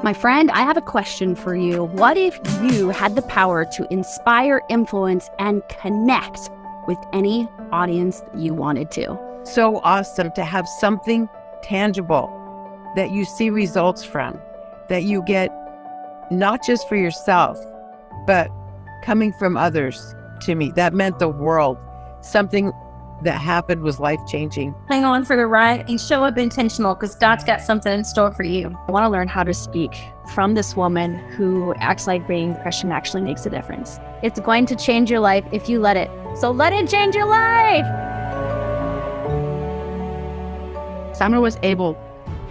My friend, I have a question for you. What if you had the power to inspire, influence, and connect with any audience you wanted to? So awesome to have something tangible that you see results from, that you get not just for yourself, but coming from others to me. That meant the world. Something that happened was life-changing. Hang on for the ride and show up intentional because God's got something in store for you. I want to learn how to speak from this woman who acts like being Christian actually makes a difference. It's going to change your life if you let it. So let it change your life! Summer was able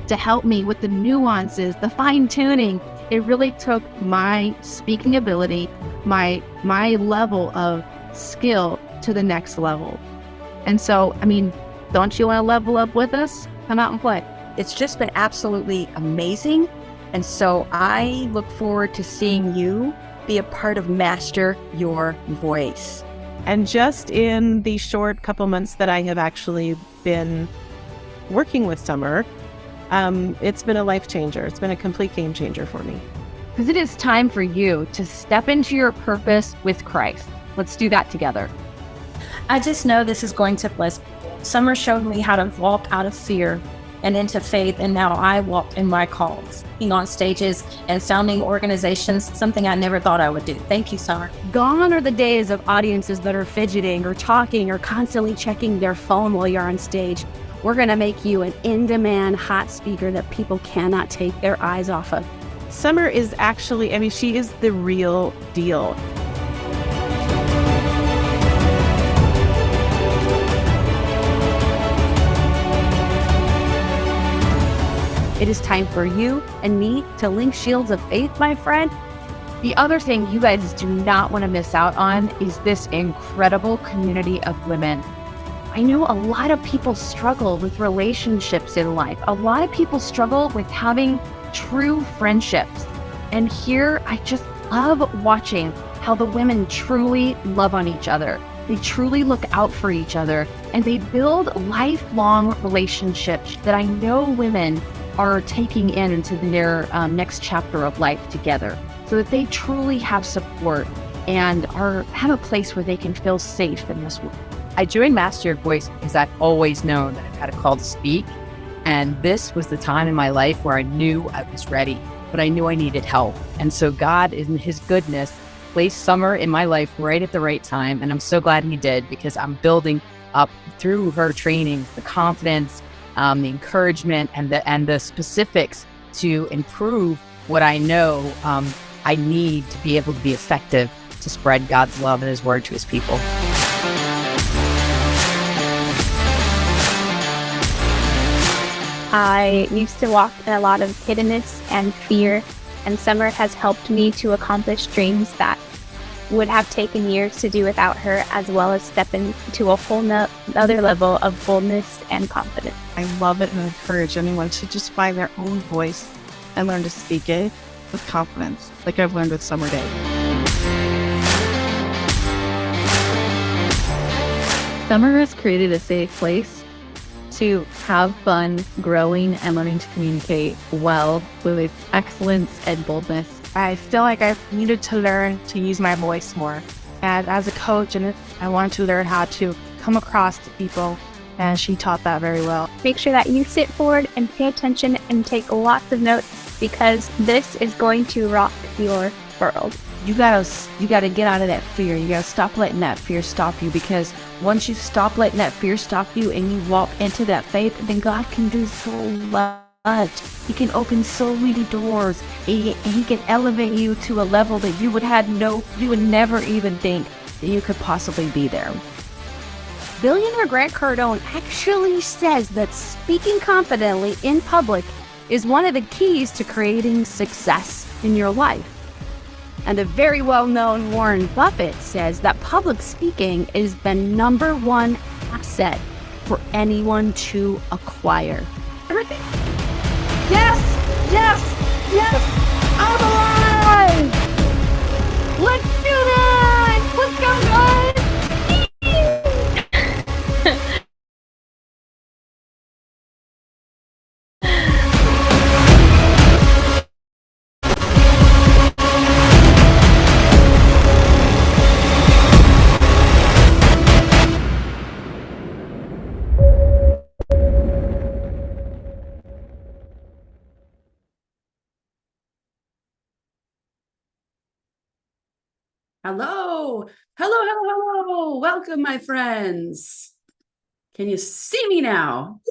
to help me with the nuances, the fine-tuning. It really took my speaking ability, my level of skill to the next level. And so, don't you want to level up with us? Come out and play. It's just been absolutely amazing. And so I look forward to seeing you be a part of Master Your Voice. And just in the short couple months that I have actually been working with Summer, it's been a life changer. It's been a complete game changer for me. Because it is time for you to step into your purpose with Christ. Let's do that together. I just know this is going to bless people. Summer showed me how to walk out of fear and into faith, and now I walk in my calls, being on stages and founding organizations, something I never thought I would do. Thank you, Summer. Gone are the days of audiences that are fidgeting or talking or constantly checking their phone while you're on stage. We're going to make you an in-demand hot speaker that people cannot take their eyes off of. Summer is actually, she is the real deal. It is time for you and me to link shields of faith, my friend. The other thing you guys do not want to miss out on is this incredible community of women. I know a lot of people struggle with relationships in life. A lot of people struggle with having true friendships. And here, I just love watching how the women truly love on each other. They truly look out for each other, and they build lifelong relationships that I know women are taking into their next chapter of life together, so that they truly have support and have a place where they can feel safe in this world. I joined Master Your Voice because I've always known that I've had a call to speak, and this was the time in my life where I knew I was ready, but I knew I needed help. And so God, in His goodness, placed Summer in my life right at the right time, and I'm so glad He did, because I'm building up through her training the confidence, the encouragement, and the specifics to improve what I know I need to be able to be effective to spread God's love and His word to His people. I used to walk in a lot of hiddenness and fear, and Summer has helped me to accomplish dreams that would have taken years to do without her, as well as step into a whole other level of boldness and confidence. I love it and encourage anyone to just find their own voice and learn to speak it with confidence, like I've learned with Summer Day. Summer has created a safe place to have fun, growing, and learning to communicate well with excellence and boldness. I feel like I needed to learn to use my voice more. And as a coach, I wanted to learn how to come across to people, and she taught that very well. Make sure that you sit forward and pay attention and take lots of notes, because this is going to rock your world. You gotta get out of that fear. You gotta stop letting that fear stop you, because once you stop letting that fear stop you and you walk into that faith, then God can do so much. He can open so many doors. He can elevate you to a level that you would never even think that you could possibly be there. Billionaire Grant Cardone actually says that speaking confidently in public is one of the keys to creating success in your life. And the very well-known Warren Buffett says that public speaking is the #1 asset for anyone to acquire. Everything. Yes! Yes! Yes! I'm alive! Let's do this! Let's go, guys! Hello. Hello, hello, hello. Welcome, my friends. Can you see me now?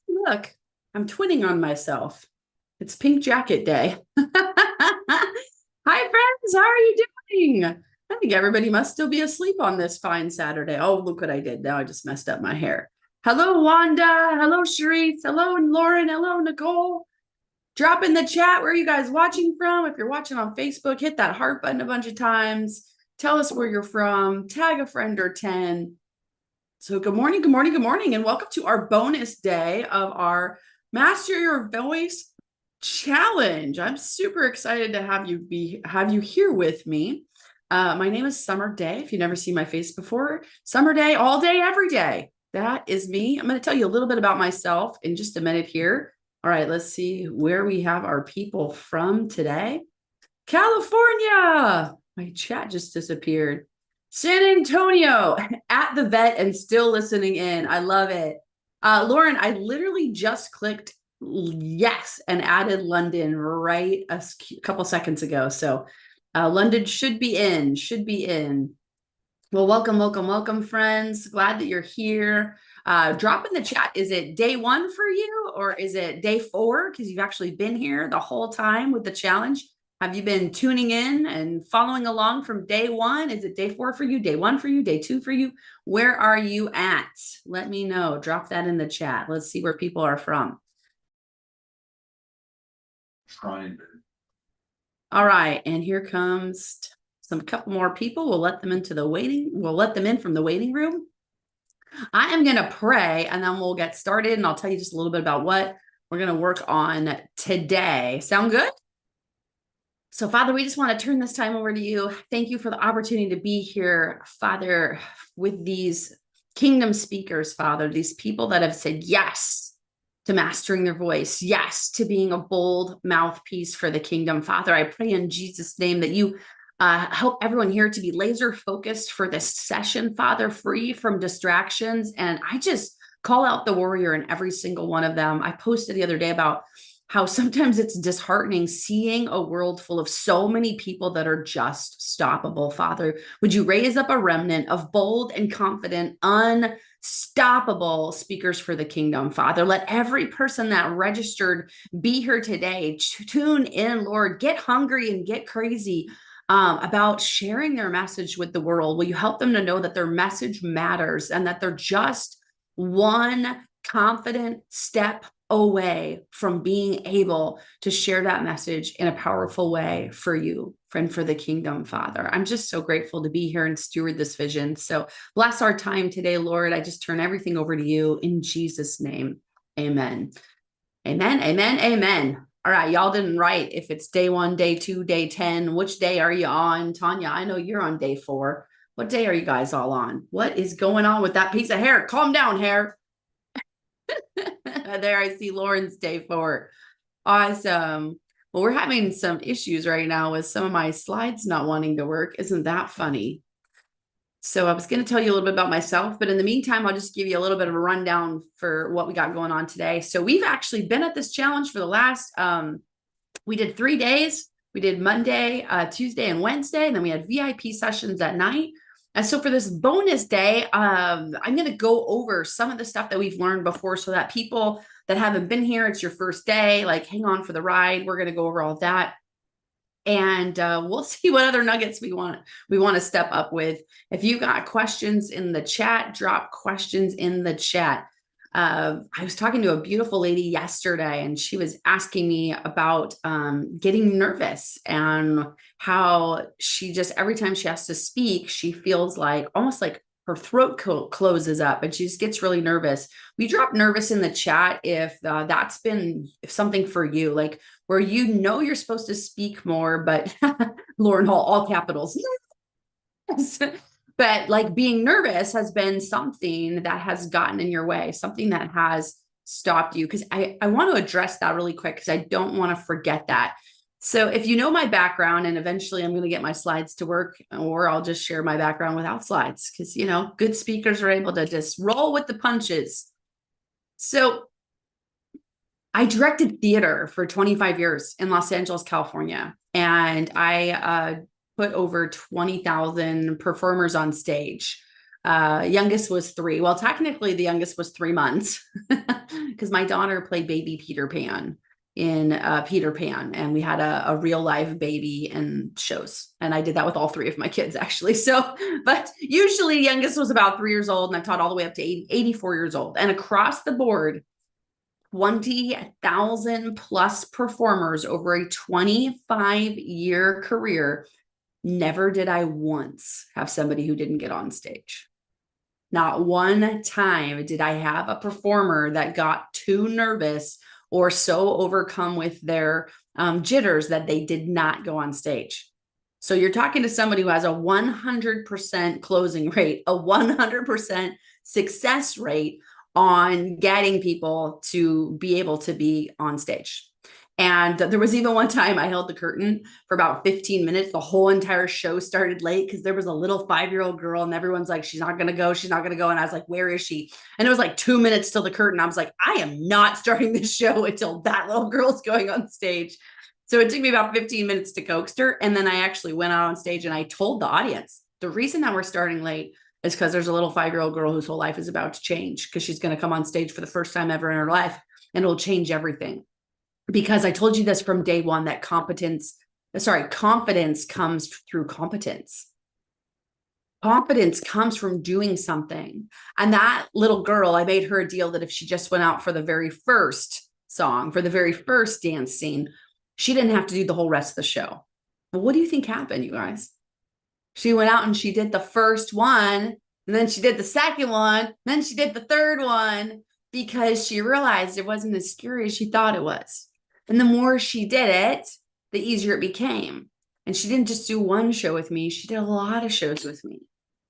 Look, I'm twinning on myself. It's pink jacket day. Hi, friends. How are you doing? I think everybody must still be asleep on this fine Saturday. Oh, look what I did. Now I just messed up my hair. Hello, Wanda. Hello, Sharif. Hello, Lauren. Hello, Nicole. Drop in the chat where are you guys watching from. If you're watching on Facebook, hit that heart button a bunch of times. Tell us where you're from. Tag a friend or 10. So good morning, good morning, good morning, and welcome to our bonus day of our Master Your Voice Challenge. I'm super excited to have you here with me. My name is Summer Day. If you've never seen my face before, Summer Day, all day, every day. That is me. I'm going to tell you a little bit about myself in just a minute here. All right, let's see where we have our people from today. California. My chat just disappeared. San Antonio, at the vet and still listening in. I love it. Lauren, I literally just clicked yes and added London right a couple seconds ago. So London should be in. Well, welcome, friends. Glad that you're here. Drop in the chat. Is it day 1 for you or is it day 4? Because you've actually been here the whole time with the challenge. Have you been tuning in and following along from day 1? Is it day 4 for you, day 1 for you, day 2 for you? Where are you at? Let me know. Drop that in the chat. Let's see where people are from. All right, and here comes some couple more people. We'll let them into the waiting. We'll let them in from the waiting room. I am going to pray and then we'll get started and I'll tell you just a little bit about what we're going to work on today. Sound good? So, Father, we just want to turn this time over to you. Thank you for the opportunity to be here, Father, with these kingdom speakers, Father, these people that have said yes to mastering their voice, yes to being a bold mouthpiece for the kingdom. Father, I pray in Jesus' name that you help everyone here to be laser focused for this session, Father, free from distractions. And I just call out the warrior in every single one of them. I posted the other day about how sometimes it's disheartening seeing a world full of so many people that are just stoppable. Father, would you raise up a remnant of bold and confident, unstoppable speakers for the kingdom, Father? Let every person that registered be here today. Tune in, Lord. Get hungry and get crazy about sharing their message with the world. Will you help them to know that their message matters and that they're just one confident step away from being able to share that message in a powerful way for you, friend, for the kingdom, Father. I'm just so grateful to be here and steward this vision. So bless our time today, Lord. I just turn everything over to you in Jesus' name. Amen. Amen. Amen. Amen. All right. Y'all didn't write if it's day 1, day 2, day 10. Which day are you on? Tanya, I know you're on day 4. What day are you guys all on? What is going on with that piece of hair? Calm down, hair. There, I see Lauren's day 4. Awesome. Well, we're having some issues right now with some of my slides not wanting to work. Isn't that funny? So I was going to tell you a little bit about myself, but in the meantime, I'll just give you a little bit of a rundown for what we got going on today. So we've actually been at this challenge for the last, we did 3 days. We did Monday, Tuesday, and Wednesday, and then we had VIP sessions at night. And so for this bonus day, I'm going to go over some of the stuff that we've learned before so that people that haven't been here, it's your first day, like hang on for the ride. We're going to go over all of that. And we'll see what other nuggets we want to step up with. If you got questions in the chat, drop questions in the chat. I was talking to a beautiful lady yesterday and she was asking me about getting nervous and how she just, every time she has to speak, she feels like almost like her throat closes up and she just gets really nervous. We drop nervous in the chat if that's been something for you, like where you know you're supposed to speak more, but Lauren Hall, all capitals. But like being nervous has been something that has gotten in your way, something that has stopped you. Because I want to address that really quick because I don't want to forget that. So if you know my background, and eventually I'm going to get my slides to work, or I'll just share my background without slides because, you know, good speakers are able to just roll with the punches. So I directed theater for 25 years in Los Angeles, California. And I put over 20,000 performers on stage. Youngest was 3. Well, technically the youngest was 3 months because my daughter played baby Peter Pan in Peter Pan, and we had a real live baby in shows. And I did that with all 3 of my kids, actually. So, but usually youngest was about 3 years old, and I've taught all the way up to 84 years old. And across the board, 20,000 plus performers over a 25-year career. Never did I once have somebody who didn't get on stage. Not one time did I have a performer that got too nervous or so overcome with their jitters that they did not go on stage. So you're talking to somebody who has a 100% closing rate, a 100% success rate on getting people to be able to be on stage. And there was even one time I held the curtain for about 15 minutes. The whole entire show started late because there was a little 5-year-old girl and everyone's like, she's not going to go. She's not going to go. And I was like, where is she? And it was like 2 minutes till the curtain. I was like, I am not starting this show until that little girl's going on stage. So it took me about 15 minutes to coax her. And then I actually went out on stage and I told the audience, the reason that we're starting late is because there's a little 5-year-old girl whose whole life is about to change because she's going to come on stage for the first time ever in her life and it'll change everything. Because I told you this from day one, that confidence comes through competence. Confidence comes from doing something. And that little girl, I made her a deal that if she just went out for the very first song, for the very first dance scene, she didn't have to do the whole rest of the show. But what do you think happened, you guys? She went out and she did the first one, and then she did the second one, then she did the third one, because she realized it wasn't as scary as she thought it was. And the more she did it, the easier it became. And she didn't just do one show with me. She did a lot of shows with me.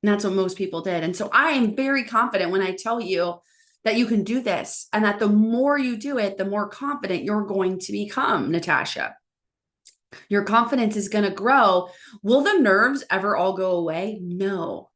And that's what most people did. And so I am very confident when I tell you that you can do this and that the more you do it, the more confident you're going to become, Natasha. Your confidence is going to grow. Will the nerves ever all go away? No.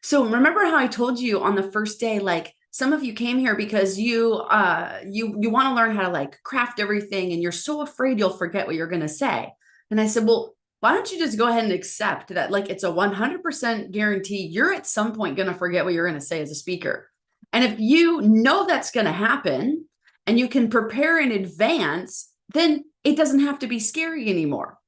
So remember how I told you on the first day, like, some of you came here because you want to learn how to like craft everything and you're so afraid you'll forget what you're going to say. And I said, well, why don't you just go ahead and accept that like it's a 100% guarantee you're at some point going to forget what you're going to say as a speaker. And if you know that's going to happen and you can prepare in advance, then it doesn't have to be scary anymore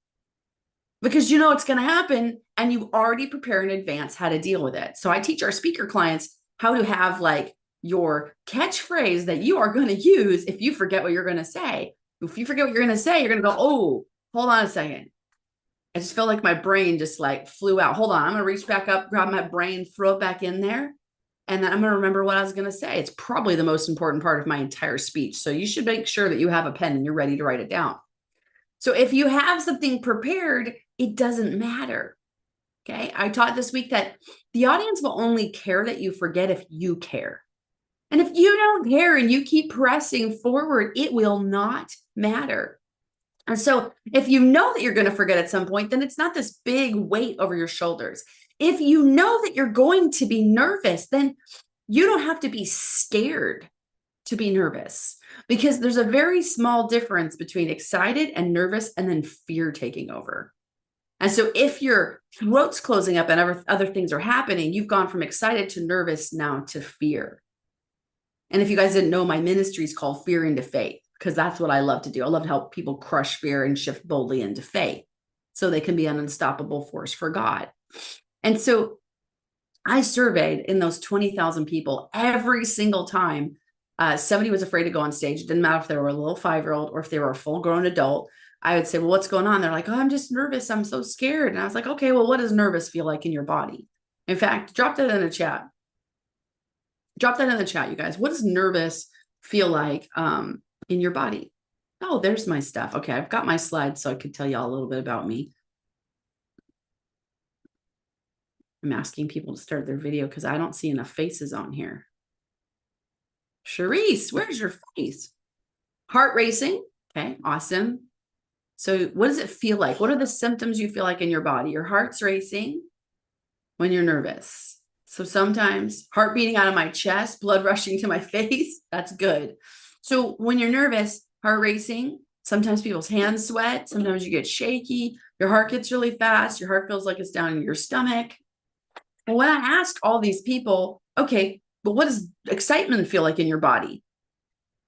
because you know it's going to happen and you already prepare in advance how to deal with it. So I teach our speaker clients how to have like your catchphrase that you are going to use if you forget what you're going to say. If you forget what you're going to say, you're going to go, oh, hold on a second. I just feel like my brain just like flew out. Hold on. I'm going to reach back up, grab my brain, throw it back in there. And then I'm going to remember what I was going to say. It's probably the most important part of my entire speech. So you should make sure that you have a pen and you're ready to write it down. So if you have something prepared, it doesn't matter. Okay. I taught this week that the audience will only care that you forget if you care. And if you don't care and you keep pressing forward, it will not matter. And so if you know that you're going to forget at some point, then it's not this big weight over your shoulders. If you know that you're going to be nervous, then you don't have to be scared to be nervous, because there's a very small difference between excited and nervous and then fear taking over. And so if your throat's closing up and other things are happening, you've gone from excited to nervous now to fear. And if you guys didn't know, my ministry is called Fear into Faith, because that's what I love to do. I love to help people crush fear and shift boldly into faith so they can be an unstoppable force for God. And so I surveyed in those 20,000 people every single time somebody was afraid to go on stage. It didn't matter if they were a little 5-year-old or if they were a full-grown adult. I would say, well, what's going on? They're like, oh, I'm just nervous. I'm so scared. And I was like, okay, well, what does nervous feel like in your body? In fact, drop that in the chat. Drop that in the chat, you guys. What does nervous feel like in your body? Oh, there's my stuff. Okay, I've got my slides so I could tell y'all a little bit about me. I'm asking people to start their video because I don't see enough faces on here. Charisse, where's your face? Heart racing. Okay, awesome. So what does it feel like? What are the symptoms you feel like in your body? Your heart's racing when you're nervous. So sometimes heart beating out of my chest, blood rushing to my face. That's good. So when you're nervous, heart racing, Sometimes people's hands sweat. Sometimes you get shaky. Your heart gets really fast. Your heart feels like it's down in your stomach. And when I asked all these people, okay, but what does excitement feel like in your body?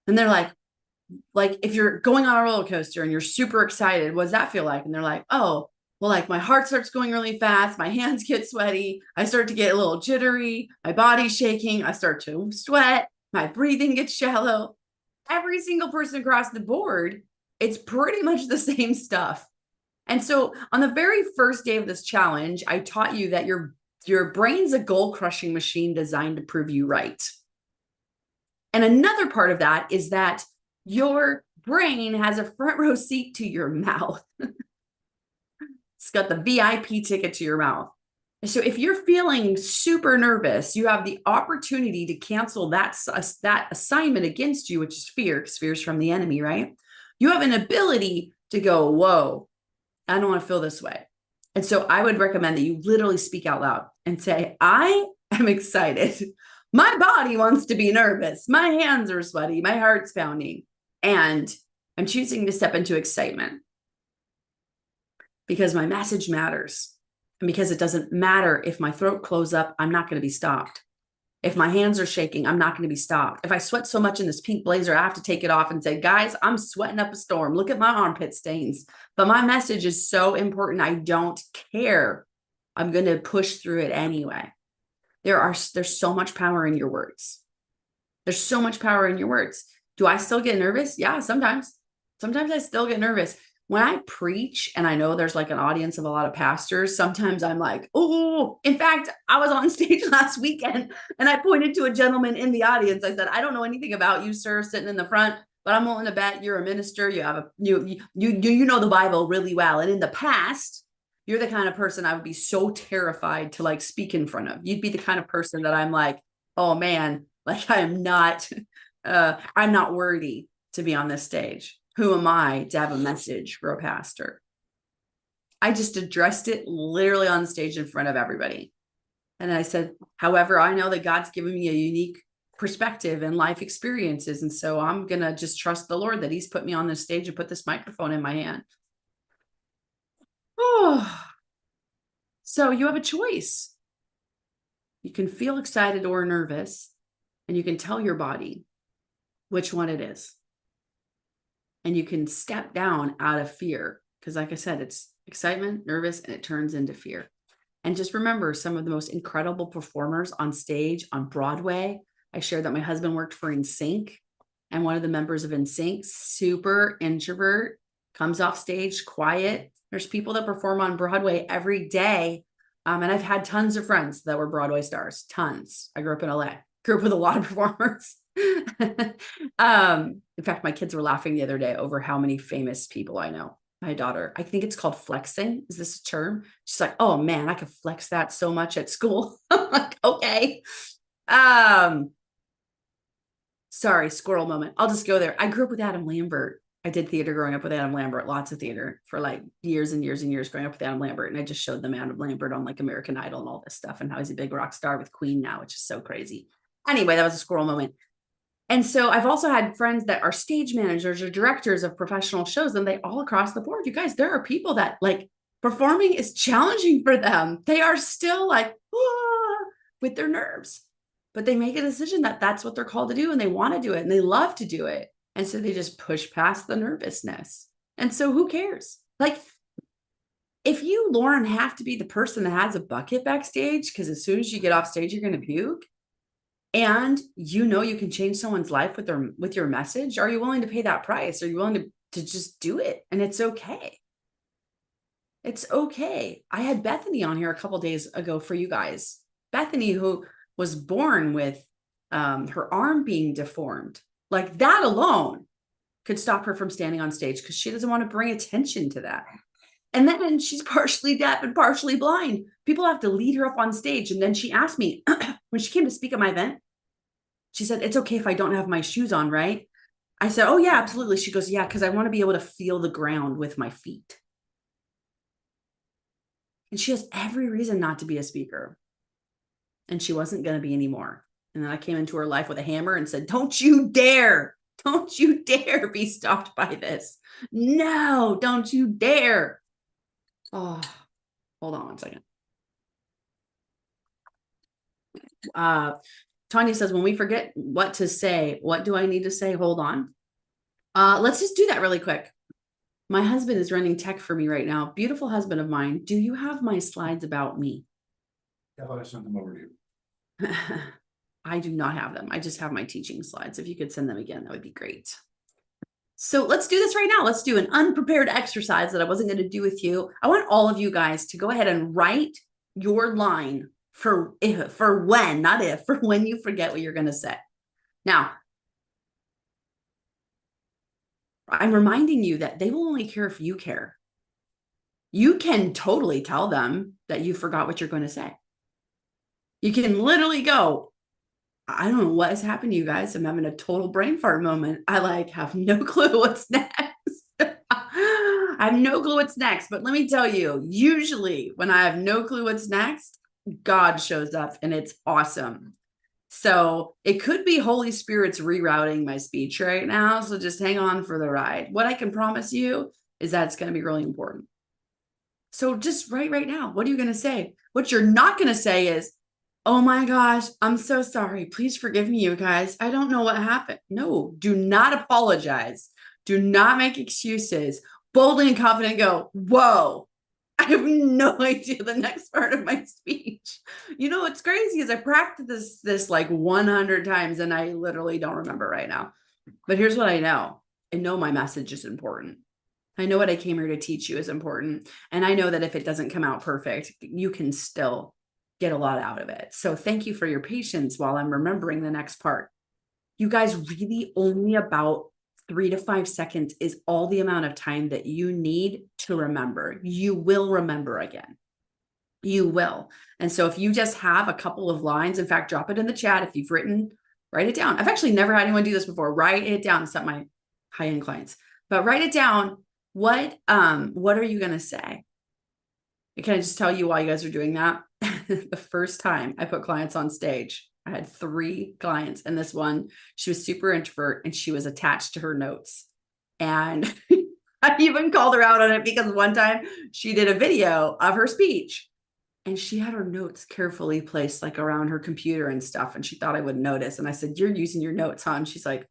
And they're like if you're going on a roller coaster and you're super excited, what does that feel like? And they're like, oh, well, like my heart starts going really fast. My hands get sweaty. I start to get a little jittery. My body's shaking. I start to sweat. My breathing gets shallow. Every single person across the board, it's pretty much the same stuff. And so on the very first day of this challenge, I taught you that your brain's a goal crushing machine designed to prove you right. And another part of that is that your brain has a front row seat to your mouth. It's got the VIP ticket to your mouth. And so if you're feeling super nervous, you have the opportunity to cancel that assignment against you, which is fear, because fear is from the enemy, right? You have an ability to go, whoa, I don't want to feel this way. And so I would recommend that you literally speak out loud and say, I am excited. My body wants to be nervous. My hands are sweaty. My heart's pounding. And I'm choosing to step into excitement because my message matters. And because it doesn't matter if my throat closes up, I'm not going to be stopped. If my hands are shaking, I'm not going to be stopped. If I sweat so much in this pink blazer, I have to take it off and say, guys, I'm sweating up a storm. Look at my armpit stains. But my message is so important. I don't care. I'm going to push through it anyway. There's so much power in your words. There's so much power in your words. Do I still get nervous? Yeah, sometimes. Sometimes I still get nervous. When I preach, and I know there's like an audience of a lot of pastors, sometimes I'm like, oh, in fact, I was on stage last weekend and I pointed to a gentleman in the audience. I said, I don't know anything about you, sir, sitting in the front, but I'm willing to bet you're a minister. You have you know the Bible really well. And in the past, you're the kind of person I would be so terrified to like speak in front of. You'd be the kind of person that I'm like, oh man, like I'm not worthy to be on this stage. Who am I to have a message for a pastor? I just addressed it literally on stage in front of everybody. And I said, however, I know that God's given me a unique perspective and life experiences. And so I'm going to just trust the Lord that he's put me on this stage and put this microphone in my hand. Oh, so you have a choice. You can feel excited or nervous, and you can tell your body which one it is. And you can step down out of fear. Because like I said, it's excitement, nervous, and it turns into fear. And just remember, some of the most incredible performers on stage on Broadway. I shared that my husband worked for NSYNC, and one of the members of NSYNC, super introvert, comes off stage quiet. There's people that perform on Broadway every day. And I've had tons of friends that were Broadway stars, tons. I grew up in LA, grew up with a lot of performers. In fact, my kids were laughing the other day over how many famous people I know. My daughter, I think it's called flexing. Is this a term? She's like, oh man, I could flex that so much at school. I'm like, okay. Sorry, squirrel moment. I'll just go there. I grew up with Adam Lambert. I did theater growing up with Adam Lambert, lots of theater for like years and years and years growing up with Adam Lambert. And I just showed them Adam Lambert on like American Idol and all this stuff and how he's a big rock star with Queen now, which is so crazy. Anyway, that was a squirrel moment. And so I've also had friends that are stage managers or directors of professional shows, and they all across the board, you guys, there are people that like performing is challenging for them. They are still like, with their nerves, but they make a decision that that's what they're called to do. And they want to do it and they love to do it. And so they just push past the nervousness. And so who cares? Like if you, Lauren, have to be the person that has a bucket backstage, because as soon as you get off stage, you're going to puke. And you know you can change someone's life with your message. Are you willing to pay that price? Are you willing to just do it? And it's okay. It's okay. I had Bethany on here a couple days ago for you guys. Bethany, who was born with her arm being deformed. Like that alone could stop her from standing on stage because she doesn't want to bring attention to that. And then she's partially deaf and partially blind. People have to lead her up on stage. And then she asked me when she came to speak at my event, she said, it's okay if I don't have my shoes on, right? I said, oh yeah, absolutely. She goes, yeah, because I want to be able to feel the ground with my feet. And she has every reason not to be a speaker. And she wasn't going to be anymore. And then I came into her life with a hammer and said, don't you dare Don't you dare be stopped by this. No, don't you dare. Oh, hold on one second. Tanya says, when we forget what to say, what do I need to say? Hold on. Let's just do that really quick. My husband is running tech for me right now. Beautiful husband of mine. Do you have my slides about me? Yeah, I sent them over to you. I do not have them. I just have my teaching slides. If you could send them again, that would be great. So let's do this right now. Let's do an unprepared exercise that I wasn't going to do with you. I want all of you guys to go ahead and write your line for when, not if, for when you forget what you're going to say. Now, I'm reminding you that they will only care if you care. You can totally tell them that you forgot what you're going to say. You can literally go, I don't know what has happened to you guys. I'm having a total brain fart moment. I have no clue what's next. I have no clue what's next. But let me tell you, usually when I have no clue what's next, God shows up and it's awesome. So it could be Holy Spirit's rerouting my speech right now. So just hang on for the ride. What I can promise you is that it's going to be really important. So just write right now. What are you going to say? What you're not going to say is, oh my gosh, I'm so sorry. Please forgive me, you guys. I don't know what happened. No, do not apologize. Do not make excuses. Boldly and confident go, whoa, I have no idea the next part of my speech. You know, what's crazy is I practiced this like 100 times and I literally don't remember right now. But here's what I know. I know my message is important. I know what I came here to teach you is important. And I know that if it doesn't come out perfect, you can still get a lot out of it. So thank you for your patience while I'm remembering the next part. You guys, really only about 3 to 5 seconds is all the amount of time that you need to remember. You will remember again. You will. And so if you just have a couple of lines, in fact, drop it in the chat. If you've written, write it down. I've actually never had anyone do this before. Write it down, except my high-end clients, but write it down. What are you going to say? Can I just tell you while you guys are doing that? The first time I put clients on stage, I had 3 clients, and this one, she was super introvert and she was attached to her notes. And I even called her out on it because one time she did a video of her speech and she had her notes carefully placed like around her computer and stuff. And she thought I wouldn't notice. And I said, you're using your notes, huh? And she's like,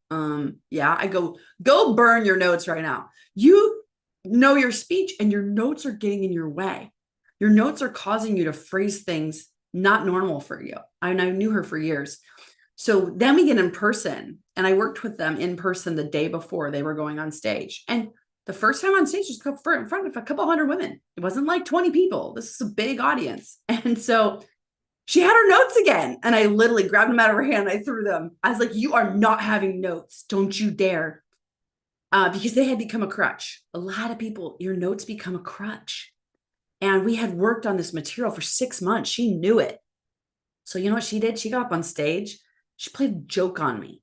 yeah. I go burn your notes right now. You know your speech and your notes are getting in your way. Your notes are causing you to phrase things not normal for you. And I knew her for years. So then we get in person and I worked with them in person the day before they were going on stage. And the first time on stage was in front of a couple hundred women. It wasn't like 20 people. This is a big audience. And so she had her notes again. And I literally grabbed them out of her hand. I threw them. I was like, you are not having notes. Don't you dare. Because they had become a crutch. A lot of people, your notes become a crutch. And we had worked on this material for 6 months. She knew it. So you know what she did? She got up on stage. She played a joke on me.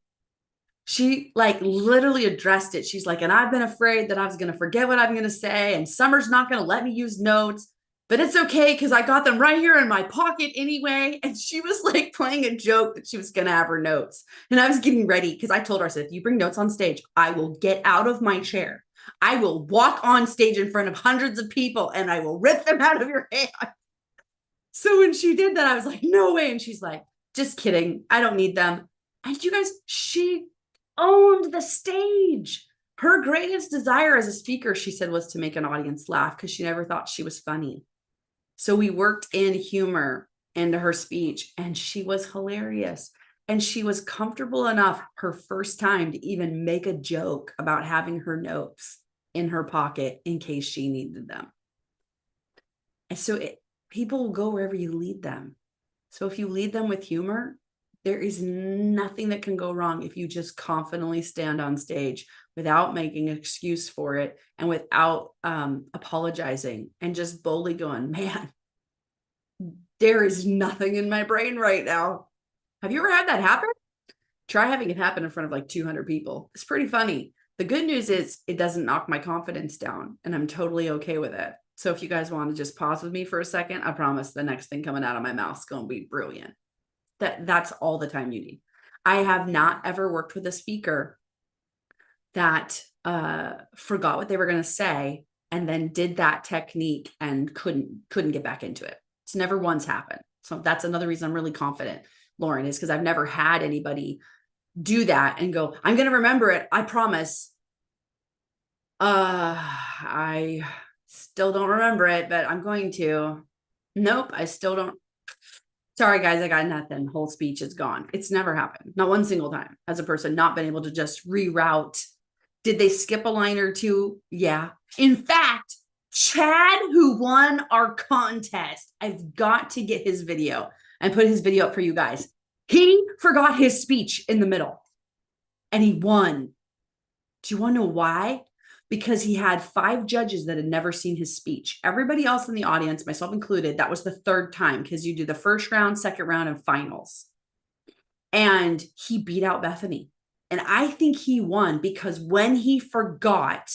She literally addressed it. She's like, and I've been afraid that I was going to forget what I'm going to say. And Summer's not going to let me use notes, but it's okay because I got them right here in my pocket anyway. And she was like playing a joke that she was going to have her notes. And I was getting ready because I told her, I said, if you bring notes on stage, I will get out of my chair. I will walk on stage in front of hundreds of people and I will rip them out of your hand. So when she did that, I was like, no way. And she's like, just kidding. I don't need them. And you guys, she owned the stage. Her greatest desire as a speaker, she said, was to make an audience laugh because she never thought she was funny. So we worked in humor into her speech and she was hilarious. And she was comfortable enough her first time to even make a joke about having her notes in her pocket in case she needed them. And so people will go wherever you lead them. So if you lead them with humor, there is nothing that can go wrong if you just confidently stand on stage without making an excuse for it and without apologizing and just boldly going, man, there is nothing in my brain right now. Have you ever had that happen? Try having it happen in front of like 200 people. It's pretty funny. The good news is it doesn't knock my confidence down and I'm totally okay with it. So if you guys want to just pause with me for a second, I promise the next thing coming out of my mouth is going to be brilliant. That's all the time you need. I have not ever worked with a speaker that forgot what they were going to say and then did that technique and couldn't get back into it. It's never once happened. So that's another reason I'm really confident, Lauren, is because I've never had anybody do that and go, I'm going to remember it. I promise. I still don't remember it, but I'm going to. Nope, I still don't. Sorry, guys, I got nothing. Whole speech is gone. It's never happened. Not one single time as a person, not been able to just reroute. Did they skip a line or two? Yeah. In fact, Chad, who won our contest, I've got to get his video and put his video up for you guys. He forgot his speech in the middle and he won. Do you want to know why? Because he had 5 judges that had never seen his speech. Everybody else in the audience, myself included, that was the 3rd time because you do the first round, second round, and finals. And he beat out Bethany. And I think he won because when he forgot,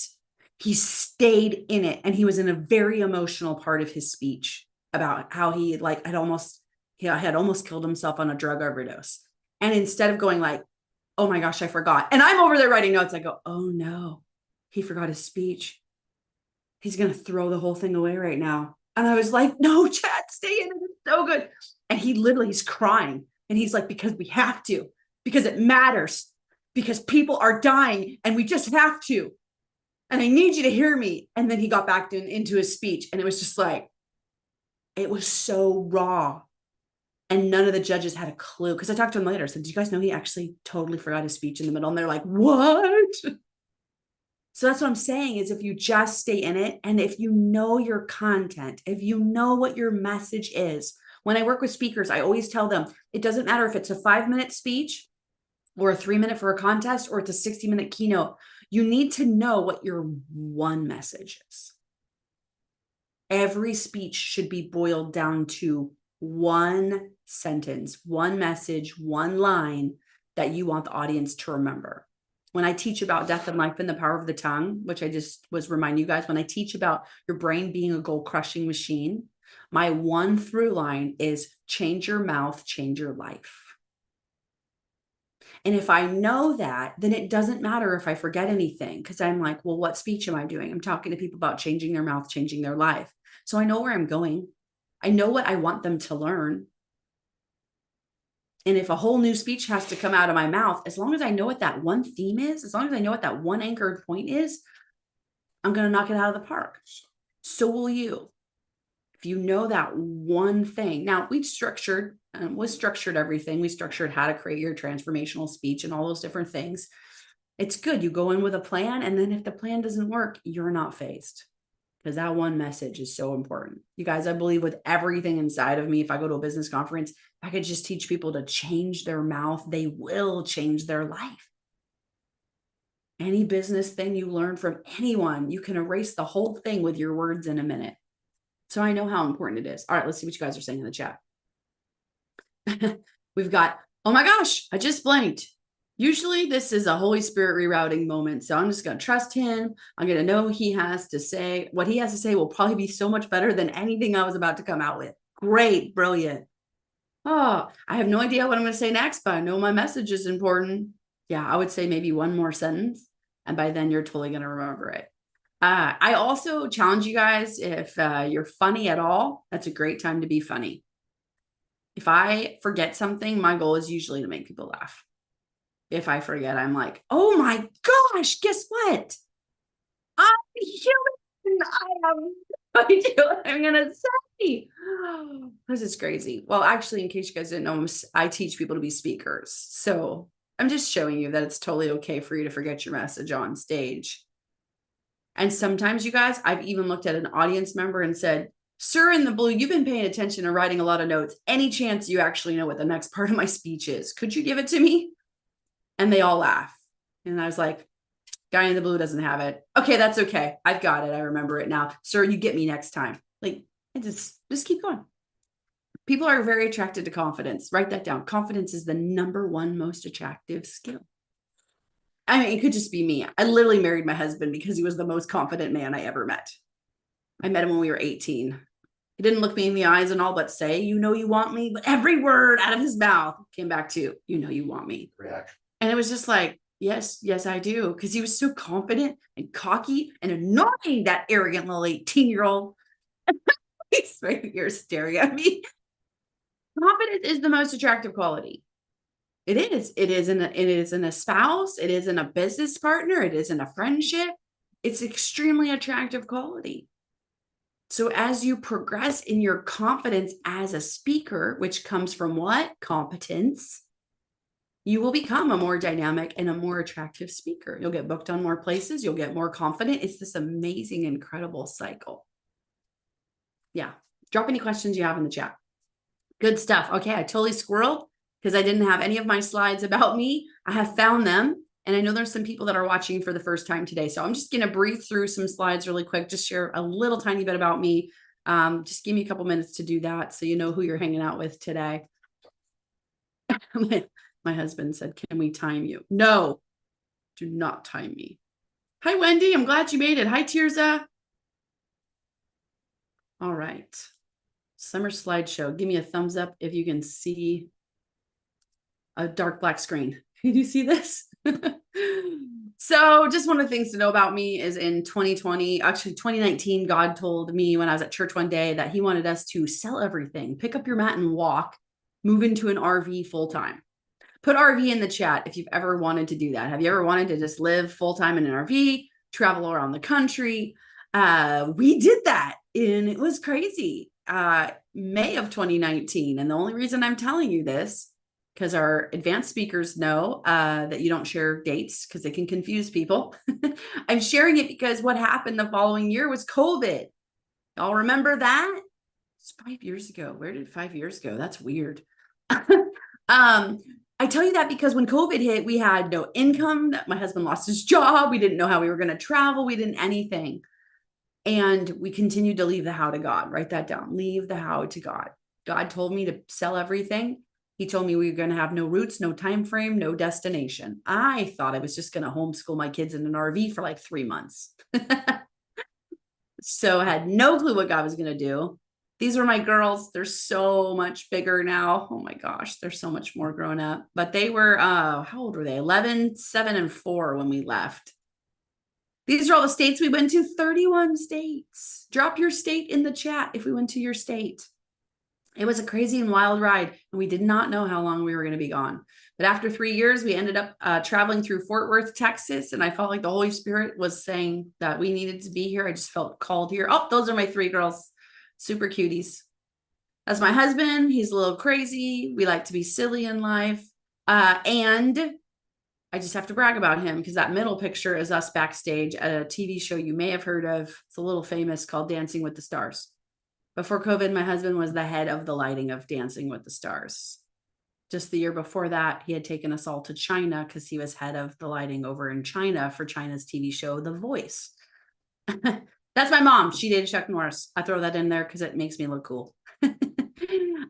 he stayed in it. And he was in a very emotional part of his speech about how he had almost killed himself on a drug overdose. And instead of going like, oh my gosh, I forgot. And I'm over there writing notes. I go, oh no. He forgot his speech. He's going to throw the whole thing away right now. And I was like, no, Chad, stay in it. It's so good. And he's crying. And he's like, because we have to, because it matters, because people are dying and we just have to. And I need you to hear me. And then he got back into his speech. And it was just like, it was so raw. And none of the judges had a clue. Because I talked to him later. I said, do you guys know he actually totally forgot his speech in the middle? And they're like, what? So that's what I'm saying is if you just stay in it and if you know your content, if you know what your message is. When I work with speakers, I always tell them, it doesn't matter if it's a 5-minute speech or a 3-minute for a contest or it's a 60-minute keynote. You need to know what your one message is. Every speech should be boiled down to one sentence, one message, one line that you want the audience to remember. When I teach about death and life and the power of the tongue, which I just was reminding you guys, when I teach about your brain being a goal crushing machine, my one through line is change your mouth, change your life. And if I know that, then it doesn't matter if I forget anything because I'm like, well, what speech am I doing? I'm talking to people about changing their mouth, changing their life. So I know where I'm going. I know what I want them to learn. And if a whole new speech has to come out of my mouth, as long as I know what that one theme is, as long as I know what that one anchored point is, I'm going to knock it out of the park. So will you. If you know that one thing. Now, we structured everything. We structured how to create your transformational speech and all those different things. It's good. You go in with a plan. And then if the plan doesn't work, you're not phased. Because that one message is so important. You guys, I believe with everything inside of me, if I go to a business conference, if I could just teach people to change their mouth, they will change their life. Any business thing you learn from anyone, you can erase the whole thing with your words in a minute. So I know how important it is. All right, let's see what you guys are saying in the chat. We've got, oh my gosh, I just blanked. Usually this is a Holy Spirit rerouting moment. So I'm just going to trust him. I'm going to know he has to say, what he has to say will probably be so much better than anything I was about to come out with. Great. Brilliant. Oh, I have no idea what I'm going to say next, but I know my message is important. Yeah, I would say maybe one more sentence. And by then you're totally going to remember it. I also challenge you guys, if you're funny at all, that's a great time to be funny. If I forget something, my goal is usually to make people laugh. If I forget, I'm like, oh my gosh, guess what? I'm human. I have no idea what I'm going to say. This is crazy. Well, actually, in case you guys didn't know, I teach people to be speakers. So I'm just showing you that it's totally okay for you to forget your message on stage. And sometimes, you guys, I've even looked at an audience member and said, sir in the blue, you've been paying attention and writing a lot of notes. Any chance you actually know what the next part of my speech is? Could you give it to me? And they all laugh. And I was like, guy in the blue doesn't have it. Okay, that's okay. I've got it. I remember it now. Sir, you get me next time. Like, just keep going. People are very attracted to confidence. Write that down. Confidence is the #1 most attractive skill. I mean, it could just be me. I literally married my husband because he was the most confident man I ever met. I met him when we were 18. He didn't look me in the eyes and all but say, you know you want me. But every word out of his mouth came back to, you know you want me. Reaction. And it was just like, Yes, yes, I do. Because he was so confident and cocky and annoying, that arrogant little 18-year-old. He's right here staring at me. Confidence is the most attractive quality. It is. It is in a spouse. It is in a business partner. It is in a friendship. It's extremely attractive quality. So as you progress in your confidence as a speaker, which comes from what? Competence, you will become a more dynamic and a more attractive speaker. You'll get booked on more places. You'll get more confident. It's this amazing, incredible cycle. Yeah. Drop any questions you have in the chat. Good stuff. Okay. I totally squirreled because I didn't have any of my slides about me. I have found them. And I know there's some people that are watching for the first time today. So I'm just going to breathe through some slides really quick, just share a little tiny bit about me. Just give me a couple minutes to do that so you know who you're hanging out with today. My husband said, "Can we time you?" No, do not time me. Hi, Wendy. I'm glad you made it. Hi, Tirza. All right. Summer slideshow. Give me a thumbs up if you can see a dark black screen. Can you see this? So just one of the things to know about me is in 2020, actually 2019, God told me when I was at church one day that he wanted us to sell everything, pick up your mat and walk, move into an RV full-time. Put RV in the chat if you've ever wanted to do that. Have you ever wanted to just live full-time in an RV, travel around the country? We did that and it was crazy. May of 2019. And the only reason I'm telling you this, because our advanced speakers know that you don't share dates because they can confuse people. I'm sharing it because what happened the following year was COVID. Y'all remember that? It's 5 years ago. Where did 5 years go? That's weird. I tell you that because when COVID hit, we had no income. My husband lost his job. We didn't know how we were going to travel. We didn't anything. And we continued to leave the how to God. Write that down. Leave the how to God. God told me to sell everything. He told me we were going to have no roots, no time frame, no destination. I thought I was just going to homeschool my kids in an RV for like 3 months. So I had no clue what God was going to do. These were my girls. They're so much bigger now. Oh my gosh, they're so much more grown up. But they were, how old were they? 11, 7, and 4 when we left. These are all the states we went to, 31 states. Drop your state in the chat if we went to your state. It was a crazy and wild ride, and we did not know how long we were going to be gone. But after 3 years, we ended up traveling through Fort Worth, Texas, and I felt like the Holy Spirit was saying that we needed to be here. I just felt called here. Oh, those are my 3 girls. Super cuties. That's my husband. He's a little crazy. We like to be silly in life. And I just have to brag about him because that middle picture is us backstage at a TV show you may have heard of. It's a little famous called Dancing with the Stars. Before COVID, my husband was the head of the lighting of Dancing with the Stars. Just the year before that, he had taken us all to China because he was head of the lighting over in China for China's TV show, The Voice. That's my mom. She dated Chuck Norris. I throw that in there because it makes me look cool.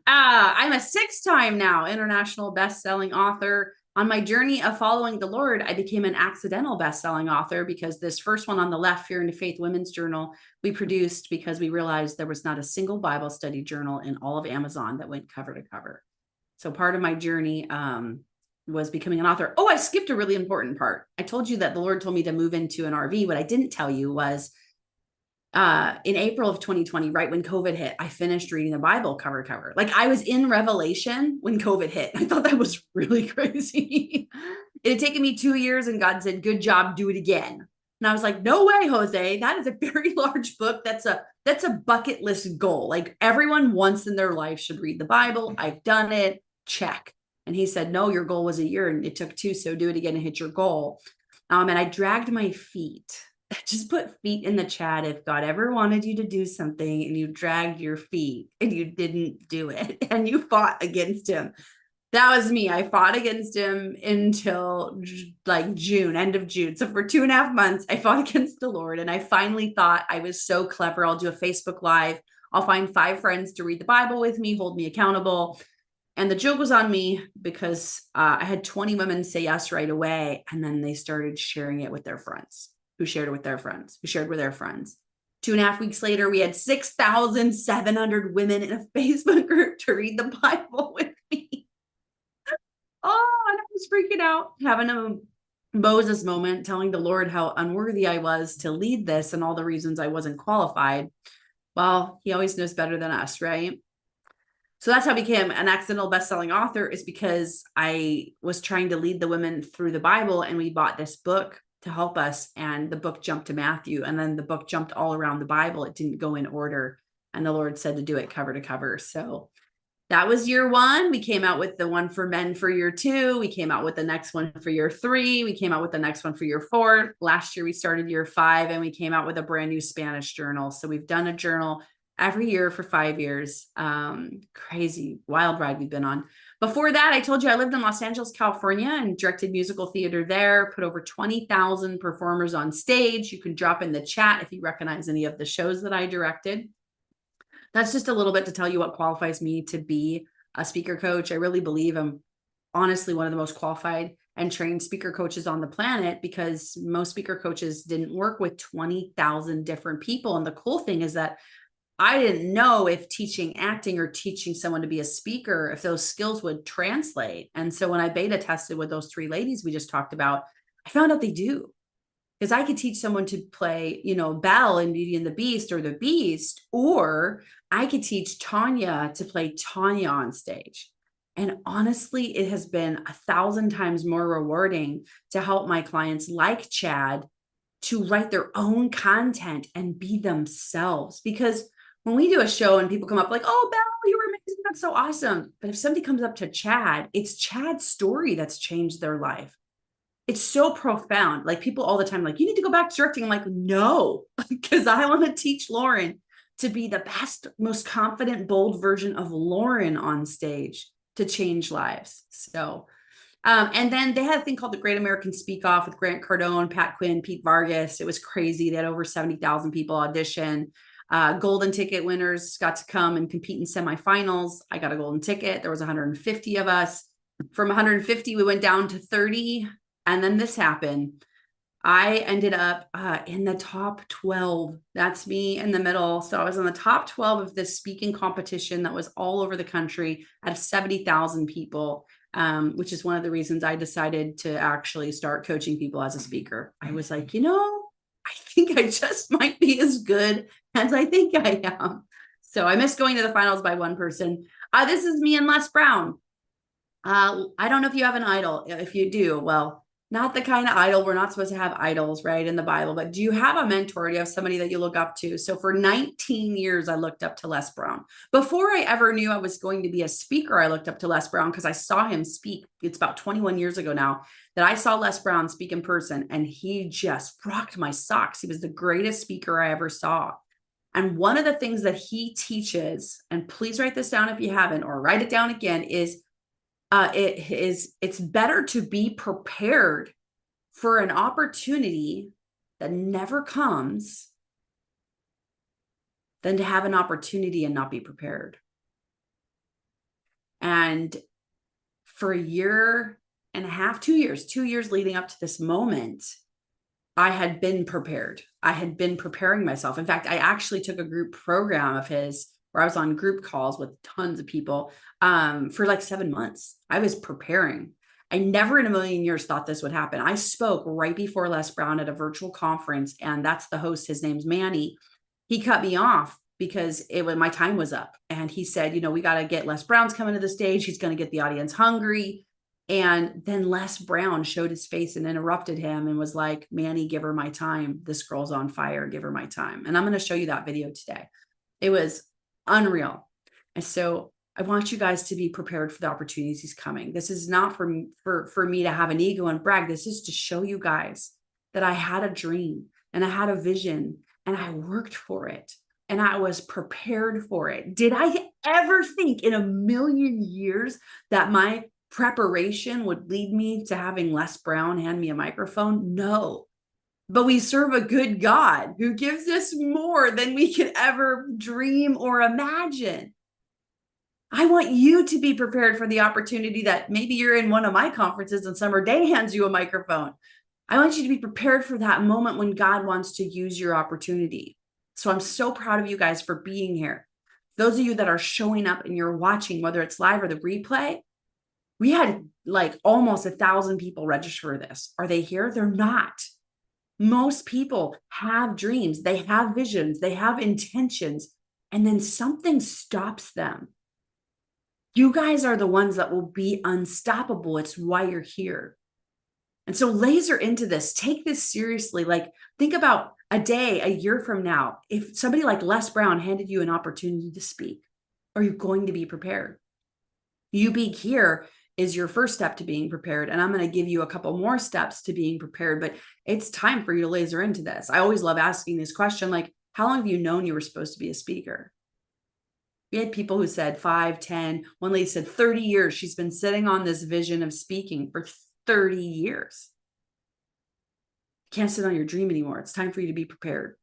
I'm a 6-time now international best-selling author. On my journey of following the Lord, I became an accidental best-selling author because this first one on the left, Fear into Faith Women's Journal, we produced because we realized there was not a single Bible study journal in all of Amazon that went cover to cover. So part of my journey was becoming an author. Oh, I skipped a really important part. I told you that the Lord told me to move into an RV. What I didn't tell you was in April of 2020, right when COVID hit, I finished reading the Bible cover to cover. Like I was in Revelation when COVID hit. I thought that was really crazy. It had taken me 2 years and God said, "Good job, do it again." And I was like, "No way, Jose. That is a very large book. That's a bucket list goal. Like everyone once in their life should read the Bible. I've done it. Check." And he said, "No, your goal was a year and it took 2. So do it again and hit your goal." And I dragged my feet. Just put feet in the chat if God ever wanted you to do something and you dragged your feet and you didn't do it and you fought against him. That was me. I fought against him until like June, end of June. So for 2.5 months, I fought against the Lord. And I finally thought I was so clever. I'll do a Facebook Live. I'll find 5 friends to read the Bible with me, hold me accountable. And the joke was on me because I had 20 women say yes right away. And then they started sharing it with their friends. Who shared it with their friends, who shared with their friends. 2.5 weeks later, we had 6,700 women in a Facebook group to read the Bible with me. Oh, and I was freaking out, having a Moses moment, telling the Lord how unworthy I was to lead this and all the reasons I wasn't qualified. Well, he always knows better than us, right? So that's how I became an accidental best-selling author, is because I was trying to lead the women through the Bible, and we bought this book to help us, and the book jumped to Matthew, and then the book jumped all around the Bible. It didn't go in order, and the Lord said to do it cover to cover. So that was year 1. We came out with the one for men for year 2. We came out with the next one for year 3. We came out with the next one for year 4. Last year we started year 5, and we came out with a brand new Spanish journal. So we've done a journal every year for 5 years. Crazy, wild ride we've been on. Before that, I told you I lived in Los Angeles, California, and directed musical theater there, put over 20,000 performers on stage. You can drop in the chat if you recognize any of the shows that I directed. That's just a little bit to tell you what qualifies me to be a speaker coach. I really believe I'm honestly one of the most qualified and trained speaker coaches on the planet, because most speaker coaches didn't work with 20,000 different people. And the cool thing is that I didn't know if teaching acting or teaching someone to be a speaker, if those skills would translate. And so when I beta tested with those 3 ladies we just talked about, I found out they do. Because I could teach someone to play, Belle in Beauty and the Beast or the Beast, or I could teach Tanya to play Tanya on stage. And honestly, it has been 1,000 times more rewarding to help my clients like Chad to write their own content and be themselves. Because when we do a show and people come up like, oh, Belle, you were amazing, that's so awesome. But if somebody comes up to Chad, it's Chad's story that's changed their life. It's so profound. Like, people all the time, like, you need to go back to directing. I'm like, no, because I want to teach Lauren to be the best, most confident, bold version of Lauren on stage to change lives. So, and then they had a thing called the Great American Speak Off with Grant Cardone, Pat Quinn, Pete Vargas. It was crazy. They had over 70,000 people audition. Golden ticket winners got to come and compete in semifinals. I got a golden ticket. There was 150 of us. From 150, we went down to 30. And then this happened. I ended up in the top 12. That's me in the middle. So I was in the top 12 of this speaking competition that was all over the country out of 70,000 people, which is one of the reasons I decided to actually start coaching people as a speaker. I was like, I think I just might be as good as I think I am. So I missed going to the finals by 1 person. This is me and Les Brown. I don't know if you have an idol. If you do, well, not the kind of idol. We're not supposed to have idols, right, in the Bible, but do you have a mentor? Do you have somebody that you look up to? So for 19 years, I looked up to Les Brown. Before I ever knew I was going to be a speaker, I looked up to Les Brown because I saw him speak. It's about 21 years ago now that I saw Les Brown speak in person, and he just rocked my socks. He was the greatest speaker I ever saw. And one of the things that he teaches, and please write this down if you haven't, or write it down again, is it's better to be prepared for an opportunity that never comes than to have an opportunity and not be prepared. And for 1.5 years, 2 years leading up to this moment, I had been prepared. I had been preparing myself. In fact, I actually took a group program of his where I was on group calls with tons of people for like 7 months. I was preparing. I never in a million years thought this would happen. I spoke right before Les Brown at a virtual conference, and that's the host. His name's Manny. He cut me off because my time was up. And he said, we got to get Les Brown's coming to the stage. He's going to get the audience hungry. And then Les Brown showed his face and interrupted him and was like, Manny, give her my time. This girl's on fire. Give her my time. And I'm going to show you that video today. It was unreal. And so I want you guys to be prepared for the opportunities he's coming. This is not for me to have an ego and brag. This is to show you guys that I had a dream and I had a vision and I worked for it and I was prepared for it. Did I ever think in a million years that my preparation would lead me to having Les Brown hand me a microphone? No. But we serve a good God who gives us more than we could ever dream or imagine. I want you to be prepared for the opportunity that maybe you're in one of my conferences and Summer Day hands you a microphone. I want you to be prepared for that moment when God wants to use your opportunity. So I'm so proud of you guys for being here. Those of you that are showing up and you're watching, whether it's live or the replay, we had like almost 1,000 people register for this. Are they here? They're not. Most people have dreams, they have visions, they have intentions, and then something stops them. You guys are the ones that will be unstoppable. It's why you're here. And so laser into this, take this seriously. Like, think about a day, a year from now, if somebody like Les Brown handed you an opportunity to speak, are you going to be prepared? You being here is your first step to being prepared. And I'm going to give you a couple more steps to being prepared, but it's time for you to laser into this. I always love asking this question, like, how long have you known you were supposed to be a speaker? We had people who said 5, 10, one lady said 30 years. She's been sitting on this vision of speaking for 30 years. You can't sit on your dream anymore. It's time for you to be prepared.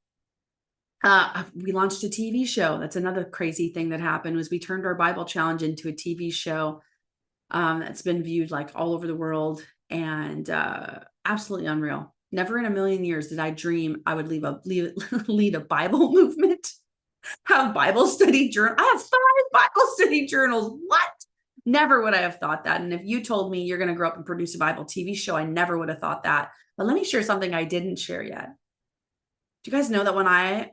We launched a TV show. That's another crazy thing that happened, was we turned our Bible challenge into a TV show that's been viewed like all over the world, and absolutely unreal. Never in a million years did I dream I would lead a Bible movement, have Bible study journal. I have 5 Bible study journals. What? Never would I have thought that. And if you told me you're going to grow up and produce a Bible TV show, I never would have thought that. But let me share something I didn't share yet. Do you guys know that when I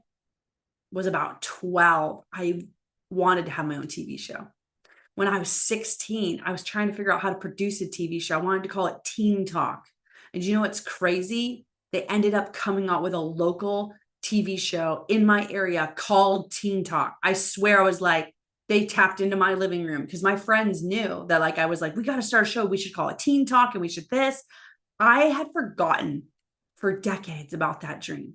was about 12, I wanted to have my own TV show? When I was 16, I was trying to figure out how to produce a TV show. I wanted to call it Teen Talk. And you know what's crazy? They ended up coming out with a local TV show in my area called Teen Talk. I swear, I was like, they tapped into my living room because my friends knew that, like, I was like, we got to start a show. We should call it Teen Talk, and we should this. I had forgotten for decades about that dream.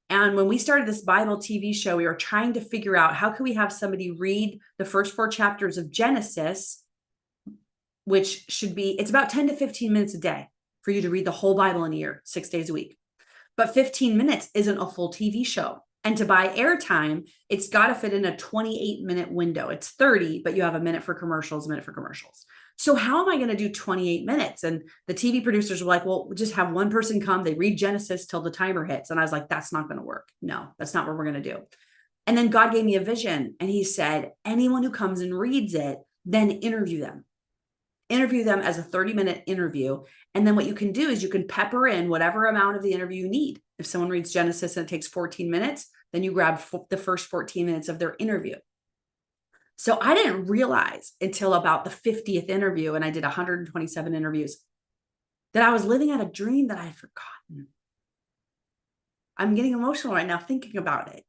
And when we started this Bible TV show, we were trying to figure out how could we have somebody read the first 4 chapters of Genesis, which should be, it's about 10 to 15 minutes a day for you to read the whole Bible in a year, 6 days a week. But 15 minutes isn't a full TV show. And to buy airtime, it's got to fit in a 28-minute window. It's 30, but you have a minute for commercials, a minute for commercials. So how am I going to do 28 minutes? And the TV producers were like, well, we'll just have one person come. They read Genesis till the timer hits. And I was like, that's not going to work. No, that's not what we're going to do. And then God gave me a vision. And he said, anyone who comes and reads it, then interview them. Interview them as a 30-minute interview. And then what you can do is you can pepper in whatever amount of the interview you need. If someone reads Genesis and it takes 14 minutes, then you grab the first 14 minutes of their interview. So I didn't realize until about the 50th interview, and I did 127 interviews, that I was living out a dream that I had forgotten. I'm getting emotional right now thinking about it.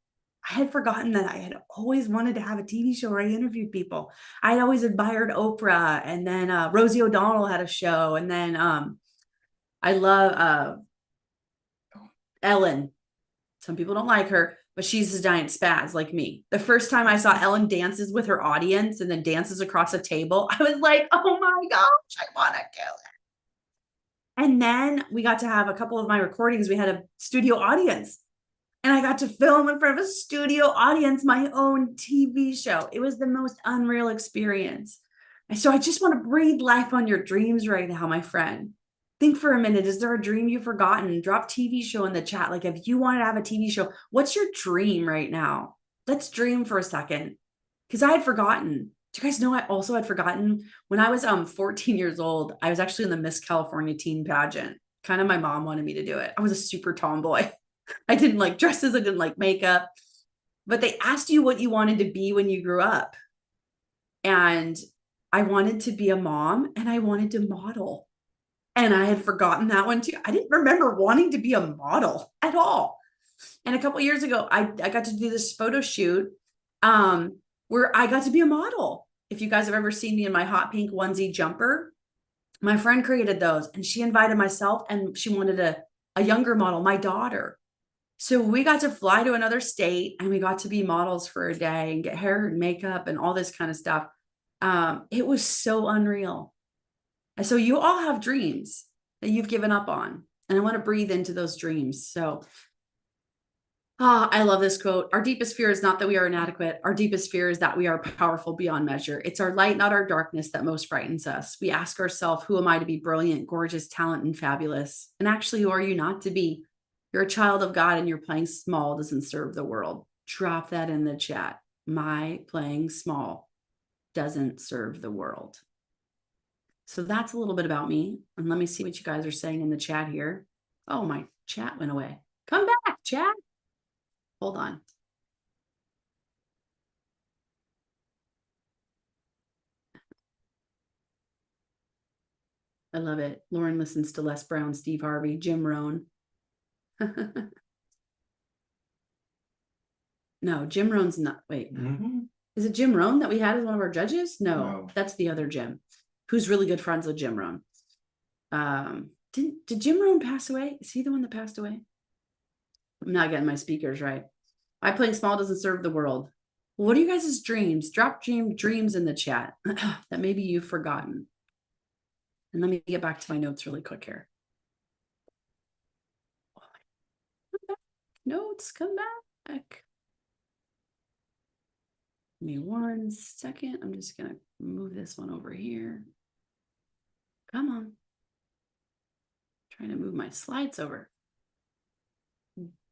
I had forgotten that I had always wanted to have a TV show where I interviewed people. I had always admired Oprah, and then Rosie O'Donnell had a show, and then I love Ellen. Some people don't like her, but she's a giant spaz like me. The first time I saw Ellen dances with her audience and then dances across a table, I was like, oh my gosh, I want to kill it. And then we got to have a couple of my recordings. We had a studio audience. And I got to film in front of a studio audience, my own TV show. It was the most unreal experience. And so I just want to breathe life on your dreams right now, my friend. Think for a minute. Is there a dream you've forgotten? Drop TV show in the chat. Like, if you wanted to have a TV show, what's your dream right now? Let's dream for a second. Because I had forgotten. Do you guys know I also had forgotten? When I was 14 years old, I was actually in the Miss California teen pageant. Kind of my mom wanted me to do it. I was a super tomboy. I didn't like dresses. I didn't like makeup. But they asked you what you wanted to be when you grew up. And I wanted to be a mom, and I wanted to model. And I had forgotten that one too. I didn't remember wanting to be a model at all. And a couple of years ago, I got to do this photo shoot where I got to be a model. If you guys have ever seen me in my hot pink onesie jumper, my friend created those, and she invited myself, and she wanted a younger model, my daughter. So we got to fly to another state, and we got to be models for a day and get hair and makeup and all this kind of stuff. It was so unreal. And so you all have dreams that you've given up on, and I want to breathe into those dreams. So I love this quote. Our deepest fear is not that we are inadequate. Our deepest fear is that we are powerful beyond measure. It's our light, not our darkness, that most frightens us. We ask ourselves, who am I to be brilliant, gorgeous, talent, and fabulous? And actually, who are you not to be? You're a child of God, and your playing small doesn't serve the world. Drop that in the chat. My playing small doesn't serve the world. So that's a little bit about me. And let me see what you guys are saying in the chat here. Oh, my chat went away. Come back, chat. Hold on. I love it. Lauren listens to Les Brown, Steve Harvey, Jim Rohn. No, Jim Rohn's not. Wait, is it Jim Rohn that we had as one of our judges? No, that's the other Jim, who's really good friends with Jim Rohn. Did Jim Rohn pass away? Is he the one that passed away? I'm not getting my speakers right. I playing small doesn't serve the world. What are you guys' dreams? Drop dreams in the chat that maybe you've forgotten. And let me get back to my notes really quick here. Notes, come back. Give me 1 second. I'm just going to move this one over here. Come on. Trying to move my slides over.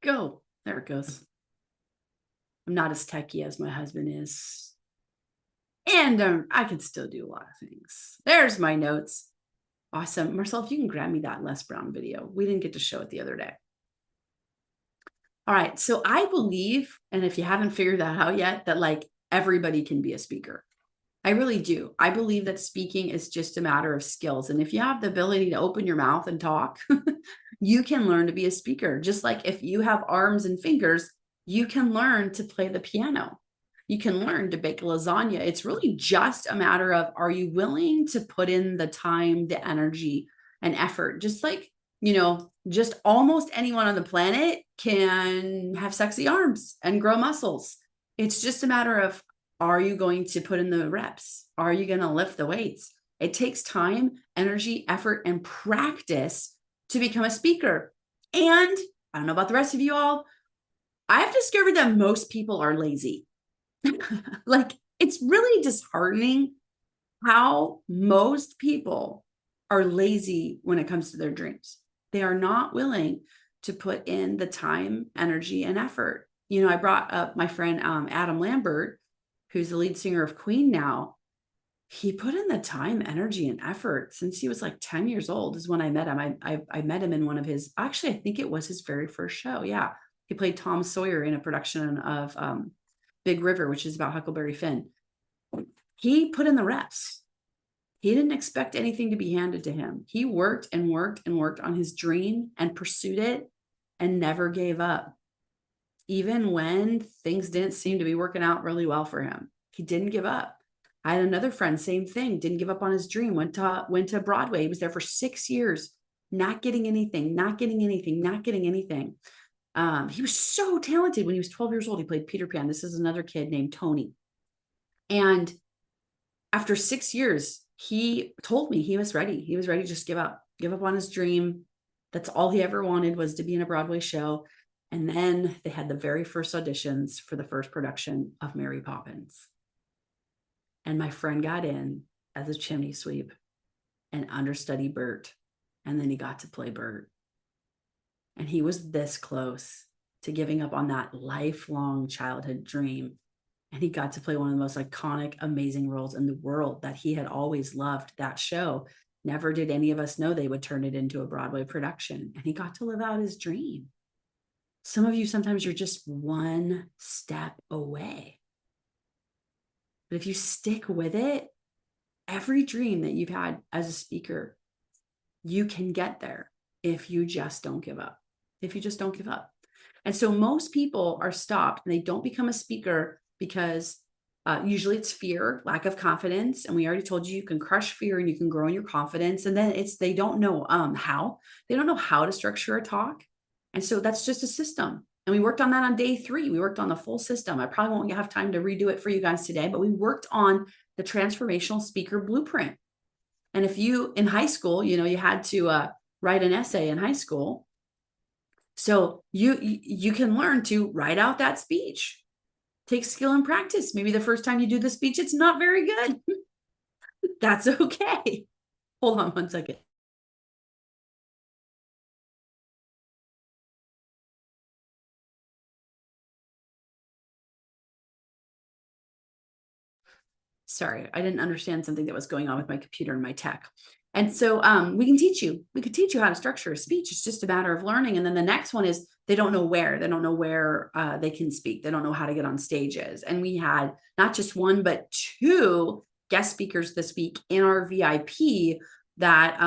Go. There it goes. I'm not as techy as my husband is. And I can still do a lot of things. There's my notes. Awesome. Marcel, if you can grab me that Les Brown video. We didn't get to show it the other day. All right. So I believe, and if you haven't figured that out yet, that like everybody can be a speaker. I really do. I believe that speaking is just a matter of skills. And if you have the ability to open your mouth and talk, you can learn to be a speaker. Just like if you have arms and fingers, you can learn to play the piano. You can learn to bake lasagna. It's really just a matter of, are you willing to put in the time, the energy, and effort? Just like, you know, just almost anyone on the planet can have sexy arms and grow muscles. It's just a matter of, are you going to put in the reps? Are you going to lift the weights? It takes time, energy, effort, and practice to become a speaker. And I don't know about the rest of you all, I've discovered that most people are lazy. Like, it's really disheartening how most people are lazy when it comes to their dreams. They are not willing to put in the time, energy, and effort. You know, I brought up my friend Adam Lambert, who's the lead singer of Queen now. He put in the time, energy, and effort since he was like 10 years old is when I met him. I met him in one of his, actually, I think it was his very first show. Yeah. He played Tom Sawyer in a production of Big River, which is about Huckleberry Finn. He put in the reps. He didn't expect anything to be handed to him. He worked and worked and worked on his dream and pursued it and never gave up. Even when things didn't seem to be working out really well for him, he didn't give up. I had another friend, same thing, didn't give up on his dream, went to Broadway. He was there for 6 years, not getting anything. He was so talented. When he was 12 years old, he played Peter Pan. This is another kid named Tony. And after 6 years, he told me he was ready. He was ready to just give up on his dream. That's all he ever wanted, was to be in a Broadway show. And then they had the very first auditions for the first production of Mary Poppins. And my friend got in as a chimney sweep and understudy Bert. And then he got to play Bert. And he was this close to giving up on that lifelong childhood dream. And he got to play one of the most iconic, amazing roles in the world that he had always loved. That show. Never did any of us know they would turn it into a Broadway production. And he got to live out his dream. Some of you, sometimes you're just one step away. But if you stick with it, every dream that you've had as a speaker, you can get there if you just don't give up. And so most people are stopped and they don't become a speaker because usually it's fear, lack of confidence. And we already told you, you can crush fear and you can grow in your confidence. And then they don't know how. They don't know how to structure a talk. And so that's just a system. And we worked on that on day 3. We worked on the full system. I probably won't have time to redo it for you guys today, but we worked on the transformational speaker blueprint. And if you, in high school, you know, you had to write an essay in high school. So you can learn to write out that speech. Take skill and practice. Maybe the first time you do the speech, it's not very good. That's okay. Hold on 1 second. Sorry, I didn't understand something that was going on with my computer and my tech. And so we can teach you. We could teach you how to structure a speech. It's just a matter of learning. And then the next one is they don't know where. They don't know where they can speak. They don't know how to get on stages. And we had not just one, but 2 guest speakers this week in our VIP that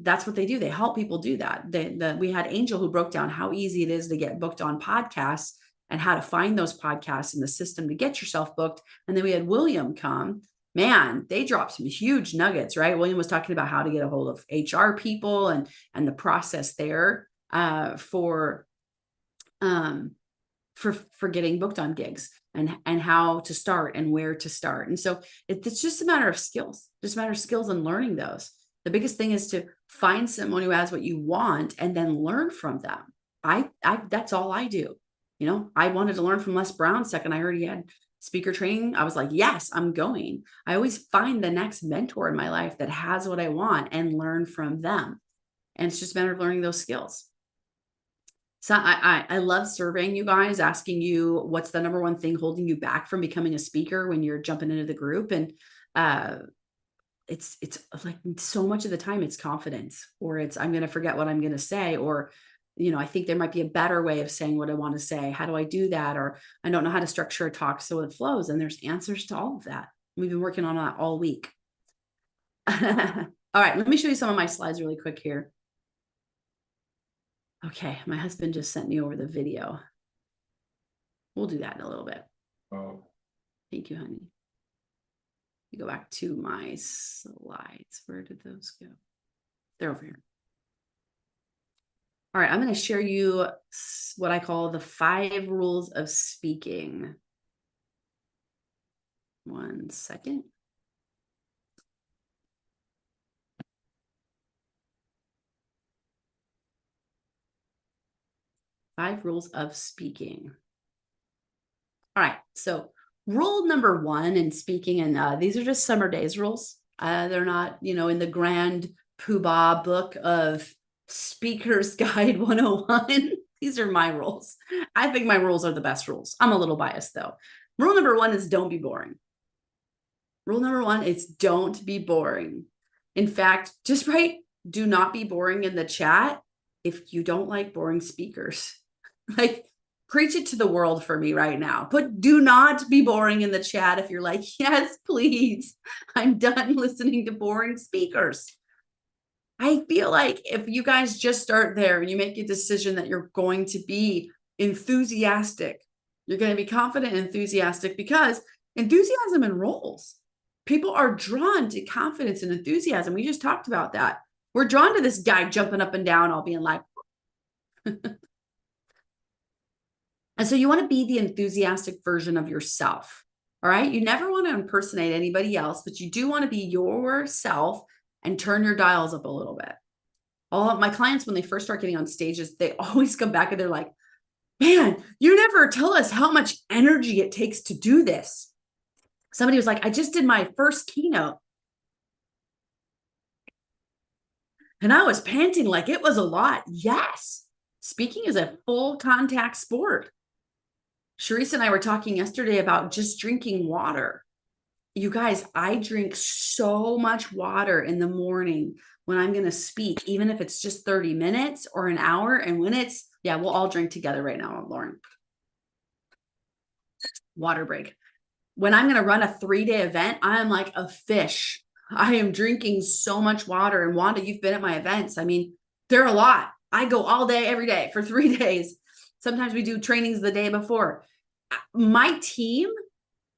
that's what they do. They help people do that. We had Angel who broke down how easy it is to get booked on podcasts and how to find those podcasts in the system to get yourself booked. And then we had William come. Man, they dropped some huge nuggets, right? William was talking about how to get a hold of HR people and the process there for getting booked on gigs and how to start and where to start. And so it's just a matter of skills, and learning those. The biggest thing is to find someone who has what you want and then learn from them. That's all I do. You know, I wanted to learn from Les Brown. Second I heard he had speaker training, I was like, yes, I'm going. I always find the next mentor in my life that has what I want and learn from them. And it's just a matter of learning those skills. So I love surveying you guys, asking you what's the number one thing holding you back from becoming a speaker when you're jumping into the group. And it's like so much of the time it's confidence, or it's I'm going to forget what I'm going to say, or you know, I think there might be a better way of saying what I want to say. How do I do that? Or I don't know how to structure a talk so it flows. And there's answers to all of that. We've been working on that all week. All right, let me show you some of my slides really quick here. Okay, my husband just sent me over the video. We'll do that in a little bit. Oh, Thank you, honey. You go back to my slides. Where did those go? They're over here. All right, I'm going to share you what I call the 5 rules of speaking. 1 second. Five rules of speaking. All right, so rule number 1 in speaking, and these are just Summer Days rules. They're not, you know, in the grand poobah book of Speaker's Guide 101. These are my rules. I think my rules are the best rules. I'm a little biased though. Rule number 1 is don't be boring. Rule number 1 is don't be boring. In fact, just write do not be boring in the chat if you don't like boring speakers. Like, preach it to the world for me right now. Put do not be boring in the chat if you're like, yes, please. I'm done listening to boring speakers. I feel like if you guys just start there and you make a decision that you're going to be enthusiastic, you're going to be confident and enthusiastic, because enthusiasm enrolls. People are drawn to confidence and enthusiasm. We just talked about that. We're drawn to this guy jumping up and down, all being like, and so you want to be the enthusiastic version of yourself. All right. You never want to impersonate anybody else, but you do want to be yourself and turn your dials up a little bit. All of my clients, when they first start getting on stages, they always come back and they're like, man, you never tell us how much energy it takes to do this. Somebody was like, I just did my first keynote and I was panting like it was a lot. Yes. Speaking is a full contact sport. Sharice and I were talking yesterday about just drinking water. You guys, I drink so much water in the morning when I'm going to speak, even if it's just 30 minutes or an hour. And when it's, yeah, we'll all drink together right now, Lauren. Water break. When I'm going to run a 3-day event, I'm like a fish. I am drinking so much water. And Wanda, you've been at my events. I mean, they're a lot. I go all day, every day for 3 days. Sometimes we do trainings the day before. My team,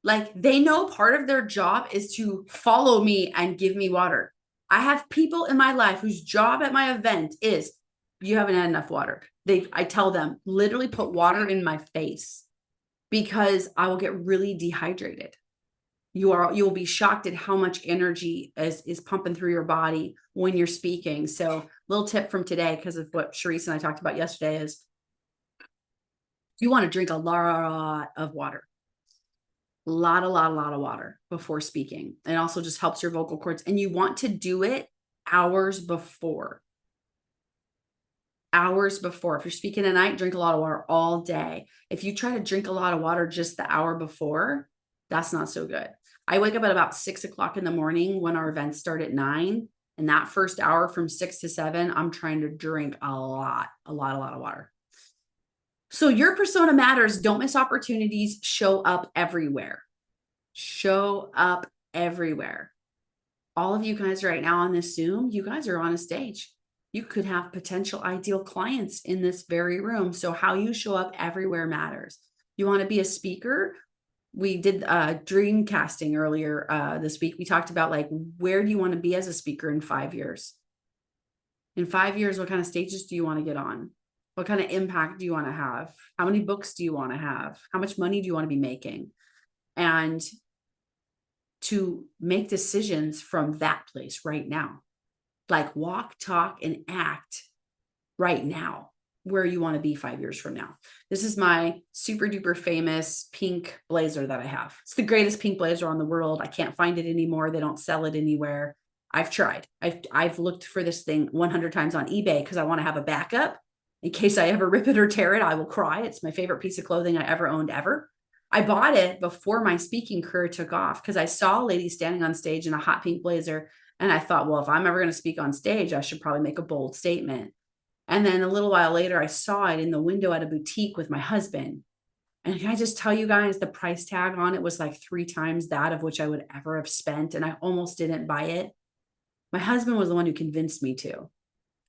like, they know part of their job is to follow me and give me water. I have people in my life whose job at my event is, you haven't had enough water. I tell them, literally put water in my face, because I will get really dehydrated. You'll be shocked at how much energy is pumping through your body when you're speaking. So little tip from today, because of what Sharice and I talked about yesterday, is you want to drink a lot of water. A lot of water before speaking. It also just helps your vocal cords, and you want to do it hours before. Hours before. If you're speaking at night, drink a lot of water all day. If you try to drink a lot of water just the hour before, that's not so good. I wake up at about 6 o'clock in the morning when our events start at 9. And that first hour from 6 to 7, I'm trying to drink a lot of water. So your persona matters. Don't miss opportunities. Show up everywhere. Show up everywhere. All of you guys right now on this Zoom, you guys are on a stage. You could have potential ideal clients in this very room. So how you show up everywhere matters. You want to be a speaker? We did dream casting earlier this week. We talked about like, where do you want to be as a speaker in 5 years? In 5 years, what kind of stages do you want to get on? What kind of impact do you want to have? How many books do you want to have? How much money do you want to be making? And to make decisions from that place right now, like walk, talk, and act right now where you want to be 5 years from now. This is my super duper famous pink blazer that I have. It's the greatest pink blazer on the world. I can't find it anymore. They don't sell it anywhere. I've tried. I've looked for this thing 100 times on eBay because I want to have a backup in case I ever rip it or tear it. I will cry. It's my favorite piece of clothing I ever owned ever. I bought it before my speaking career took off because I saw a lady standing on stage in a hot pink blazer. And I thought, well, if I'm ever going to speak on stage, I should probably make a bold statement. And then a little while later, I saw it in the window at a boutique with my husband. And can I just tell you guys, the price tag on it was like 3 times that of which I would ever have spent. And I almost didn't buy it. My husband was the one who convinced me to.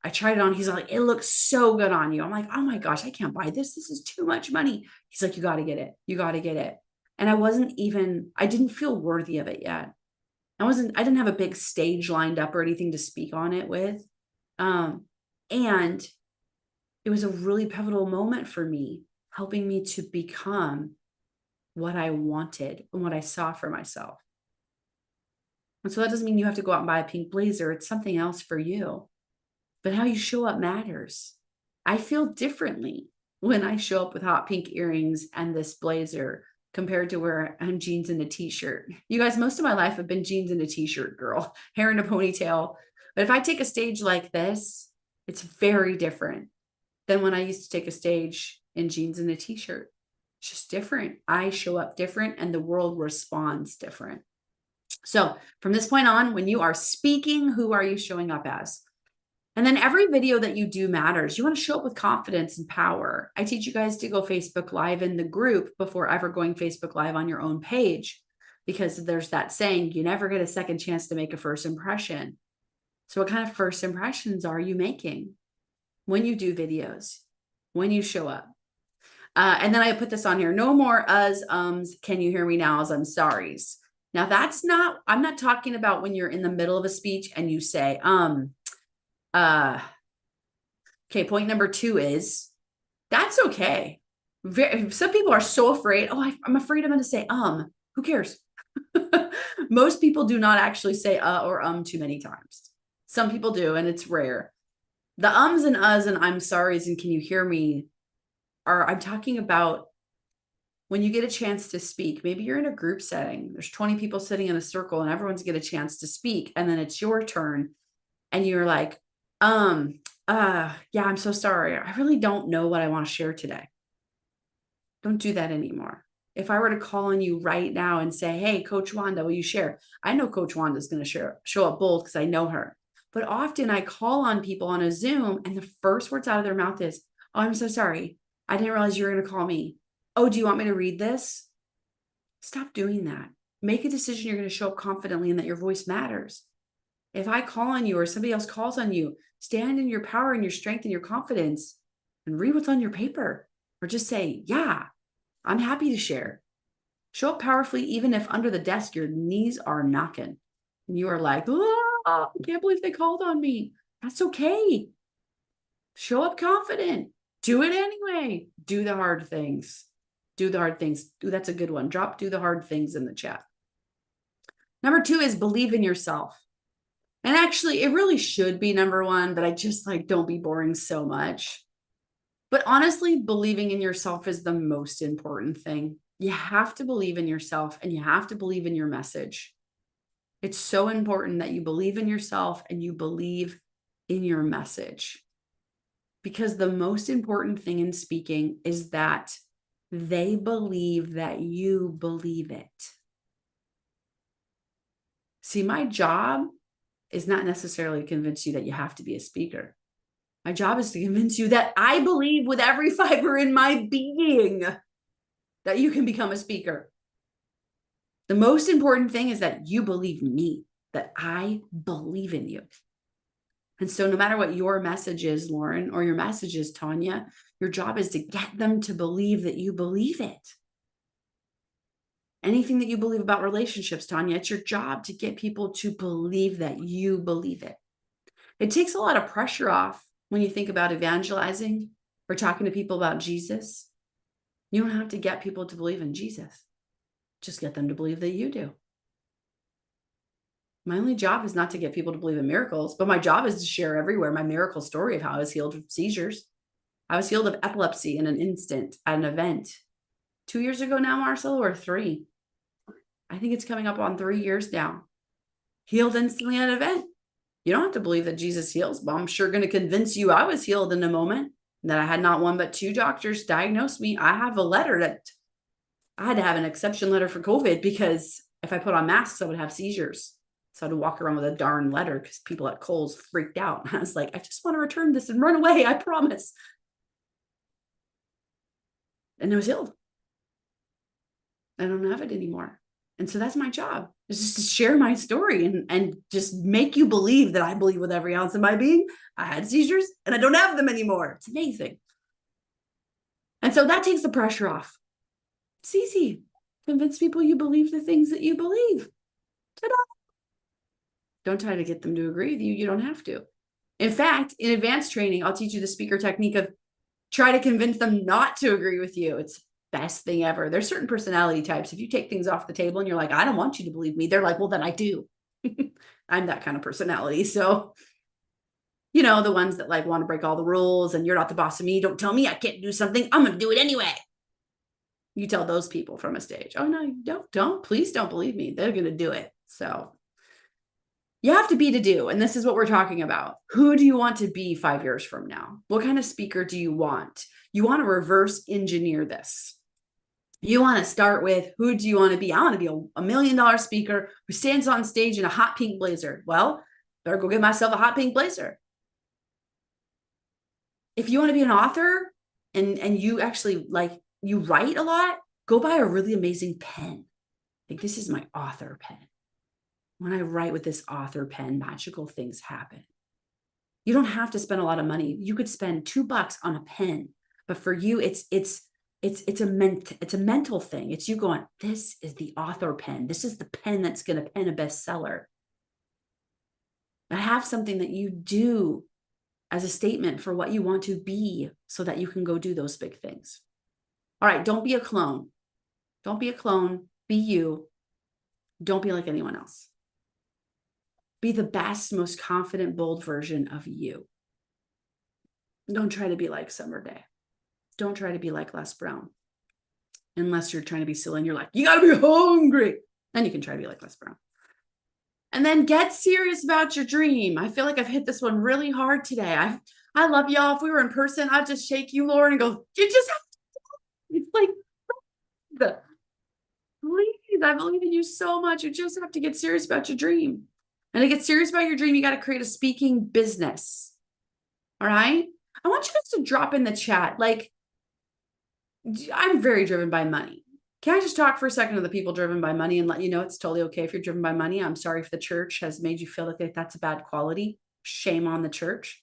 I tried it on. He's like, it looks so good on you. I'm like, oh my gosh, I can't buy this. This is too much money. He's like, you got to get it. You got to get it. And I didn't feel worthy of it yet. I didn't have a big stage lined up or anything to speak on it with. And it was a really pivotal moment for me, helping me to become what I wanted and what I saw for myself. And so that doesn't mean you have to go out and buy a pink blazer. It's something else for you. But how you show up matters. I feel differently when I show up with hot pink earrings and this blazer compared to where I'm jeans and a t-shirt. You guys, most of my life I've been jeans and a t-shirt girl, hair in a ponytail. But if I take a stage like this, it's very different than when I used to take a stage in jeans and a t-shirt. It's just different. I show up different and the world responds different. So from this point on, when you are speaking, who are you showing up as? And then every video that you do matters. You want to show up with confidence and power. I teach you guys to go Facebook Live in the group before ever going Facebook Live on your own page, because there's that saying, you never get a second chance to make a first impression. So what kind of first impressions are you making when you do videos, when you show up? And then I put this on here. No more us, can you hear me now, as I'm sorries. Now I'm not talking about when you're in the middle of a speech and you say, okay, point number 2 is that's okay. Some people are so afraid. Oh, I'm afraid I'm going to say, who cares? Most people do not actually say, or too many times. Some people do, and it's rare. The ums and uhs and I'm sorry's and can you hear me I'm talking about when you get a chance to speak. Maybe you're in a group setting. There's 20 people sitting in a circle and everyone's get a chance to speak. And then it's your turn. And you're like, yeah, I'm so sorry. I really don't know what I want to share today. Don't do that anymore. If I were to call on you right now and say, hey, Coach Wanda, will you share? I know Coach Wanda is going to show up bold because I know her. But often I call on people on a Zoom and the first words out of their mouth is, oh, I'm so sorry. I didn't realize you were going to call me. Oh, do you want me to read this? Stop doing that. Make a decision you're going to show up confidently and that your voice matters. If I call on you or somebody else calls on you, stand in your power and your strength and your confidence and read what's on your paper, or just say, yeah, I'm happy to share. Show up powerfully, even if under the desk, your knees are knocking and you are like, oh, I can't believe they called on me. That's okay. Show up confident. Do it anyway. Do the hard things. Do the hard things. Ooh, that's a good one. Do the hard things in the chat. Number 2 is believe in yourself. And actually, it really should be number 1, but I just don't be boring so much. But honestly, believing in yourself is the most important thing. You have to believe in yourself and you have to believe in your message. It's so important that you believe in yourself and you believe in your message. Because the most important thing in speaking is that they believe that you believe it. See, my job is not necessarily to convince you that you have to be a speaker. My job is to convince you that I believe with every fiber in my being that you can become a speaker. The most important thing is that you believe me, that I believe in you. And so no matter what your message is, Lauren, or your message is, Tanya, your job is to get them to believe that you believe it. Anything that you believe about relationships, Tanya, it's your job to get people to believe that you believe it. It takes a lot of pressure off when you think about evangelizing or talking to people about Jesus. You don't have to get people to believe in Jesus. Just get them to believe that you do. My only job is not to get people to believe in miracles, but my job is to share everywhere my miracle story of how I was healed of seizures. I was healed of epilepsy in an instant at an event 2 years ago now, Marcelo, or 3. I think it's coming up on 3 years now. Healed instantly at an event. You don't have to believe that Jesus heals, but I'm sure going to convince you I was healed in a moment, that I had not one but 2 doctors diagnose me. I have a letter that I had to have an exception letter for COVID because if I put on masks, I would have seizures. So I had to walk around with a darn letter because people at Kohl's freaked out. I was like, I just want to return this and run away. I promise. And I was healed. I don't have it anymore. And so that's my job, is just to share my story and just make you believe that I believe with every ounce of my being. I had seizures and I don't have them anymore. It's amazing. And so that takes the pressure off. It's easy. Convince people you believe the things that you believe. Ta-da! Don't try to get them to agree with you. You don't have to. In fact, in advanced training, I'll teach you the speaker technique of try to convince them not to agree with you. It's the best thing ever. There's certain personality types. If you take things off the table and you're like, I don't want you to believe me, they're like, well, then I do. I'm that kind of personality. So, you know, the ones that like want to break all the rules and you're not the boss of me. Don't tell me I can't do something. I'm going to do it anyway. You tell those people from a stage, oh no, don't, please don't believe me. They're going to do it. So you have to be to do. And this is what we're talking about. Who do you want to be 5 years from now? What kind of speaker do you want? You want to reverse engineer this. You want to start with, who do you want to be? I want to be a $1 million speaker who stands on stage in a hot pink blazer. Well, better go get myself a hot pink blazer. If you want to be an author and you actually like, you write a lot, go buy a really amazing pen. Like, this is my author pen. When I write with this author pen, magical things happen. You don't have to spend a lot of money. You could spend $2 on a pen, but for you, it's a mental thing. It's you going, this is the author pen. This is the pen that's going to pen a bestseller. I have something that you do as a statement for what you want to be so that you can go do those big things. All right, don't be a clone. Don't be a clone. Be you. Don't be like anyone else. Be the best, most confident, bold version of you. Don't try to be like Summer Day. Don't try to be like Les Brown. Unless you're trying to be silly and you're like, you got to be hungry. Then you can try to be like Les Brown. And then get serious about your dream. I feel like I've hit this one really hard today. I love y'all. If we were in person, I'd just shake you, Lauren, and go, you just have to. It's like, please, I believe in you so much. You just have to get serious about your dream. And to get serious about your dream, you got to create a speaking business. All right? I want you guys to drop in the chat. Like, I'm very driven by money. Can I just talk for a second to the people driven by money and let you know it's totally okay if you're driven by money? I'm sorry if the church has made you feel like that's a bad quality. Shame on the church.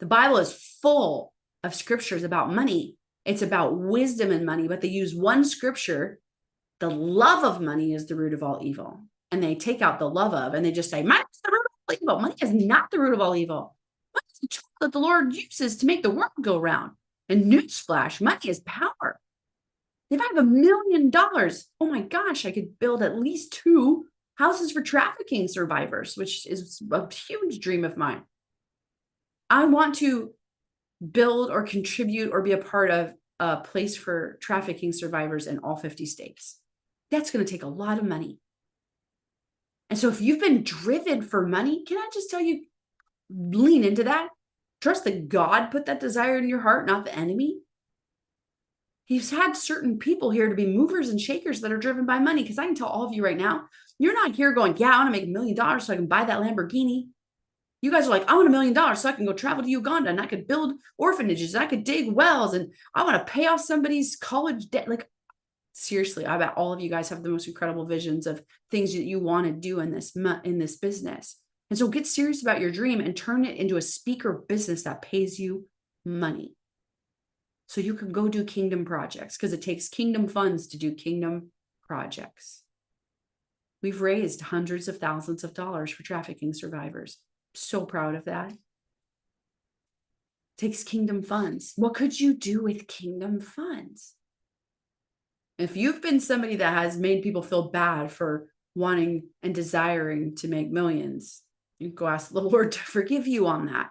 The Bible is full of scriptures about money. It's about wisdom and money, but they use one scripture. The love of money is the root of all evil. And they take out the love of, and they just say, money is the root of all evil. Money is not the root of all evil. Money is the tool that the Lord uses to make the world go round. And newsflash, money is power. If I have $1 million, oh my gosh, I could build at least 2 houses for trafficking survivors, which is a huge dream of mine. I want to build or contribute or be a part of a place for trafficking survivors in all 50 states. That's going to take a lot of money. And so if you've been driven for money, can I just tell you, lean into that. Trust that God put that desire in your heart, not the enemy. He's had certain people here to be movers and shakers that are driven by money. Because I can tell all of you right now, You're not here going, yeah, I want to make $1 million so I can buy that Lamborghini. You guys are like, I want $1 million so I can go travel to Uganda and I could build orphanages and I could dig wells and I want to pay off somebody's college debt. Like, seriously, I bet all of you guys have the most incredible visions of things that you want to do in this business. And so get serious about your dream and turn it into a speaker business that pays you money. So you can go do kingdom projects, because it takes kingdom funds to do kingdom projects. We've raised hundreds of thousands of dollars for trafficking survivors. So proud of that. It takes kingdom funds. What could you do with kingdom funds? If you've been somebody that has made people feel bad for wanting and desiring to make millions, you go ask the Lord to forgive you on that.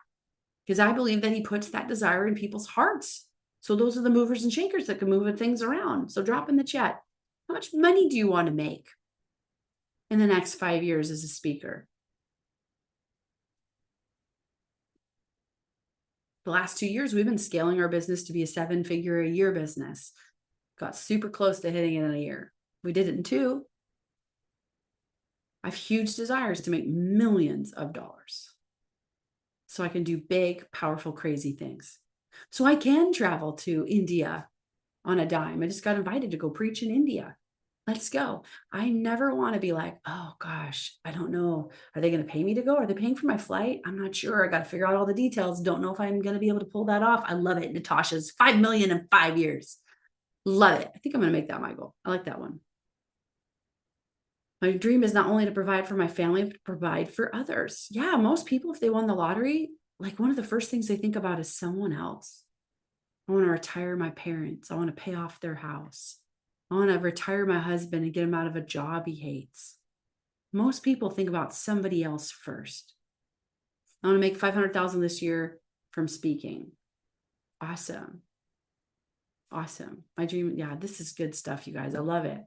Because I believe that he puts that desire in people's hearts. So those are the movers and shakers that can move things around. So drop in the chat. How much money do you want to make in the next 5 years as a speaker? The last 2 years, we've been scaling our business to be a 7-figure-a-year business. Got super close to hitting it in a year. We did it in 2. I have huge desires to make millions of dollars so I can do big, powerful, crazy things. So I can travel to India on a dime. I just got invited to go preach in India. Let's go. I never want to be like, oh gosh, I don't know. Are they going to pay me to go? Are they paying for my flight? I'm not sure. I got to figure out all the details. Don't know if I'm going to be able to pull that off. I love it. Natasha's 5 million in 5 years. Love it. I think I'm going to make that my goal. I like that one. My dream is not only to provide for my family, but to provide for others. Yeah, most people, if they won the lottery, like one of the first things they think about is someone else. I want to retire my parents. I want to pay off their house. I want to retire my husband and get him out of a job he hates. Most people think about somebody else first. I want to make $500,000 this year from speaking. Awesome. Awesome. My dream. Yeah, this is good stuff, you guys. I love it.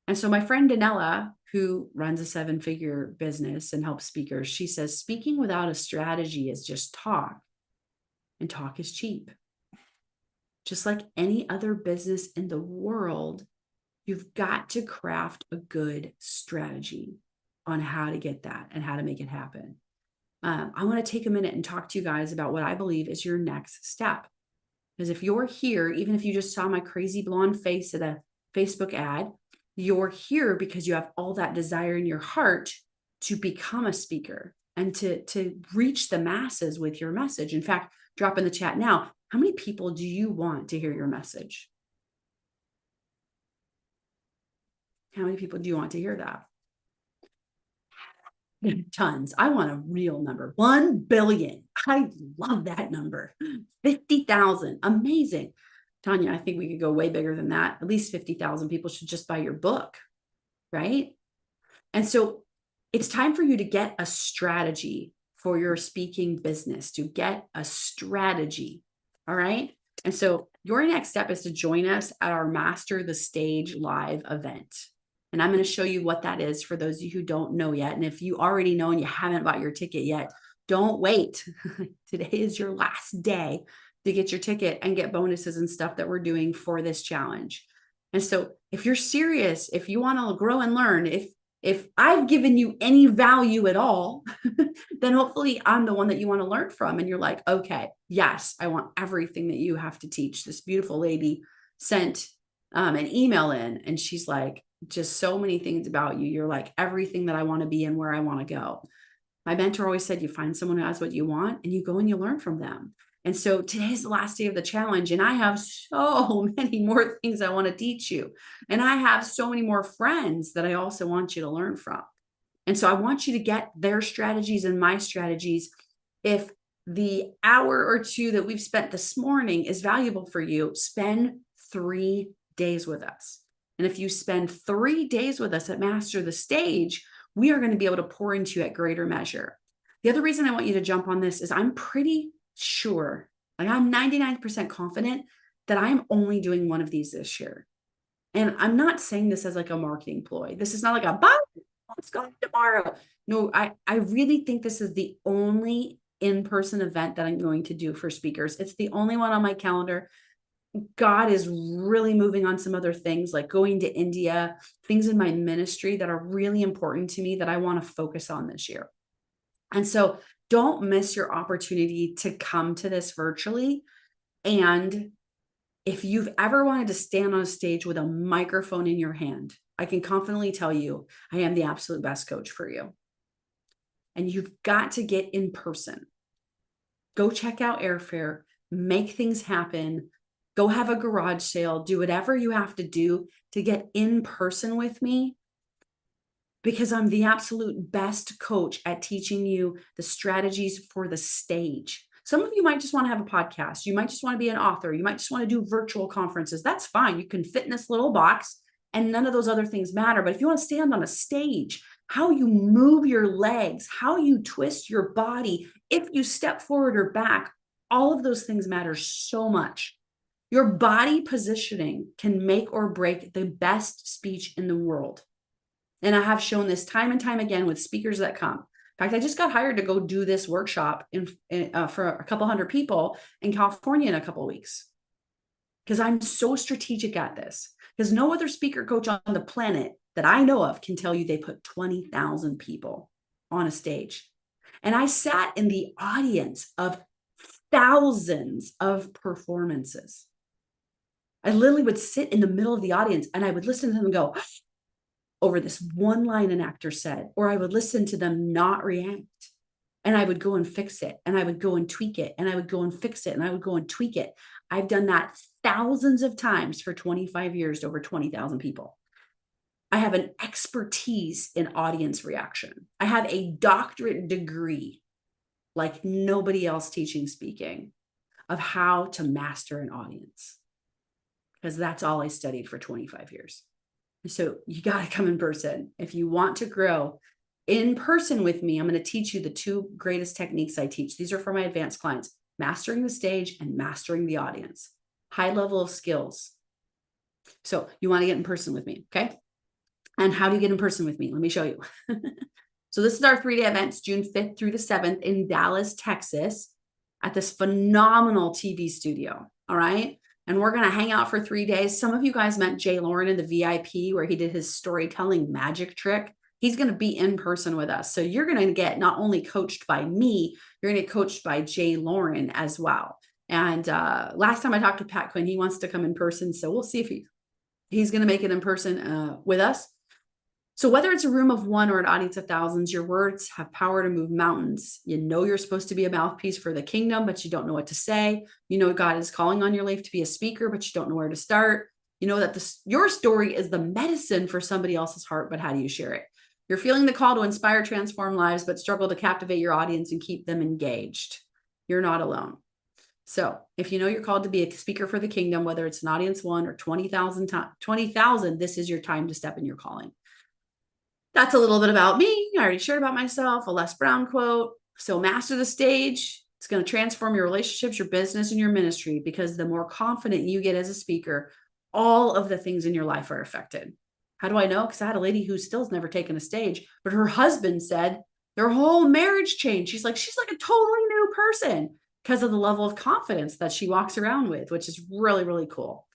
And so my friend Danella, who runs a 7-figure business and helps speakers, she says, speaking without a strategy is just talk, and talk is cheap. Just like any other business in the world, you've got to craft a good strategy on how to get that and how to make it happen. I want to take a minute and talk to you guys about what I believe is your next step. Because if you're here, even if you just saw my crazy blonde face at a Facebook ad, you're here because you have all that desire in your heart to become a speaker and to reach the masses with your message. In fact, drop in the chat now. How many people do you want to hear your message? How many people do you want to hear that? Tons. I want a real number. 1 billion. I love that number. 50,000. Amazing. Tanya, I think we could go way bigger than that. At least 50,000 people should just buy your book, right? And so it's time for you to get a strategy for your speaking business, to get a strategy. All right. And so your next step is to join us at our Master the Stage live event. And I'm going to show you what that is for those of you who don't know yet. And if you already know and you haven't bought your ticket yet, don't wait. Today is your last day to get your ticket and get bonuses and stuff that we're doing for this challenge. And so if you're serious, if you want to grow and learn, if I've given you any value at all, then hopefully I'm the one that you want to learn from. And you're like, okay, yes, I want everything that you have to teach. This beautiful lady sent an email in and she's like, just so many things about you. You're like everything that I want to be and where I want to go. My mentor always said, you find someone who has what you want and you go and you learn from them. And so today's the last day of the challenge, and I have so many more things I want to teach you. And I have so many more friends that I also want you to learn from. And so I want you to get their strategies and my strategies. If the hour or 2 that we've spent this morning is valuable for you, spend 3 days with us. And if you spend 3 days with us at Master the Stage, we are going to be able to pour into you at greater measure. The other reason I want you to jump on this is I'm pretty sure, like I'm 99% confident that I'm only doing one of these this year. And I'm not saying this as like a marketing ploy. This is not like a, bye, let's go tomorrow. No, I really think this is the only in-person event that I'm going to do for speakers. It's the only one on my calendar. God is really moving on some other things, like going to India, things in my ministry that are really important to me that I want to focus on this year. And so don't miss your opportunity to come to this virtually. And if you've ever wanted to stand on a stage with a microphone in your hand, I can confidently tell you, I am the absolute best coach for you. And you've got to get in person. Go check out airfare, make things happen, go have a garage sale, do whatever you have to do to get in person with me, because I'm the absolute best coach at teaching you the strategies for the stage. Some of you might just want to have a podcast. You might just want to be an author. You might just want to do virtual conferences. That's fine. You can fit in this little box and none of those other things matter. But if you want to stand on a stage, how you move your legs, how you twist your body, if you step forward or back, all of those things matter so much. Your body positioning can make or break the best speech in the world. And I have shown this time and time again with speakers that come. In fact, I just got hired to go do this workshop for a couple hundred people in California in a couple of weeks, because I'm so strategic at this. Because no other speaker coach on the planet that I know of can tell you they put 20,000 people on a stage. And I sat in the audience of thousands of performances. I literally would sit in the middle of the audience and I would listen to them and go over this one line an actor said, or I would listen to them not react. And I would go and fix it. And I would go and tweak it. And I would go and fix it. And I would go and tweak it. I've done that thousands of times for 25 years to over 20,000 people. I have an expertise in audience reaction. I have a doctorate degree like nobody else teaching speaking of how to master an audience, because that's all I studied for 25 years. So you got to come in person. If you want to grow in person with me, I'm going to teach you the two greatest techniques I teach. These are for my advanced clients: mastering the stage and mastering the audience. High level of skills. So you want to get in person with me, okay? And how do you get in person with me? Let me show you. So this is our 3-day events, June 5th through the 7th in Dallas, Texas, at this phenomenal TV studio. All right. And we're going to hang out for 3 days. Some of you guys met Jay Lauren in the VIP where he did his storytelling magic trick. He's going to be in person with us. So you're going to get not only coached by me, you're going to get coached by Jay Lauren as well. And last time I talked to Pat Quinn, he wants to come in person. So we'll see if he's going to make it in person with us. So whether it's a room of one or an audience of thousands, your words have power to move mountains. You know you're supposed to be a mouthpiece for the kingdom, but you don't know what to say. You know God is calling on your life to be a speaker, but you don't know where to start. You know that your story is the medicine for somebody else's heart, but how do you share it? You're feeling the call to inspire, transform lives, but struggle to captivate your audience and keep them engaged. You're not alone. So if you know you're called to be a speaker for the kingdom, whether it's an audience one or 20,000, this is your time to step in your calling. That's a little bit about me. I already shared about myself, a Les Brown quote. So master the stage. It's going to transform your relationships, your business, and your ministry, because the more confident you get as a speaker, all of the things in your life are affected. How do I know? Because I had a lady who still has never taken a stage, but her husband said their whole marriage changed. She's like a totally new person because of the level of confidence that she walks around with, which is really, really cool.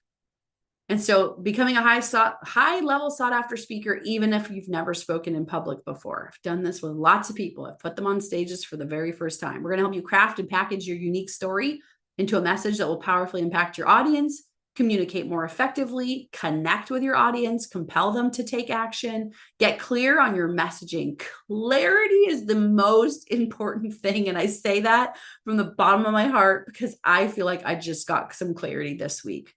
And so becoming a high level sought after speaker, even if you've never spoken in public before. I've done this with lots of people. I've put them on stages for the very first time. We're going to help you craft and package your unique story into a message that will powerfully impact your audience, communicate more effectively, connect with your audience, compel them to take action, get clear on your messaging. Clarity is the most important thing. And I say that from the bottom of my heart because I feel like I just got some clarity this week.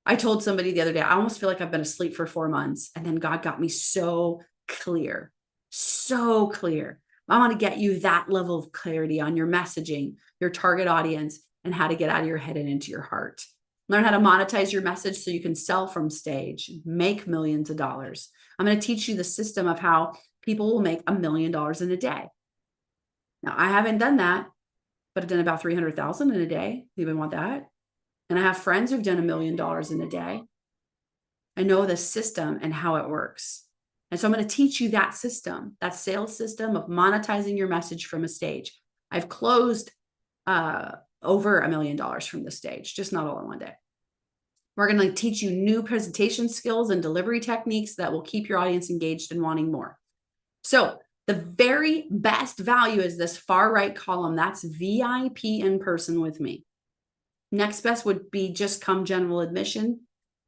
I told somebody the other day, I almost feel like I've been asleep for 4 months. And then God got me so clear, so clear. I want to get you that level of clarity on your messaging, your target audience, and how to get out of your head and into your heart. Learn how to monetize your message so you can sell from stage, make millions of dollars. I'm going to teach you the system of how people will make $1 million in a day. Now, I haven't done that, but I've done about 300,000 in a day. You even want that? And I have friends who've done $1 million in a day. I know the system and how it works. And so I'm going to teach you that system, that sales system of monetizing your message from a stage. I've closed over $1 million from the stage, just not all in one day. We're going to teach you new presentation skills and delivery techniques that will keep your audience engaged and wanting more. So the very best value is this far right column. That's VIP in person with me. Next best would be just come general admission.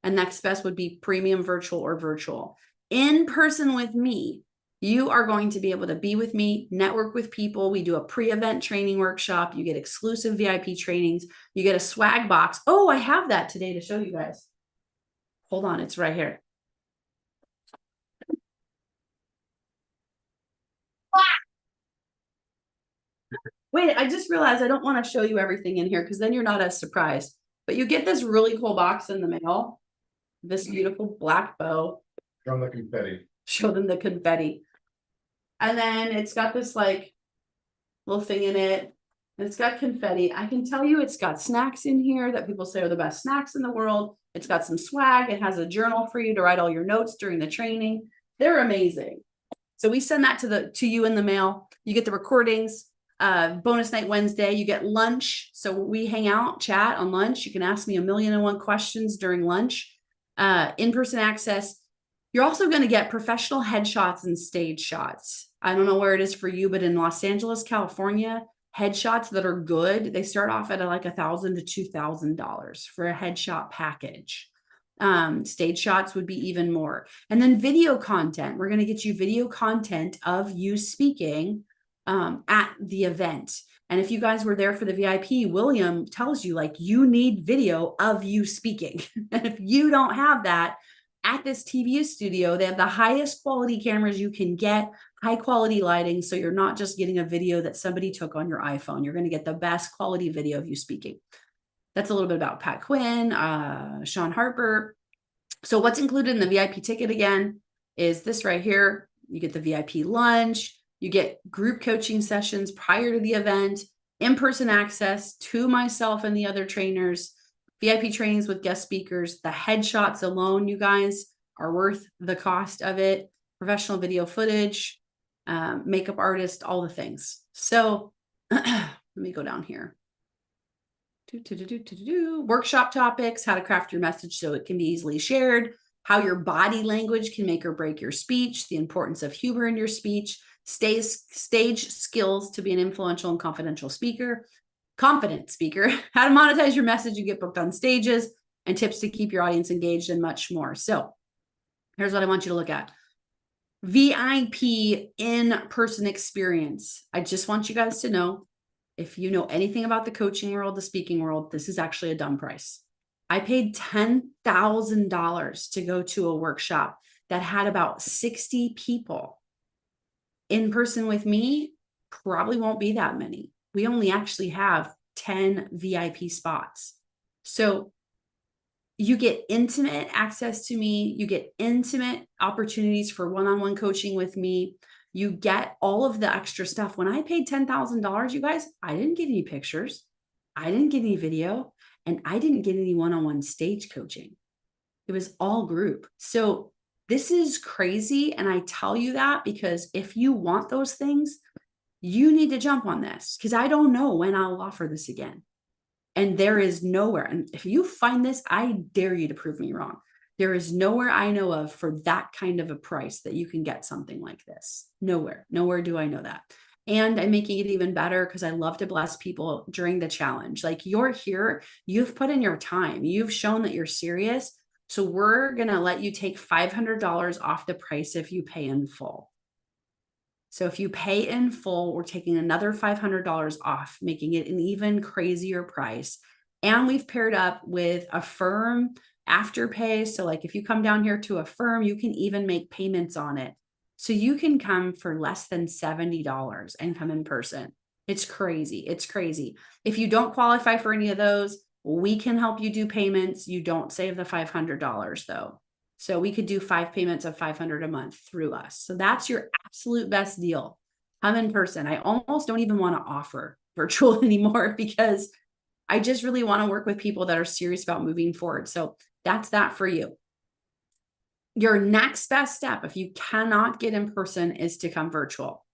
And next best would be premium virtual or virtual. In person with me, you are going to be able to be with me, network with people. We do a pre-event training workshop. You get exclusive VIP trainings. You get a swag box. Oh, I have that today to show you guys. Hold on, it's right here. Wait, I just realized I don't want to show you everything in here because then you're not as surprised. But you get this really cool box in the mail. This beautiful black bow. Show them the confetti. Show them the confetti. And then it's got this like little thing in it. And it's got confetti. I can tell you it's got snacks in here that people say are the best snacks in the world. It's got some swag. It has a journal for you to write all your notes during the training. They're amazing. So we send that to you in the mail. You get the recordings. Bonus night Wednesday, you get lunch. So we hang out, chat on lunch. You can ask me 1,000,001 questions during lunch. In-person access. You're also going to get professional headshots and stage shots. I don't know where it is for you, but in Los Angeles, California, headshots that are good, they start off at like $1,000 to $2,000 for a headshot package. Stage shots would be even more. And then video content. We're going to get you video content of you speaking at the event. And if you guys were there for the VIP, William tells you like you need video of you speaking. And if you don't have that at this TV studio, they have the highest quality cameras you can get, high quality lighting. So you're not just getting a video that somebody took on your iPhone. You're going to get the best quality video of you speaking. That's a little bit about Pat Quinn, Sean Harper. So what's included in the VIP ticket again is this right here. You get the VIP lunch. You get group coaching sessions prior to the event, in-person access to myself and the other trainers, VIP trainings with guest speakers. The headshots alone, you guys, are worth the cost of it. Professional video footage, makeup artist, all the things. So let me go down here. Workshop topics, how to craft your message so it can be easily shared, how your body language can make or break your speech, the importance of humor in your speech, stage skills to be an influential and confident speaker, how to monetize your message and get booked on stages, and tips to keep your audience engaged, and much more. So here's what I want you to look at. VIP in-person experience. I just want you guys to know, if you know anything about the coaching world, the speaking world, this is actually a dumb price. I paid $10,000 to go to a workshop that had about 60 people. In person with me, probably won't be that many. We only actually have 10 VIP spots. So you get intimate access to me. You get intimate opportunities for one-on-one coaching with me. You get all of the extra stuff. When I paid $10,000, you guys, I didn't get any pictures. I didn't get any video, and I didn't get any one-on-one stage coaching. It was all group. So this is crazy. And I tell you that because if you want those things, you need to jump on this, because I don't know when I'll offer this again. And there is nowhere. And if you find this, I dare you to prove me wrong. There is nowhere I know of for that kind of a price that you can get something like this. Nowhere do I know that. And I'm making it even better because I love to bless people during the challenge. Like, you're here, you've put in your time, you've shown that you're serious. So we're going to let you take $500 off the price if you pay in full. So if you pay in full, we're taking another $500 off, making it an even crazier price. And we've paired up with Affirm Afterpay. So like if you come down here to Affirm, you can even make payments on it. So you can come for less than $70 and come in person. It's crazy. It's crazy. If you don't qualify for any of those, we can help you do payments. You don't save the $500 though. So we could do 5 payments of $500 a month through us. So that's your absolute best deal. Come in person. I almost don't even want to offer virtual anymore because I just really want to work with people that are serious about moving forward. So that's that for you. Your next best step, if you cannot get in person, is to come virtual.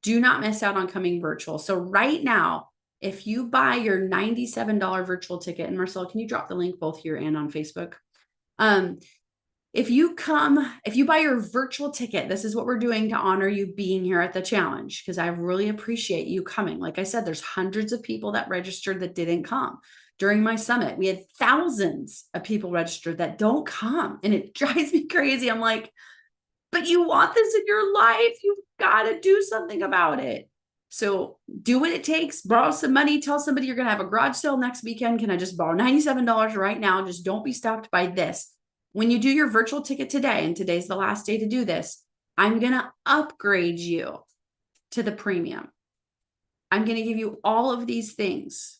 Do not miss out on coming virtual. So right now, If you buy your $97 virtual ticket, and Marcel, can you drop the link both here and on Facebook? If you buy your virtual ticket, this is what we're doing to honor you being here at the challenge, because I really appreciate you coming. Like I said, there's hundreds of people that registered that didn't come. During my summit, we had thousands of people registered that don't come, and it drives me crazy. I'm like, but you want this in your life. You've got to do something about it. So do what it takes, borrow some money, tell somebody you're going to have a garage sale next weekend. Can I just borrow $97 right now? Just don't be stopped by this. When you do your virtual ticket today, and today's the last day to do this, I'm going to upgrade you to the premium. I'm going to give you all of these things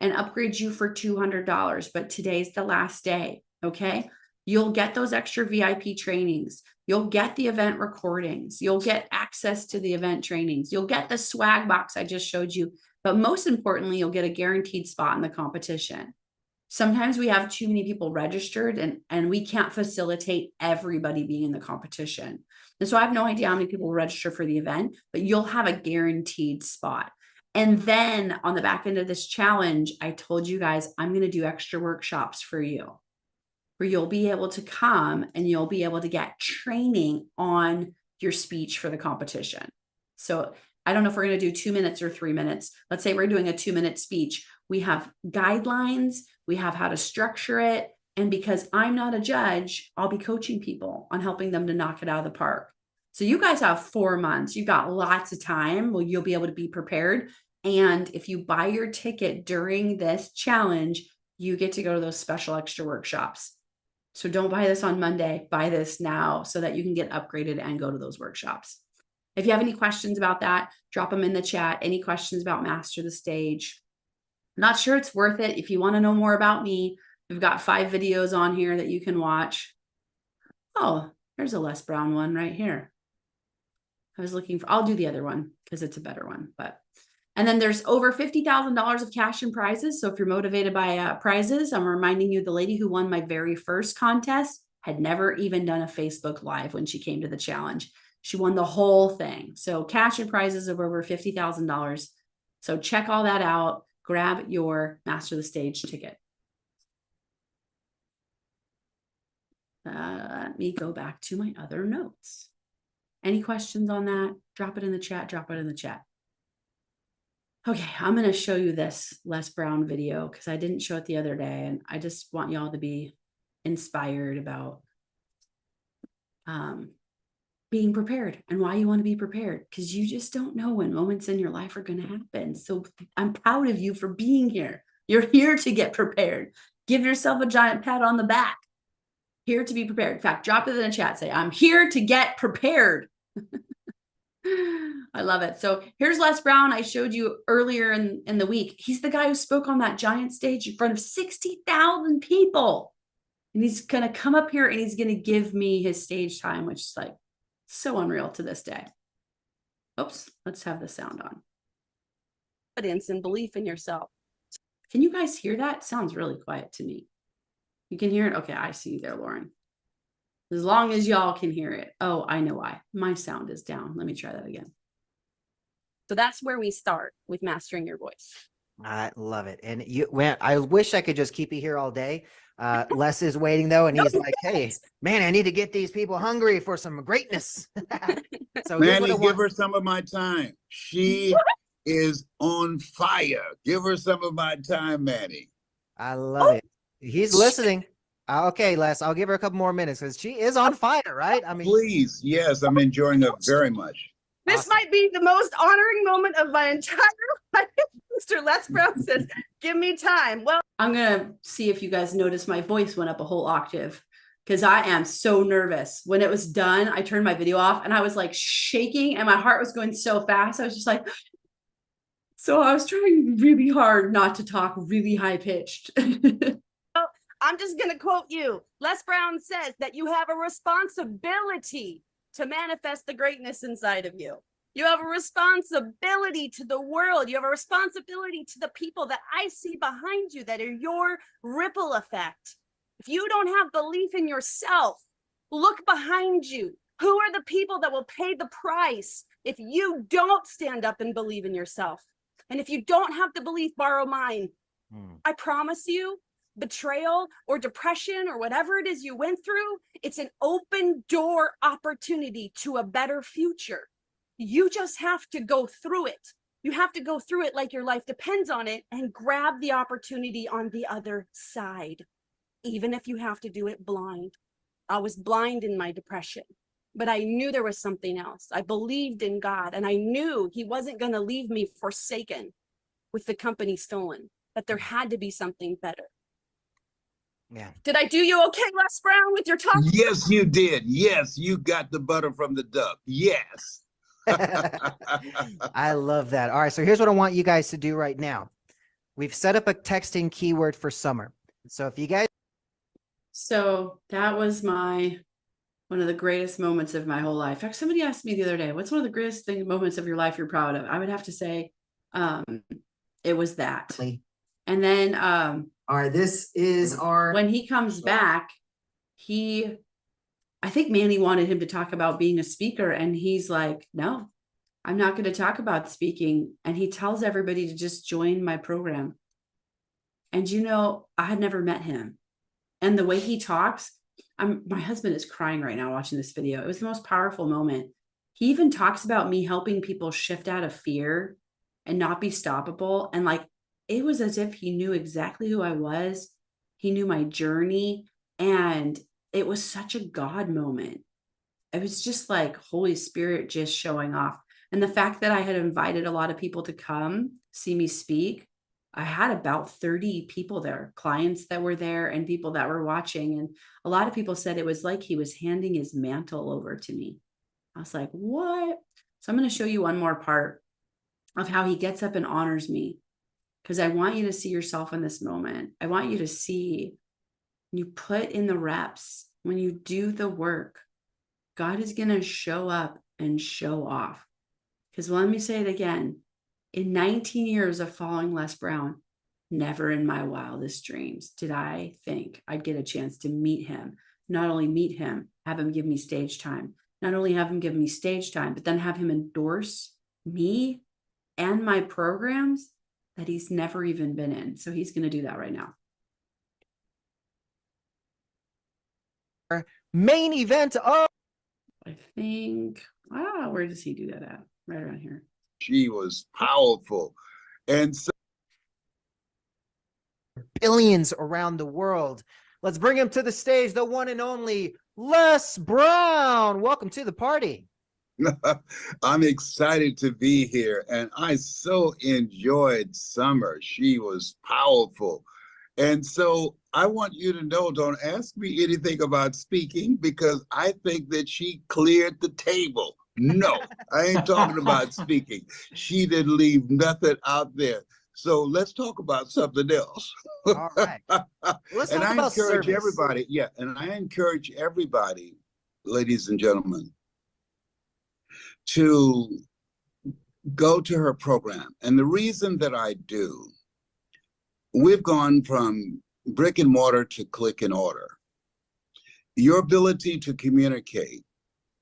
and upgrade you for $200, but today's the last day, okay? You'll get those extra VIP trainings. You'll get the event recordings. You'll get access to the event trainings. You'll get the swag box I just showed you. But most importantly, you'll get a guaranteed spot in the competition. Sometimes we have too many people registered and we can't facilitate everybody being in the competition. And so I have no idea how many people register for the event, but you'll have a guaranteed spot. And then on the back end of this challenge, I told you guys, I'm going to do extra workshops for you, where you'll be able to come and you'll be able to get training on your speech for the competition. So I don't know if we're going to do 2 minutes or 3 minutes. Let's say we're doing a 2-minute speech. We have guidelines. We have how to structure it. And because I'm not a judge, I'll be coaching people on helping them to knock it out of the park. So you guys have 4 months. You've got lots of time. Well, you'll be able to be prepared. And if you buy your ticket during this challenge, you get to go to those special extra workshops. So don't buy this on Monday, buy this now so that you can get upgraded and go to those workshops. If you have any questions about that, drop them in the chat. Any questions about Master the Stage? Not sure it's worth it. If you want to know more about me, we've got 5 videos on here that you can watch. Oh, there's a Les Brown one right here. I was looking for, I'll do the other one because it's a better one. And then there's over $50,000 of cash and prizes. So if you're motivated by prizes, I'm reminding you, the lady who won my very first contest had never even done a Facebook Live when she came to the challenge. She won the whole thing. So cash and prizes of over $50,000. So check all that out. Grab your Master the Stage ticket. Let me go back to my other notes. Any questions on that? Drop it in the chat. Drop it in the chat. Okay, I'm going to show you this Les Brown video because I didn't show it the other day, and I just want y'all to be inspired about being prepared and why you want to be prepared, because you just don't know when moments in your life are going to happen. So I'm proud of you for being here. You're here to get prepared. Give yourself a giant pat on the back. Here to be prepared. In fact, drop it in the chat. Say, I'm here to get prepared. I love it. So here's Les Brown. I showed you earlier in the week. He's the guy who spoke on that giant stage in front of 60,000 people. And he's going to come up here and he's going to give me his stage time, which is like so unreal to this day. Oops, let's have the sound on. Confidence and belief in yourself. Can you guys hear that? It sounds really quiet to me. You can hear it? Okay, I see you there, Lauren. As long as y'all can hear it. Oh, I know why. My sound is down. Let me try that again. So that's where we start with mastering your voice. I love it. And I wish I could just keep you here all day. Les is waiting though, and he's like, "Hey, man, I need to get these people hungry for some greatness." So Manny, give her some of my time. She is on fire. Give her some of my time, Manny. I love it. He's listening. Okay, Les, I'll give her a couple more minutes because she is on fire, right? I mean, Please, yes, I'm enjoying it very much. This might be the most honoring moment of my entire life. Mr. Les Brown says, give me time. Well, I'm going to see if you guys notice my voice went up a whole octave because I am so nervous. When it was done, I turned my video off and I was like shaking and my heart was going so fast. I was just like, so I was trying really hard not to talk really high pitched. I'm just going to quote you. Les Brown says that you have a responsibility to manifest the greatness inside of you. You have a responsibility to the world. You have a responsibility to the people that I see behind you that are your ripple effect. If you don't have belief in yourself, look behind you. Who are the people that will pay the price if you don't stand up and believe in yourself? And if you don't have the belief, borrow mine. I promise you, betrayal or depression or whatever it is you went through, it's an open door opportunity to a better future. You just have to go through it. You have to go through it like your life depends on it and grab the opportunity on the other side, even if you have to do it blind. I was blind in my depression, but I knew there was something else. I believed in God, and I knew he wasn't going to leave me forsaken with the company stolen, that there had to be something better. Yeah. Did I do you okay, Les Brown, with your talk? Yes, you did. Yes, you got the butter from the duck. Yes. I love that. All right, so here's what I want you guys to do right now. We've set up a texting keyword for summer. So if you guys So that was one of the greatest moments of my whole life. In fact, somebody asked me the other day, what's one of the greatest moments of your life you're proud of? I would have to say it was that. And then all right, this is our when he comes back, I think Manny wanted him to talk about being a speaker, and he's like, no, I'm not going to talk about speaking. And he tells everybody to just join my program. And I had never met him. And the way he talks, my husband is crying right now watching this video. It was the most powerful moment. He even talks about me helping people shift out of fear and not be stoppable. And it was as if he knew exactly who I was. He knew my journey. And it was such a God moment. It was just like Holy Spirit just showing off. And the fact that I had invited a lot of people to come see me speak, I had about 30 people there, clients that were there and people that were watching. And a lot of people said it was like he was handing his mantle over to me. I was like, what? So I'm going to show you one more part of how he gets up and honors me, because I want you to see yourself in this moment. I want you to see, you put in the reps, when you do the work, God is going to show up and show off. Because let me say it again, in 19 years of following Les Brown, never in my wildest dreams did I think I'd get a chance to meet him. Not only meet him, have him give me stage time. Not only have him give me stage time, but then have him endorse me and my programs that he's never even been in. So he's going to do that right now. main event of I think, where does he do that at? Right around here. She was powerful. And so billions around the world. Let's bring him to the stage, the one and only Les Brown. Welcome to the party. I'm excited to be here, and I so enjoyed Summer. She was powerful. And so I want you to know, don't ask me anything about speaking, because I think that she cleared the table. No, I ain't talking about speaking. She didn't leave nothing out there. So let's talk about something else. All right. Let's and talk I about encourage service. everybody, and I encourage everybody, ladies and gentlemen, to go to her program. And the reason that I do, we've gone from brick and mortar to click and order. Your ability to communicate,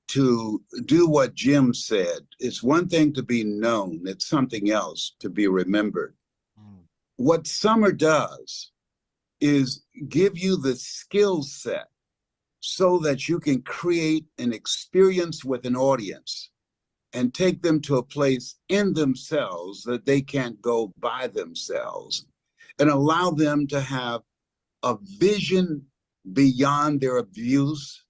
to do what Jim said, it's one thing to be known, it's something else to be remembered. What Summer does is give you the skill set so that you can create an experience with an audience and take them to a place in themselves that they can't go by themselves, and allow them to have a vision beyond their abuse,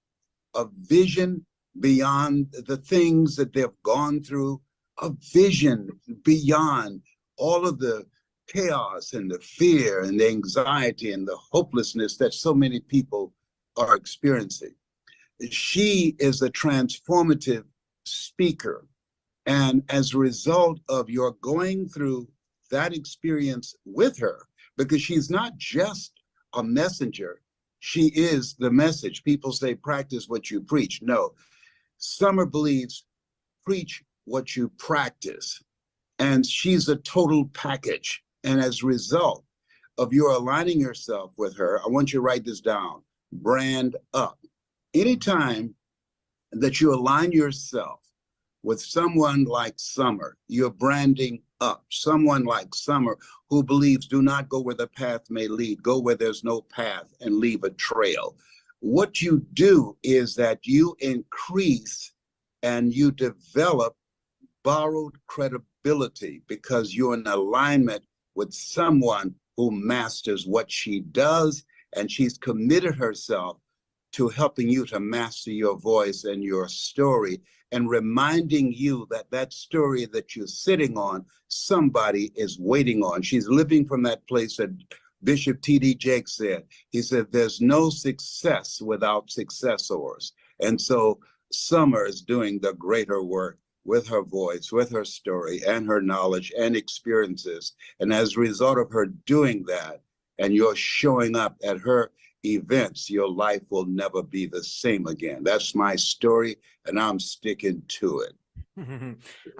a vision beyond the things that they've gone through, a vision beyond all of the chaos and the fear and the anxiety and the hopelessness that so many people are experiencing. She is a transformative speaker. And as a result of your going through that experience with her, because she's not just a messenger, she is the message. People say, practice what you preach. No, Summer believes, preach what you practice. And she's a total package. And as a result of your aligning yourself with her, I want you to write this down, brand up. Anytime that you align yourself with someone like Summer. You're branding up someone like Summer who believes do not go where the path may lead, go where there's no path and leave a trail. What you do is that you increase and you develop borrowed credibility because you're in alignment with someone who masters what she does, and she's committed herself to helping you to master your voice and your story, and reminding you that that story that you're sitting on, somebody is waiting on. She's living from that place that Bishop T.D. Jakes said. He said, there's no success without successors. And so Summer is doing the greater work with her voice, with her story, and her knowledge and experiences. And as a result of her doing that, and you're showing up at her events, your life will never be the same again. That's my story, and I'm sticking to it.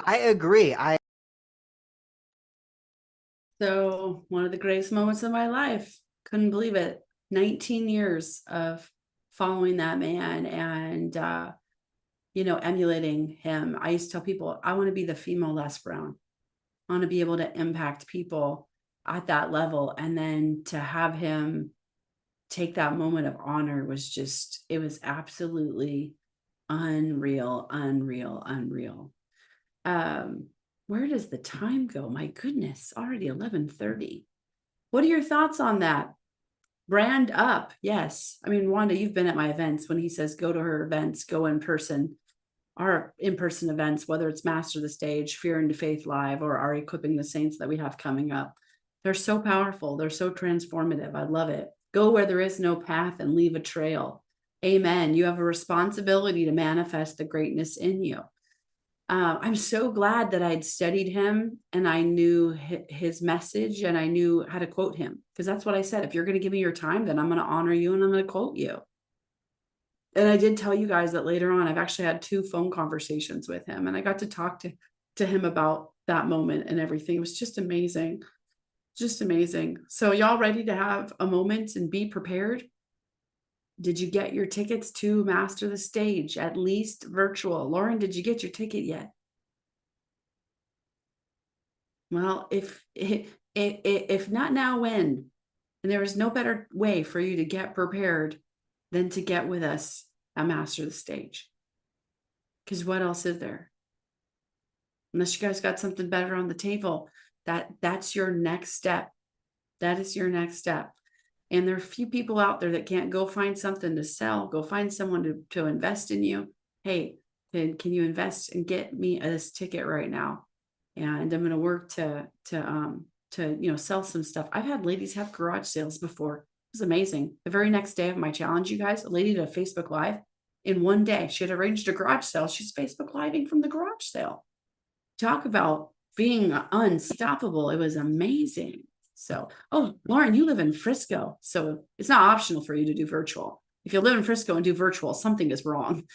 I agree. So one of the greatest moments of my life, couldn't believe it. 19 years of following that man and, emulating him. I used to tell people, I want to be the female Les Brown. I want to be able to impact people at that level. And then to have him take that moment of honor was just, it was absolutely unreal. Where does the time go? My goodness, already 11:30. What are your thoughts on that? Brand up. Yes. I mean, Wanda, you've been at my events when he says, go to her events, go in person, our in-person events, whether it's Master the Stage, Fear into Faith Live, or our Equipping the Saints that we have coming up. They're so powerful. They're so transformative. I love it. Go where there is no path and leave a trail. Amen. You have a responsibility to manifest the greatness in you. I'm so glad that I'd studied him and I knew his message and I knew how to quote him, because that's what I said. If you're going to give me your time, then I'm going to honor you and I'm going to quote you. And I did tell you guys that later on, I've actually had 2 phone conversations with him and I got to talk to him about that moment and everything. It was just amazing. Just amazing. So y'all ready to have a moment and be prepared? Did you get your tickets to Master the Stage, at least virtual? Lauren, did you get your ticket yet? Well, if not now, when? And there is no better way for you to get prepared than to get with us at Master the Stage. Because what else is there? Unless you guys got something better on the table, that's your next step. That is your next step. And there are a few people out there that can't go find something to sell, go find someone to invest in you. Hey, can you invest and get me this ticket right now? And I'm going to work to sell some stuff. I've had ladies have garage sales before. It was amazing. The very next day of my challenge, you guys, a lady did a Facebook Live in one day. She had arranged a garage sale. She's Facebook Living from the garage sale. Talk about being unstoppable. It was amazing. So, oh, Lauren, you live in Frisco, so it's not optional for you to do virtual. If you live in Frisco and do virtual, something is wrong.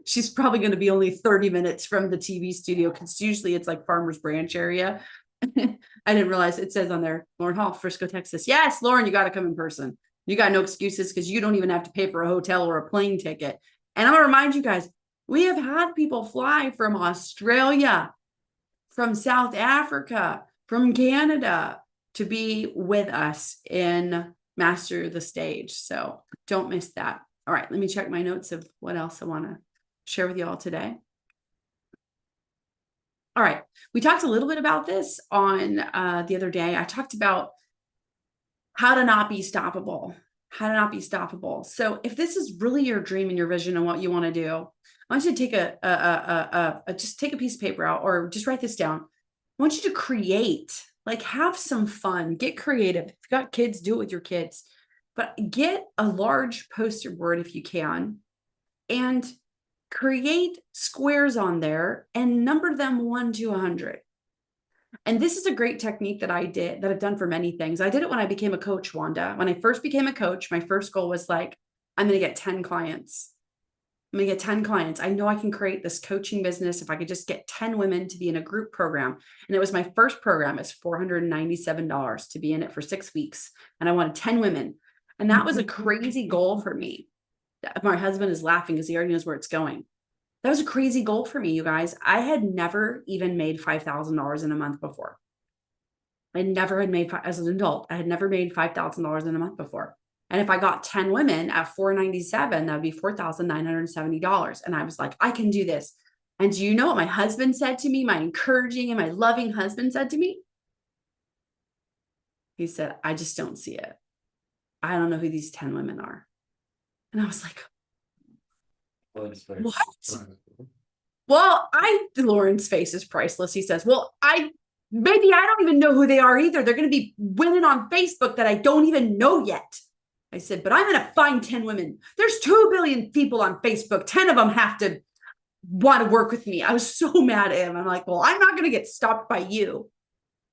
She's probably going to be only 30 minutes from the TV studio because usually it's like Farmers Branch area. I didn't realize it says on there, Lauren Hall, Frisco, Texas. Yes, Lauren, you got to come in person. You got no excuses because you don't even have to pay for a hotel or a plane ticket. And I'm going to remind you guys, we have had people fly from Australia, from South Africa, from Canada to be with us in Master the Stage. So don't miss that. All right, let me check my notes of what else I want to share with you all today. All right, we talked a little bit about this on the other day. I talked about how to not be stoppable, So if this is really your dream and your vision and what you want to do, I want you to take just take a piece of paper out or just write this down. I want you to create, like have some fun, get creative. If you've got kids, do it with your kids, but get a large poster board if you can and create squares on there and number them 1 to 100. And this is a great technique that I've done for many things. I did it when I became a coach, Wanda. When I first became a coach, my first goal was like, I'm going to get 10 clients. I'm going to get 10 clients. I know I can create this coaching business if I could just get 10 women to be in a group program. And it was my first program. It's $497 to be in it for 6 weeks. And I wanted 10 women. And that was a crazy goal for me. My husband is laughing because he already knows where it's going. That was a crazy goal for me, you guys. I had never even made $5,000 in a month before. I never had made, as an adult, I had never made $5,000 in a month before. And if I got 10 women at $497, that would be $4,970. And I was like, I can do this. And do you know what my husband said to me? My encouraging and my loving husband said to me? He said, I just don't see it. I don't know who these 10 women are. And I was like, what? Well, Lauren's face is priceless. He says, well, maybe I don't even know who they are either. They're going to be women on Facebook that I don't even know yet. I said, but I'm going to find 10 women. There's 2 billion people on Facebook. 10 of them have to want to work with me. I was so mad at him. I'm like, well, I'm not going to get stopped by you.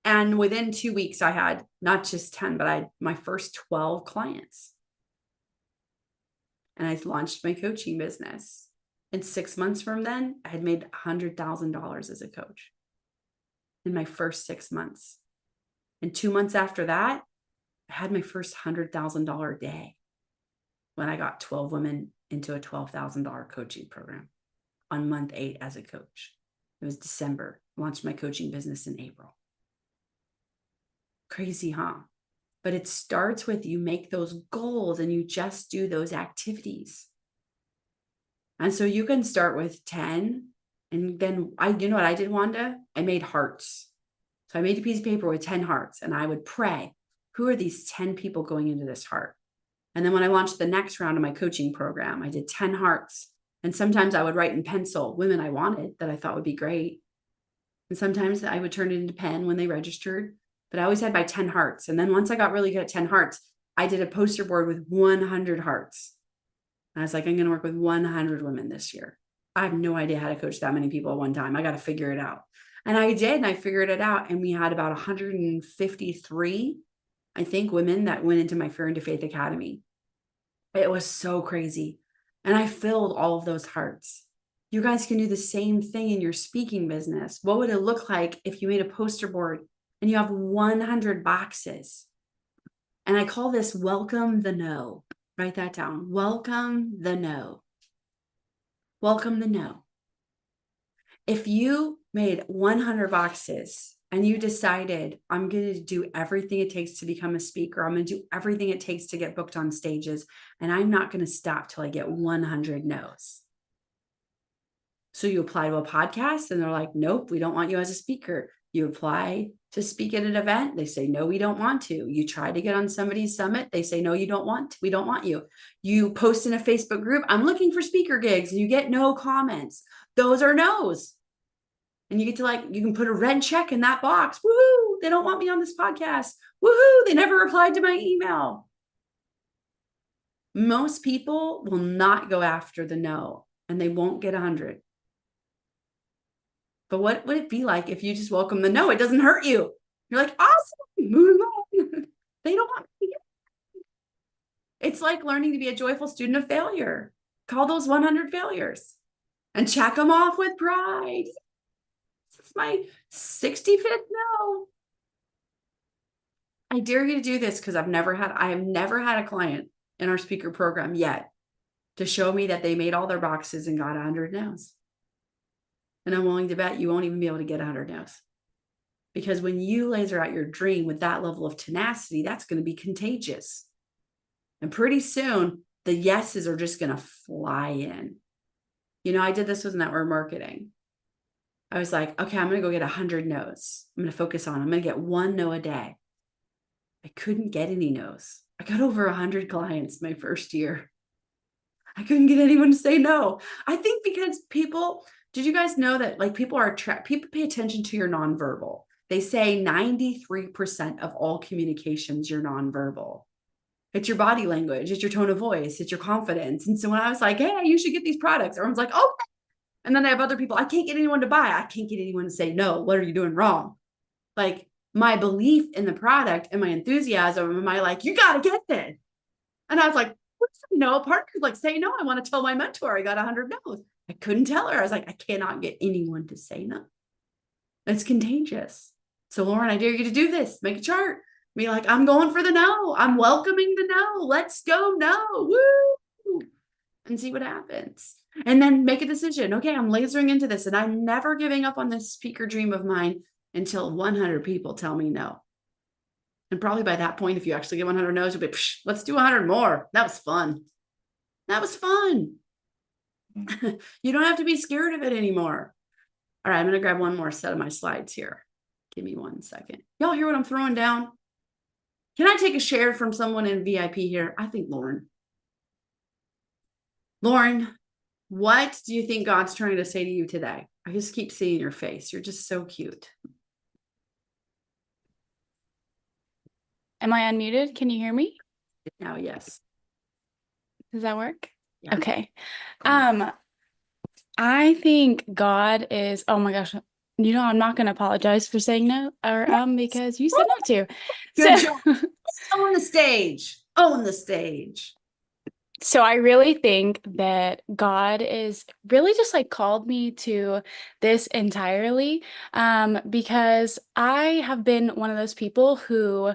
And within 2 weeks, I had not just 10, but I had my first 12 clients. And I launched my coaching business. And 6 months from then, I had made $100,000 as a coach in my first 6 months. And 2 months after that, I had my first $100,000 day when I got 12 women into a $12,000 coaching program on month 8 as a coach. It was December. I launched my coaching business in April. Crazy, huh? But it starts with you make those goals and you just do those activities. And so you can start with 10. And then you know what I did, Wanda? I made hearts. So I made a piece of paper with 10 hearts and I would pray, who are these 10 people going into this heart? And then when I launched the next round of my coaching program, I did 10 hearts. And sometimes I would write in pencil women I wanted that I thought would be great. And sometimes I would turn it into pen when they registered. But I always had my 10 hearts. And then once I got really good at 10 hearts, I did a poster board with 100 hearts. And I was like, I'm going to work with 100 women this year. I have no idea how to coach that many people at one time. I got to figure it out. And I did, and I figured it out. And we had about 153, I think, women that went into my Fear into Faith Academy. It was so crazy. And I filled all of those hearts. You guys can do the same thing in your speaking business. What would it look like if you made a poster board and you have 100 boxes? And I call this welcome the no. Write that down. Welcome the no. Welcome the no. If you made 100 boxes and you decided, I'm going to do everything it takes to become a speaker, I'm going to do everything it takes to get booked on stages, and I'm not going to stop till I get 100 no's. So you apply to a podcast and they're like, nope, we don't want you as a speaker. You apply to speak at an event. They say, no, we don't want to. You try to get on somebody's summit. They say, no, you don't want to. We don't want you. You post in a Facebook group, I'm looking for speaker gigs, and you get no comments. Those are no's. And you get to you can put a red check in that box. Woohoo, they don't want me on this podcast. Woohoo, they never replied to my email. Most people will not go after the no, and they won't get 100. But what would it be like if you just welcome the no? It doesn't hurt you. You're like, awesome, move on. They don't want me. It's like learning to be a joyful student of failure. Call those 100 failures and check them off with pride. This is my 65th no. I dare you to do this because I have never had a client in our speaker program yet to show me that they made all their boxes and got 100 no's. And I'm willing to bet you won't even be able to get 100 no's. Because when you laser out your dream with that level of tenacity, that's going to be contagious. And pretty soon, the yeses are just going to fly in. You know, I did this with network marketing. I was like, okay, I'm going to go get 100 no's. I'm going to focus on, I'm going to get 1 no a day. I couldn't get any no's. I got over 100 clients my first year. I couldn't get anyone to say no. I think because did you guys know that people pay attention to your nonverbal? They say 93% of all communications, you're nonverbal. It's your body language, it's your tone of voice, it's your confidence. And so when I was like, hey, you should get these products, everyone's like, oh. And then I have other people, I can't get anyone to buy. I can't get anyone to say no. What are you doing wrong? My belief in the product and my enthusiasm, and my you got to get this. And I was like, what's no? Partners say no. I want to tell my mentor I got 100 no's. I couldn't tell her. I was like, I cannot get anyone to say no. It's contagious. So Lauren, I dare you to do this. Make a chart. Be like, I'm going for the no. I'm welcoming the no. Let's go no. Woo. and see what happens. And then make a decision. Okay, I'm lasering into this and I'm never giving up on this speaker dream of mine until 100 people tell me no. And probably by that point, if you actually get 100 no's, you'll be, let's do 100 more. That was fun. That was fun. You don't have to be scared of it anymore. All right, I'm going to grab one more set of my slides here. Give me 1 second. Y'all hear what I'm throwing down? Can I take a share from someone in VIP here? I think Lauren. Lauren, what do you think God's trying to say to you today? I just keep seeing your face. You're just so cute. Am I unmuted? Can you hear me? Now, yes. Does that work? Yeah. Okay. I think God is, oh my gosh, I'm not going to apologize for saying no or because you said not to. Good job. Own the stage. Own the stage. So I really think that God is really just like called me to this entirely because I have been one of those people who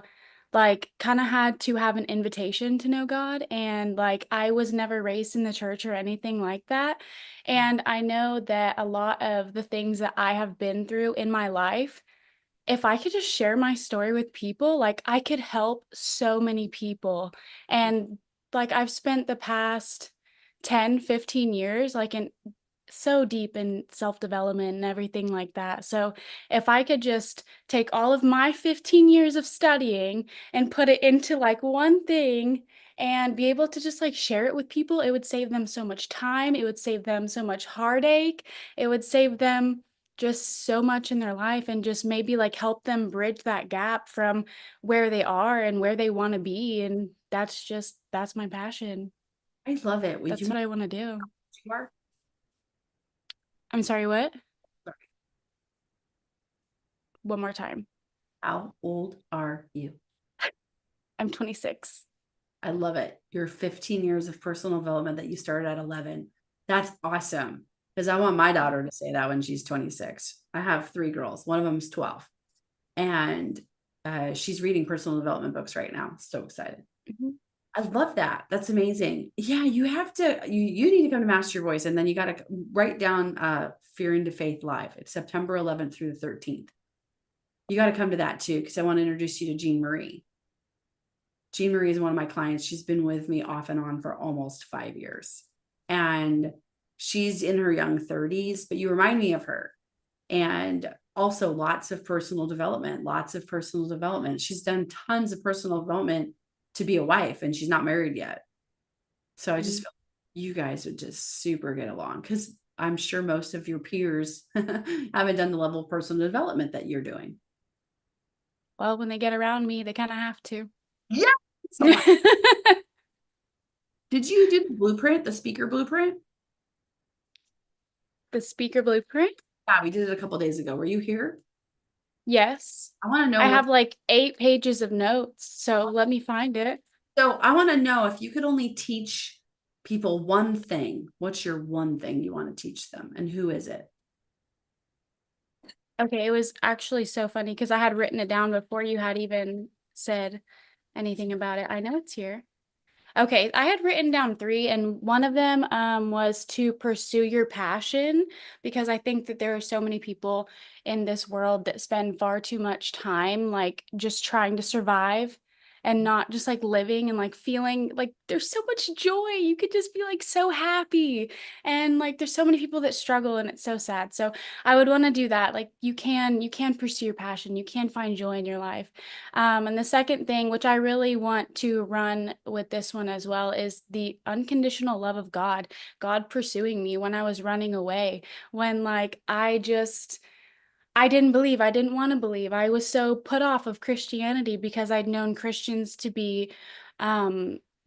like kind of had to have an invitation to know God, and like I was never raised in the church or anything like that. And I know that a lot of the things that I have been through in my life, if I could just share my story with people, like I could help so many people. And like I've spent the past 10, 15 years like in so deep in self-development and everything like that. So if I could just take all of my 15 years of studying and put it into like one thing and be able to just like share it with people, it would save them so much time. It would save them so much heartache. It would save them just so much in their life and just maybe like help them bridge that gap from where they are and where they want to be. And that's my passion. I love it. That's what I want to do. You are? I'm sorry, what? Sorry. One more time. How old are you? I'm 26. I love it. Your 15 years of personal development that you started at 11. That's awesome. Because I want my daughter to say that when she's 26. I have 3 girls. One of them is 12. And she's reading personal development books right now. So excited. Mm-hmm. I love that. That's amazing. Yeah, you have to, you need to come to Master Your Voice, and then you got to write down Fear into Faith Live. It's September 11th through the 13th. You got to come to that too, because I want to introduce you to Jean Marie. Jean Marie is one of my clients. She's been with me off and on for almost 5 years. And she's in her young 30s, but you remind me of her. And also lots of personal development. She's done tons of personal development to be a wife, and she's not married yet. So I just feel you guys would just super get along, because I'm sure most of your peers haven't done the level of personal development that you're doing. Well, when they get around me, they kind of have to. Yeah. Did you do the blueprint, the speaker blueprint? The speaker blueprint? Yeah, we did it a couple days ago. Were you here? Yes. I want to know. I have like 8 pages of notes, so let me find it. So I want to know, if you could only teach people one thing, what's your one thing you want to teach them, and who is it? Okay, it was actually so funny because I had written it down before you had even said anything about it. I know it's here. Okay, I had written down 3, and one of them was to pursue your passion, because I think that there are so many people in this world that spend far too much time like just trying to survive and not just like living and like feeling like there's so much joy. You could just be like so happy, and like there's so many people that struggle, and it's so sad. So I would want to do that. Like you can pursue your passion. You can find joy in your life. And the second thing, which I really want to run with this one as well, is the unconditional love of God. God pursuing me when I was running away, when like I didn't believe, I didn't want to believe. I was so put off of Christianity because I'd known Christians to be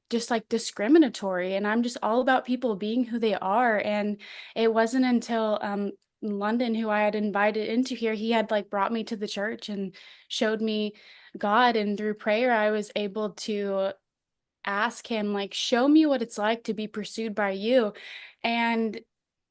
just like discriminatory. And I'm just all about people being who they are. And it wasn't until London, who I had invited into here, he had like brought me to the church and showed me God. And through prayer, I was able to ask him, like, show me what it's like to be pursued by you. And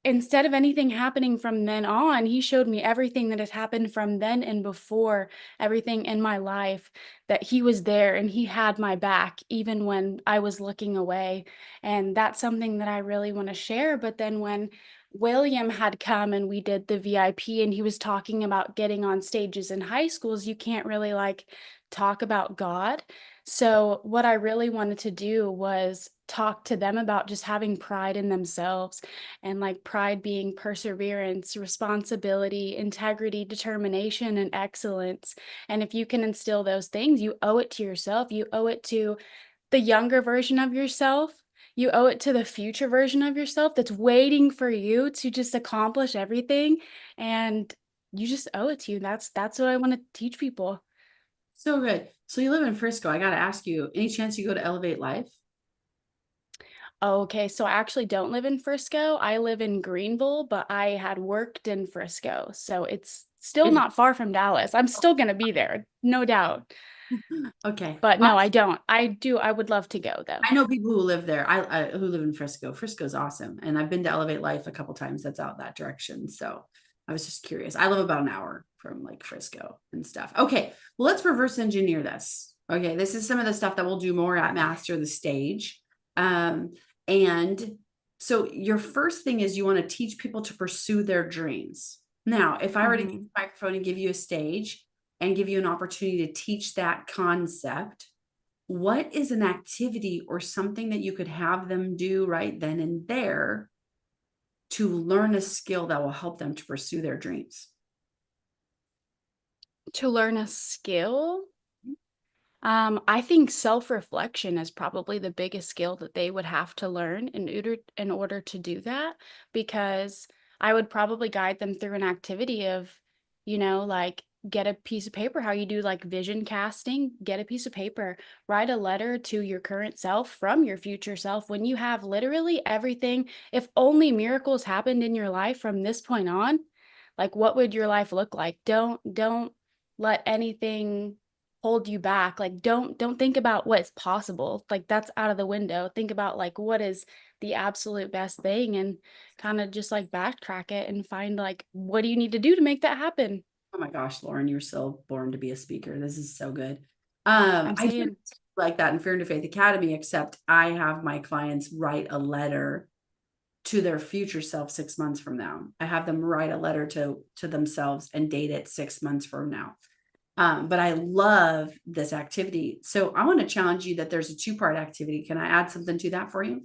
instead of anything happening from then on, he showed me everything that had happened from then and before, everything in my life, that he was there and he had my back even when I was looking away. And that's something that I really want to share. But then when William had come and we did the VIP and he was talking about getting on stages in high schools, you can't really like talk about God. So what I really wanted to do was talk to them about just having pride in themselves, and like pride being perseverance, responsibility, integrity, determination, and excellence. And if you can instill those things, you owe it to yourself. You owe it to the younger version of yourself. You owe it to the future version of yourself that's waiting for you to just accomplish everything. And you just owe it to you. That's what I want to teach people. So good. So you live in Frisco. I got to ask you, any chance you go to Elevate Life? Okay, so I actually don't live in Frisco. I live in Greenville, but I had worked in Frisco. So it's still Is- not far from Dallas. I'm still going to be there, no doubt. Okay. But no, I don't. I would love to go though. I know people who live there. I who live in Frisco. Frisco's awesome. And I've been to Elevate Life a couple times. That's out that direction. So I was just curious. I live about an hour from like Frisco and stuff. Okay. Well, let's reverse engineer this. Okay. This is some of the stuff that we'll do more at Master the Stage. And so your first thing is you want to teach people to pursue their dreams. Now, if I were to give you a microphone and give you a stage and give you an opportunity to teach that concept, what is an activity or something that you could have them do right then and there to learn a skill that will help them to pursue their dreams? To learn a skill? I think self-reflection is probably the biggest skill that they would have to learn in order to do that, because I would probably guide them through an activity of, like get a piece of paper, how you do like vision casting, get a piece of paper, write a letter to your current self from your future self when you have literally everything. If only miracles happened in your life from this point on, like what would your life look like? Don't let anything hold you back. Like don't think about what's possible. Like that's out of the window. Think about like what is the absolute best thing, and kind of just like backtrack it and find like what do you need to do to make that happen. Oh my gosh, Lauren, you're so born to be a speaker. This is so good. I'm I do saying, like that in Fear into Faith Academy, except I have my clients write a letter to their future self 6 months from now. I have them write a letter to themselves and date it 6 months from now. But I love this activity. So I want to challenge you that there's a 2-part activity. Can I add something to that for you?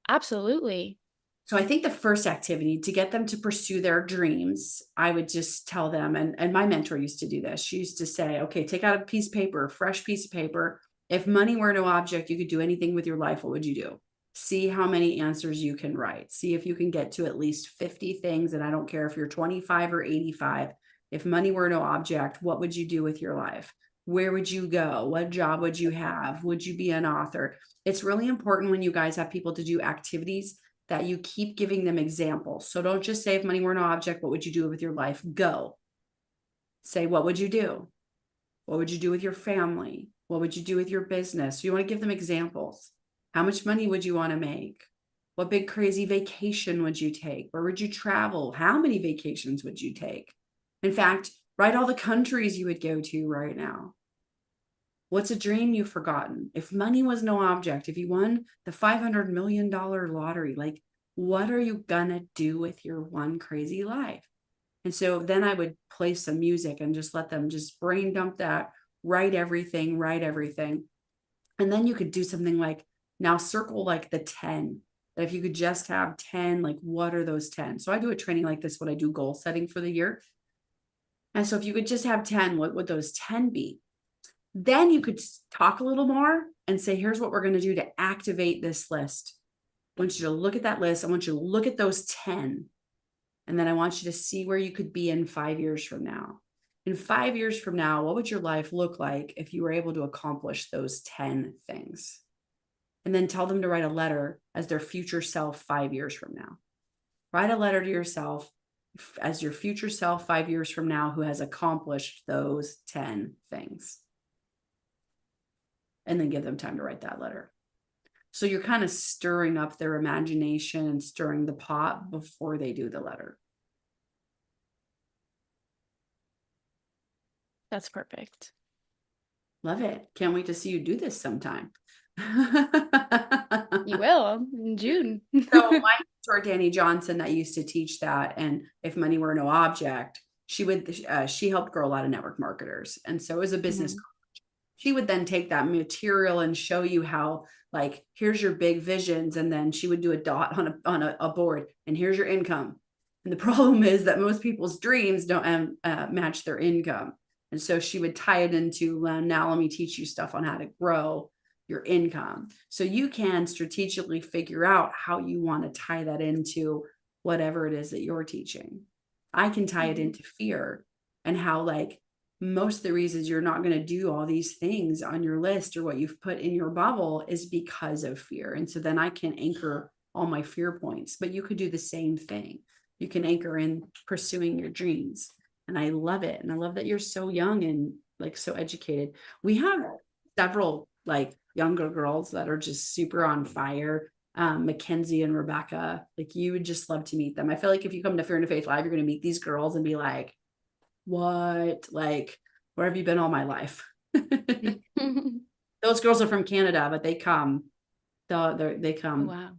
absolutely. So I think the first activity, to get them to pursue their dreams, I would just tell them, and my mentor used to do this. She used to say, okay, take out a piece of paper, a fresh piece of paper. If money were no object, you could do anything with your life. What would you do? See how many answers you can write. See if you can get to at least 50 things. And I don't care if you're 25 or 85. If money were no object, what would you do with your life? Where would you go? What job would you have? Would you be an author? It's really important when you guys have people to do activities that you keep giving them examples. So don't just say, if money were no object, what would you do with your life? Go. Say, what would you do? What would you do with your family? What would you do with your business? You want to give them examples. How much money would you want to make? What big crazy vacation would you take? Where would you travel? How many vacations would you take? In fact, write all the countries you would go to right now. What's a dream you've forgotten? If money was no object, if you won the $500 million lottery, like what are you gonna do with your one crazy life? And so then I would play some music and just let them just brain dump that, write everything. And then you could do something like, now circle like the 10, that if you could just have 10, like what are those 10? So I do a training like this when I do goal setting for the year. And so if you could just have 10, what would those 10 be? Then you could talk a little more and say, here's what we're going to do to activate this list. I want you to look at that list. I want you to look at those 10. And then I want you to see where you could be in 5 years from now. In 5 years from now, what would your life look like if you were able to accomplish those 10 things? And then tell them to write a letter as their future self 5 years from now. Write a letter to yourself as your future self 5 years from now who has accomplished those 10 things. And then give them time to write that letter. So you're kind of stirring up their imagination and stirring the pot before they do the letter. That's perfect. Love it. Can't wait to see you do this sometime. You will in June. So my mentor, Danny Johnson, that used to teach that, and If Money Were No Object, she helped grow a lot of network marketers. And so as a business coach, she would then take that material and show you how, like, here's your big visions. And then she would do a dot on a board, and here's your income. And the problem is that most people's dreams don't match their income. And so she would tie it into, now let me teach you stuff on how to grow your income. So you can strategically figure out how you want to tie that into whatever it is that you're teaching. I can tie it into fear, and how, like, most of the reasons you're not going to do all these things on your list or what you've put in your bubble is because of fear. And so then I can anchor all my fear points, but you could do the same thing. You can anchor in pursuing your dreams. And I love it. And I love that you're so young and, like, so educated. We have several, like, younger girls that are just super on fire. Mackenzie and Rebecca, like, you would just love to meet them. I feel like if you come to Fear and Faith Live, you're going to meet these girls and be like, what? Like, where have you been all my life? Those girls are from Canada, but they come. They come. Wow.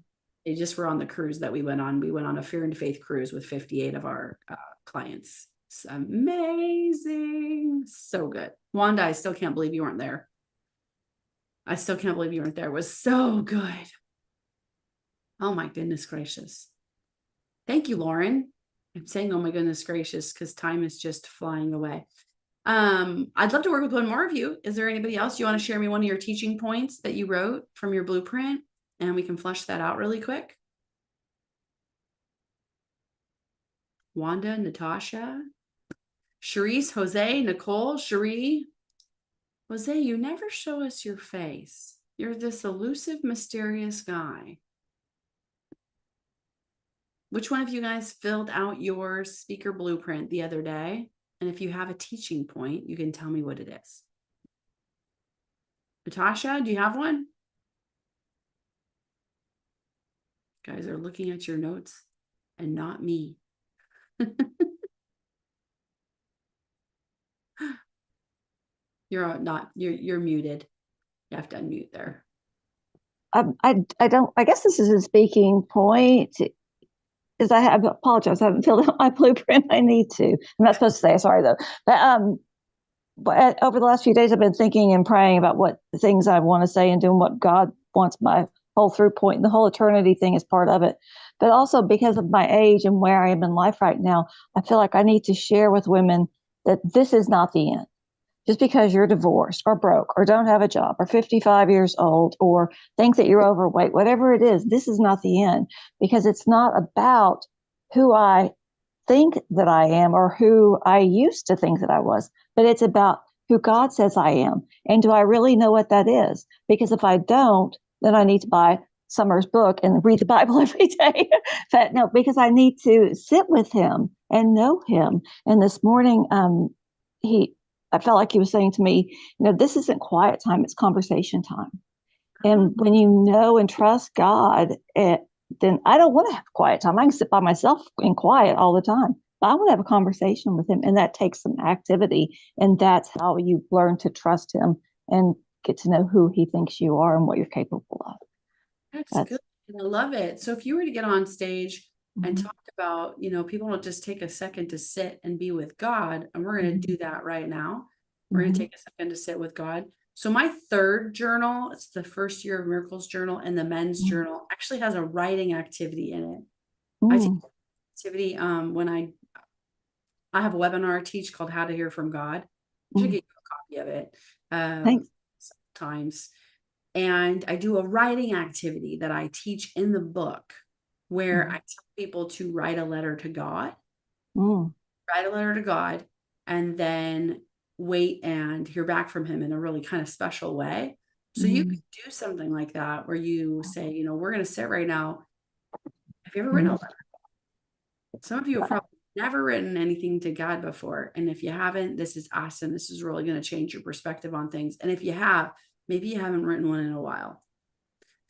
They just were on the cruise that we went on. We went on a Fear and Faith cruise with 58 of our clients. It's amazing. So good. Wanda, I still can't believe you weren't there. I still can't believe you weren't there. It was so good. Oh my goodness gracious. Thank you, Lauren. I'm saying, oh my goodness gracious, because time is just flying away. I'd love to work with one more of you. Is there anybody else you want to share me one of your teaching points that you wrote from your blueprint, and we can flush that out really quick? Wanda, Natasha, Charisse, Jose, Nicole, Cherie. Jose, you never show us your face. You're this elusive, mysterious guy. Which one of you guys filled out your speaker blueprint the other day? And if you have a teaching point, you can tell me what it is. Natasha, do you have one? You guys are looking at your notes and not me. You're muted. You have to unmute there. I guess this is a speaking point. Is I apologize. I haven't filled out my blueprint. I need to. I'm not supposed to say sorry though. But over the last few days, I've been thinking and praying about what things I want to say and doing what God wants my whole through point. And the whole eternity thing is part of it. But also because of my age and where I am in life right now, I feel like I need to share with women that this is not the end. Just because you're divorced or broke or don't have a job or 55 years old or think that you're overweight, whatever it is, this is not the end, because it's not about who I think that I am or who I used to think that I was, but it's about who God says I am. And do I really know what that is? Because if I don't, then I need to buy Summer's book and read the Bible every day. But no, because I need to sit with him and know him. And this morning, I felt like he was saying to me, this isn't quiet time, it's conversation time. And when you know and trust God, then I don't want to have quiet time. I can sit by myself in quiet all the time. But I want to have a conversation with him, and that takes some activity. And that's how you learn to trust him and get to know who he thinks you are and what you're capable of. That's good. And I love it. So if you were to get on stage and talk about, people don't just take a second to sit and be with God. And we're going to do that right now. We're going to take a second to sit with God. So my third journal, it's the First Year of Miracles journal, and the men's journal actually has a writing activity in it. I take activity when I have a webinar I teach called How to Hear from God. I should get you a copy of it. Thanks. Sometimes. And I do a writing activity that I teach in the book, where I tell people to write a letter to God, write a letter to God, and then wait and hear back from him in a really kind of special way. So you could do something like that where you say, we're going to sit right now. Have you ever written a letter? Some of you have probably never written anything to God before. And if you haven't, this is awesome. This is really going to change your perspective on things. And if you have, maybe you haven't written one in a while.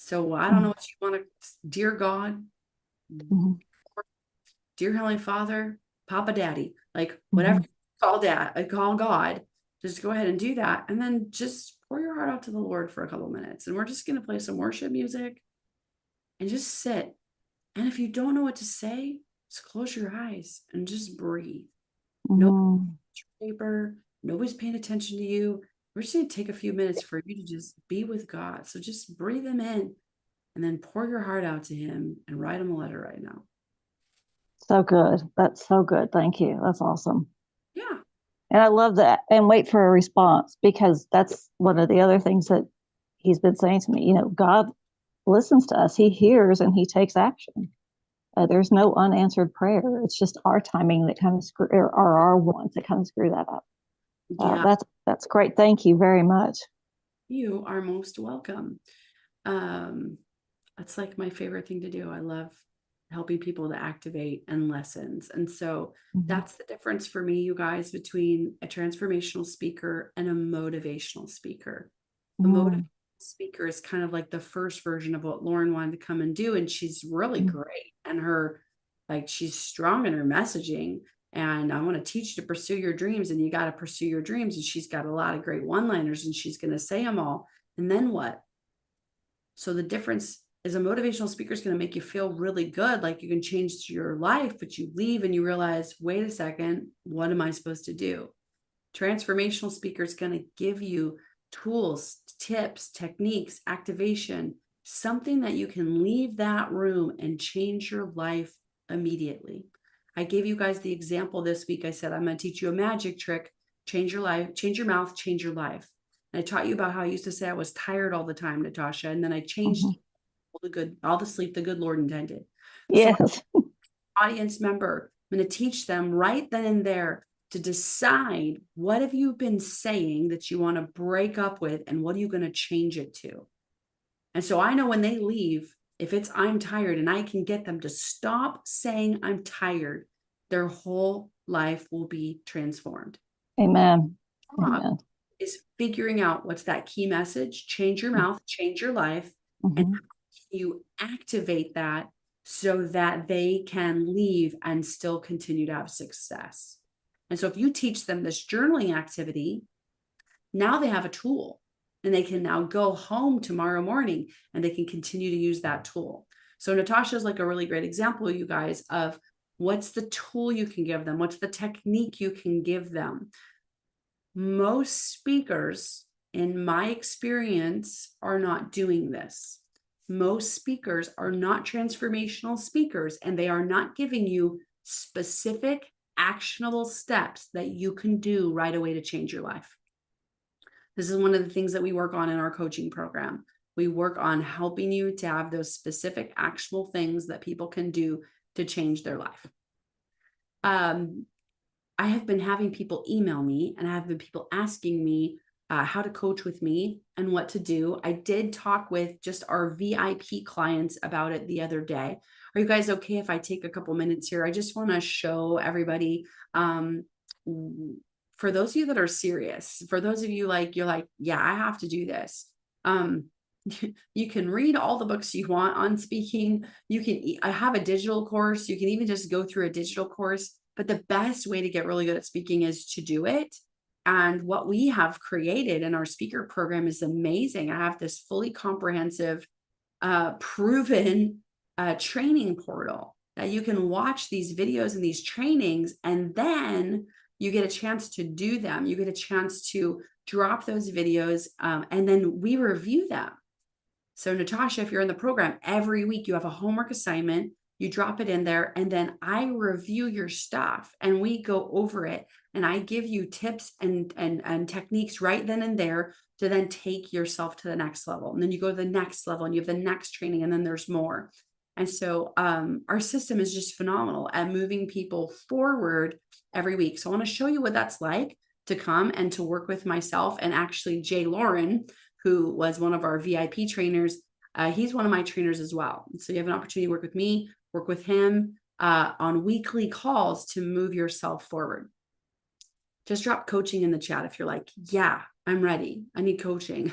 So I don't know what you want to, dear God, Mhm. dear Heavenly Father, Papa Daddy, like whatever you call dad, call God, just go ahead and do that. And then just pour your heart out to the Lord for a couple minutes. And we're just going to play some worship music and just sit. And if you don't know what to say, just close your eyes and just breathe. No Mhm. paper, nobody's paying attention to you. We're just going to take a few minutes for you to just be with God. So just breathe him in and then pour your heart out to him and write him a letter right now. So good. That's so good. Thank you. That's awesome. Yeah. And I love that. And wait for a response, because that's one of the other things that he's been saying to me. You know, God listens to us, he hears, and he takes action. There's no unanswered prayer. It's just our timing that kind of screw, or our wants that kind of screw that up. Yeah. That's great. Thank you very much. You are most welcome. That's like my favorite thing to do. I love helping people to activate and lessons. And so that's the difference for me, you guys, between a transformational speaker and a motivational speaker. The motivational speaker is kind of like the first version of what Lauren wanted to come and do. And she's really great. And she's strong in her messaging. And I want to teach you to pursue your dreams, and you got to pursue your dreams. And she's got a lot of great one-liners, and she's going to say them all. And then what? So the difference is a motivational speaker is going to make you feel really good, like you can change your life, but you leave and you realize, wait a second, what am I supposed to do? Transformational speaker is going to give you tools, tips, techniques, activation, something that you can leave that room and change your life immediately. I gave you guys the example this week. I said, I'm going to teach you a magic trick, change your life, change your mouth, change your life. And I taught you about how I used to say I was tired all the time, Natasha. And then I changed all the sleep the good Lord intended. Yes. So, audience member, I'm going to teach them right then and there to decide, what have you been saying that you want to break up with, and what are you going to change it to? And so I know when they leave, if it's I'm tired, and I can get them to stop saying I'm tired, their whole life will be transformed. Amen. Amen. Is figuring out what's that key message, change your mouth, change your life, and you activate that so that they can leave and still continue to have success. And so if you teach them this journaling activity, now they have a tool, and they can now go home tomorrow morning and they can continue to use that tool. So Natasha is like a really great example, you guys, of what's the tool you can give them, what's the technique you can give them. Most speakers, in my experience, are not doing this. Most speakers are not transformational speakers, and they are not giving you specific, actionable steps that you can do right away to change your life. This is one of the things that we work on in our coaching program. We work on helping you to have those specific, actionable things that people can do to change their life. I have been having people email me, and I have been people asking me how to coach with me and what to do. I did talk with just our VIP clients about it the other day. Are you guys okay if I take a couple minutes here? I just want to show everybody, for those of you that are serious, for those of you you're like, yeah, I have to do this. You can read all the books you want on speaking. I have a digital course. You can even just go through a digital course. But the best way to get really good at speaking is to do it. And what we have created in our speaker program is amazing. I have this fully comprehensive, proven training portal that you can watch these videos and these trainings, and then you get a chance to do them. You get a chance to drop those videos, and then we review them. So Natasha, if you're in the program, every week you have a homework assignment. You drop it in there, and then I review your stuff, and we go over it, and I give you tips and techniques right then and there to then take yourself to the next level. And then you go to the next level, and you have the next training, and then there's more. And so our system is just phenomenal at moving people forward every week. So I want to show you what that's like to come and to work with myself. And actually, Jay Lauren, who was one of our VIP trainers, he's one of my trainers as well. So you have an opportunity to work with me, work with him on weekly calls to move yourself forward. Just drop coaching in the chat if you're like, yeah, I'm ready. I need coaching.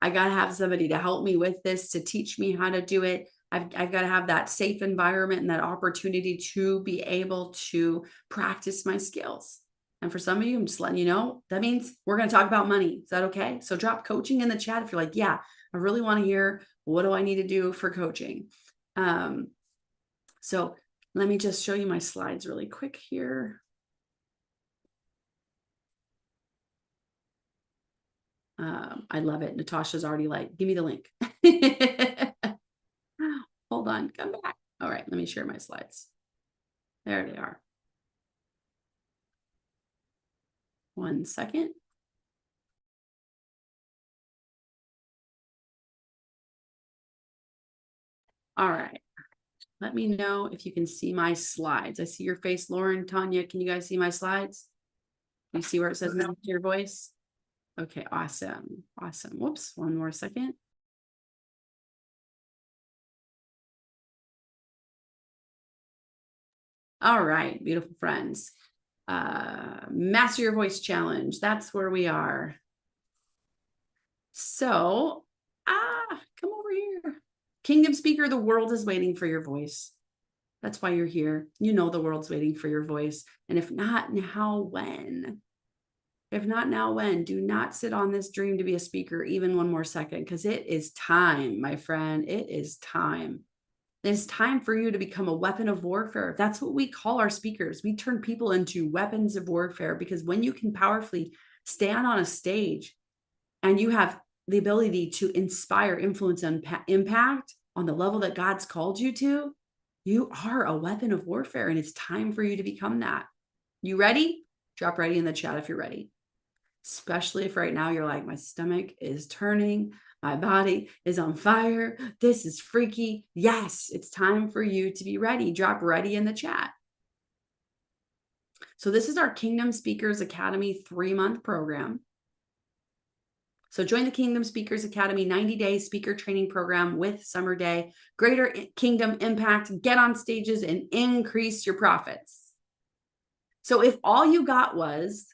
I got to have somebody to help me with this, to teach me how to do it. I've got to have that safe environment and that opportunity to be able to practice my skills. And for some of you, I'm just letting you know, that means we're going to talk about money. Is that okay? So drop coaching in the chat if you're like, yeah, I really want to hear, what do I need to do for coaching? So let me just show you my slides really quick here. I love it. Natasha's already like, give me the link. Hold on, come back. All right, let me share my slides. There they are. 1 second. All right. Let me know if you can see my slides. I see your face, Lauren, Tanya. Can you guys see my slides? You see where it says master your voice? Okay, awesome. Awesome. Whoops, one more second. All right, beautiful friends. Master Your Voice Challenge. That's where we are. So, come over here. Kingdom Speaker, the world is waiting for your voice. That's why you're here. You know the world's waiting for your voice. And if not now, when? If not now, when? Do not sit on this dream to be a speaker even one more second, because it is time, my friend. It is time. It's time for you to become a weapon of warfare. That's what we call our speakers. We turn people into weapons of warfare, because when you can powerfully stand on a stage and you have the ability to inspire, influence, and impact on the level that God's called you to, you are a weapon of warfare, and it's time for you to become that. You ready? Drop ready in the chat if you're ready. Especially if right now you're like, my stomach is turning, my body is on fire, this is freaky. Yes, it's time for you to be ready. Drop ready in the chat. So this is our Kingdom Speakers Academy 3-month program. So join the Kingdom Speakers Academy 90-day speaker training program with Summer Day. Greater kingdom impact, get on stages and increase your profits. So if all you got was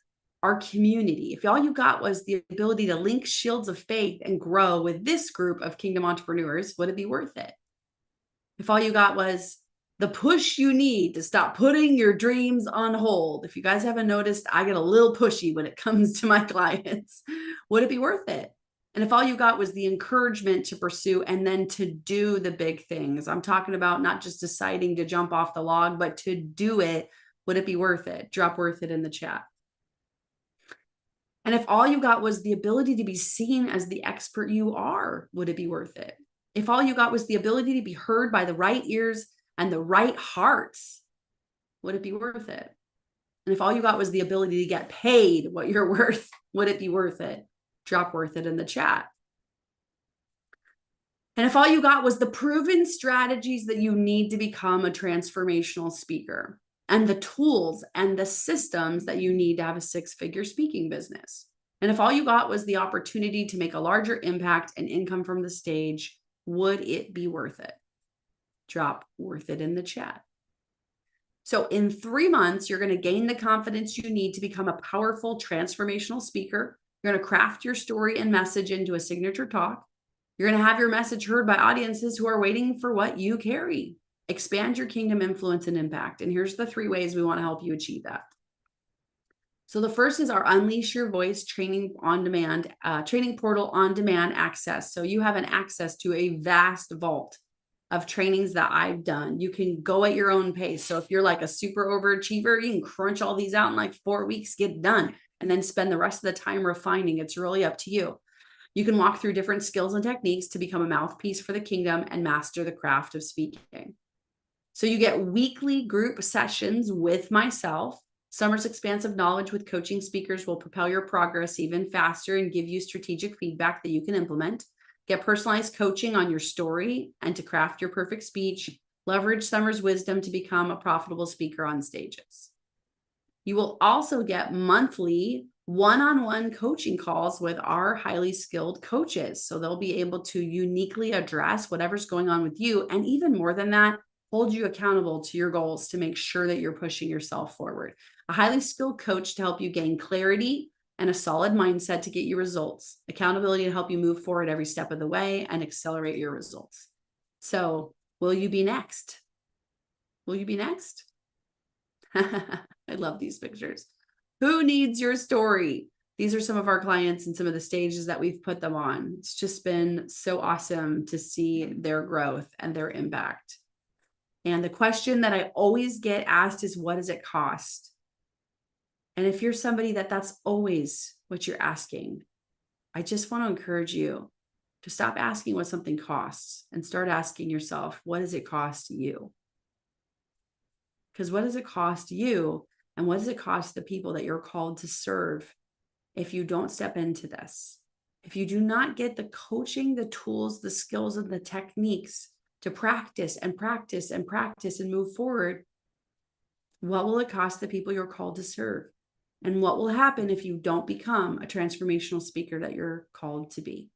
our community, if all you got was the ability to link shields of faith and grow with this group of kingdom entrepreneurs, would it be worth it? If all you got was the push you need to stop putting your dreams on hold. If you guys haven't noticed, I get a little pushy when it comes to my clients. Would it be worth it? And if all you got was the encouragement to pursue and then to do the big things, I'm talking about not just deciding to jump off the log, but to do it, would it be worth it? Drop worth it in the chat. And if all you got was the ability to be seen as the expert you are, would it be worth it? If all you got was the ability to be heard by the right ears and the right hearts, would it be worth it? And if all you got was the ability to get paid what you're worth, would it be worth it? Drop worth it in the chat. And if all you got was the proven strategies that you need to become a transformational speaker, and the tools and the systems that you need to have a 6-figure speaking business. And if all you got was the opportunity to make a larger impact and income from the stage, would it be worth it? Drop worth it in the chat. So in 3 months, you're going to gain the confidence you need to become a powerful transformational speaker. You're going to craft your story and message into a signature talk. You're going to have your message heard by audiences who are waiting for what you carry. Expand your kingdom influence and impact. And here's the 3 ways we want to help you achieve that. So the first is our Unleash Your Voice training on demand, training portal on demand access. So you have an access to a vast vault of trainings that I've done. You can go at your own pace. So if you're like a super overachiever, you can crunch all these out in like 4 weeks, get done, and then spend the rest of the time refining. It's really up to you. You can walk through different skills and techniques to become a mouthpiece for the kingdom and master the craft of speaking. So you get weekly group sessions with myself. Summer's expansive knowledge with coaching speakers will propel your progress even faster and give you strategic feedback that you can implement. Get personalized coaching on your story and to craft your perfect speech. Leverage Summer's wisdom to become a profitable speaker on stages. You will also get monthly one-on-one coaching calls with our highly skilled coaches. So they'll be able to uniquely address whatever's going on with you. And even more than that, hold you accountable to your goals to make sure that you're pushing yourself forward. A highly skilled coach to help you gain clarity and a solid mindset to get you results, accountability to help you move forward every step of the way and accelerate your results. So will you be next? Will you be next? I love these pictures. Who needs your story? These are some of our clients and some of the stages that we've put them on. It's just been so awesome to see their growth and their impact. And the question that I always get asked is, what does it cost? And if you're somebody that's always what you're asking, I just want to encourage you to stop asking what something costs and start asking yourself, what does it cost you? Because what does it cost you? And what does it cost the people that you're called to serve if you don't step into this? If you do not get the coaching, the tools, the skills, and the techniques to practice and practice and practice and move forward, what will it cost the people you're called to serve? And what will happen if you don't become a transformational speaker that you're called to be?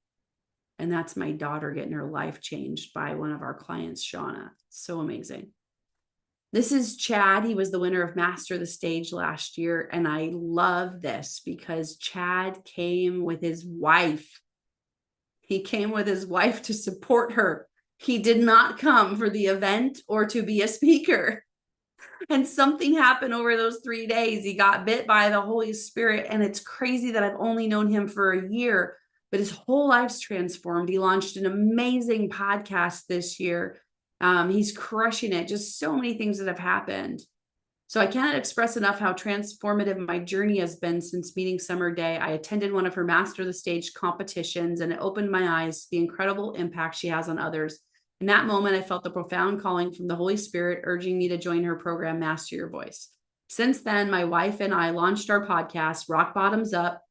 And that's my daughter getting her life changed by one of our clients, Shauna. So amazing. This is Chad. He was the winner of Master the Stage last year. And I love this because Chad came with his wife. He came with his wife to support her. He did not come for the event or to be a speaker. And something happened over those 3 days. He got bit by the Holy Spirit. And it's crazy that I've only known him for a year, but his whole life's transformed. He launched an amazing podcast this year. He's crushing it. Just so many things that have happened. So I cannot express enough how transformative my journey has been since meeting Summer Day. I attended one of her Master the Stage competitions, and it opened my eyes to the incredible impact she has on others. In that moment, I felt the profound calling from the Holy Spirit urging me to join her program, Master Your Voice. Since then, my wife and I launched our podcast, Rock Bottoms Up,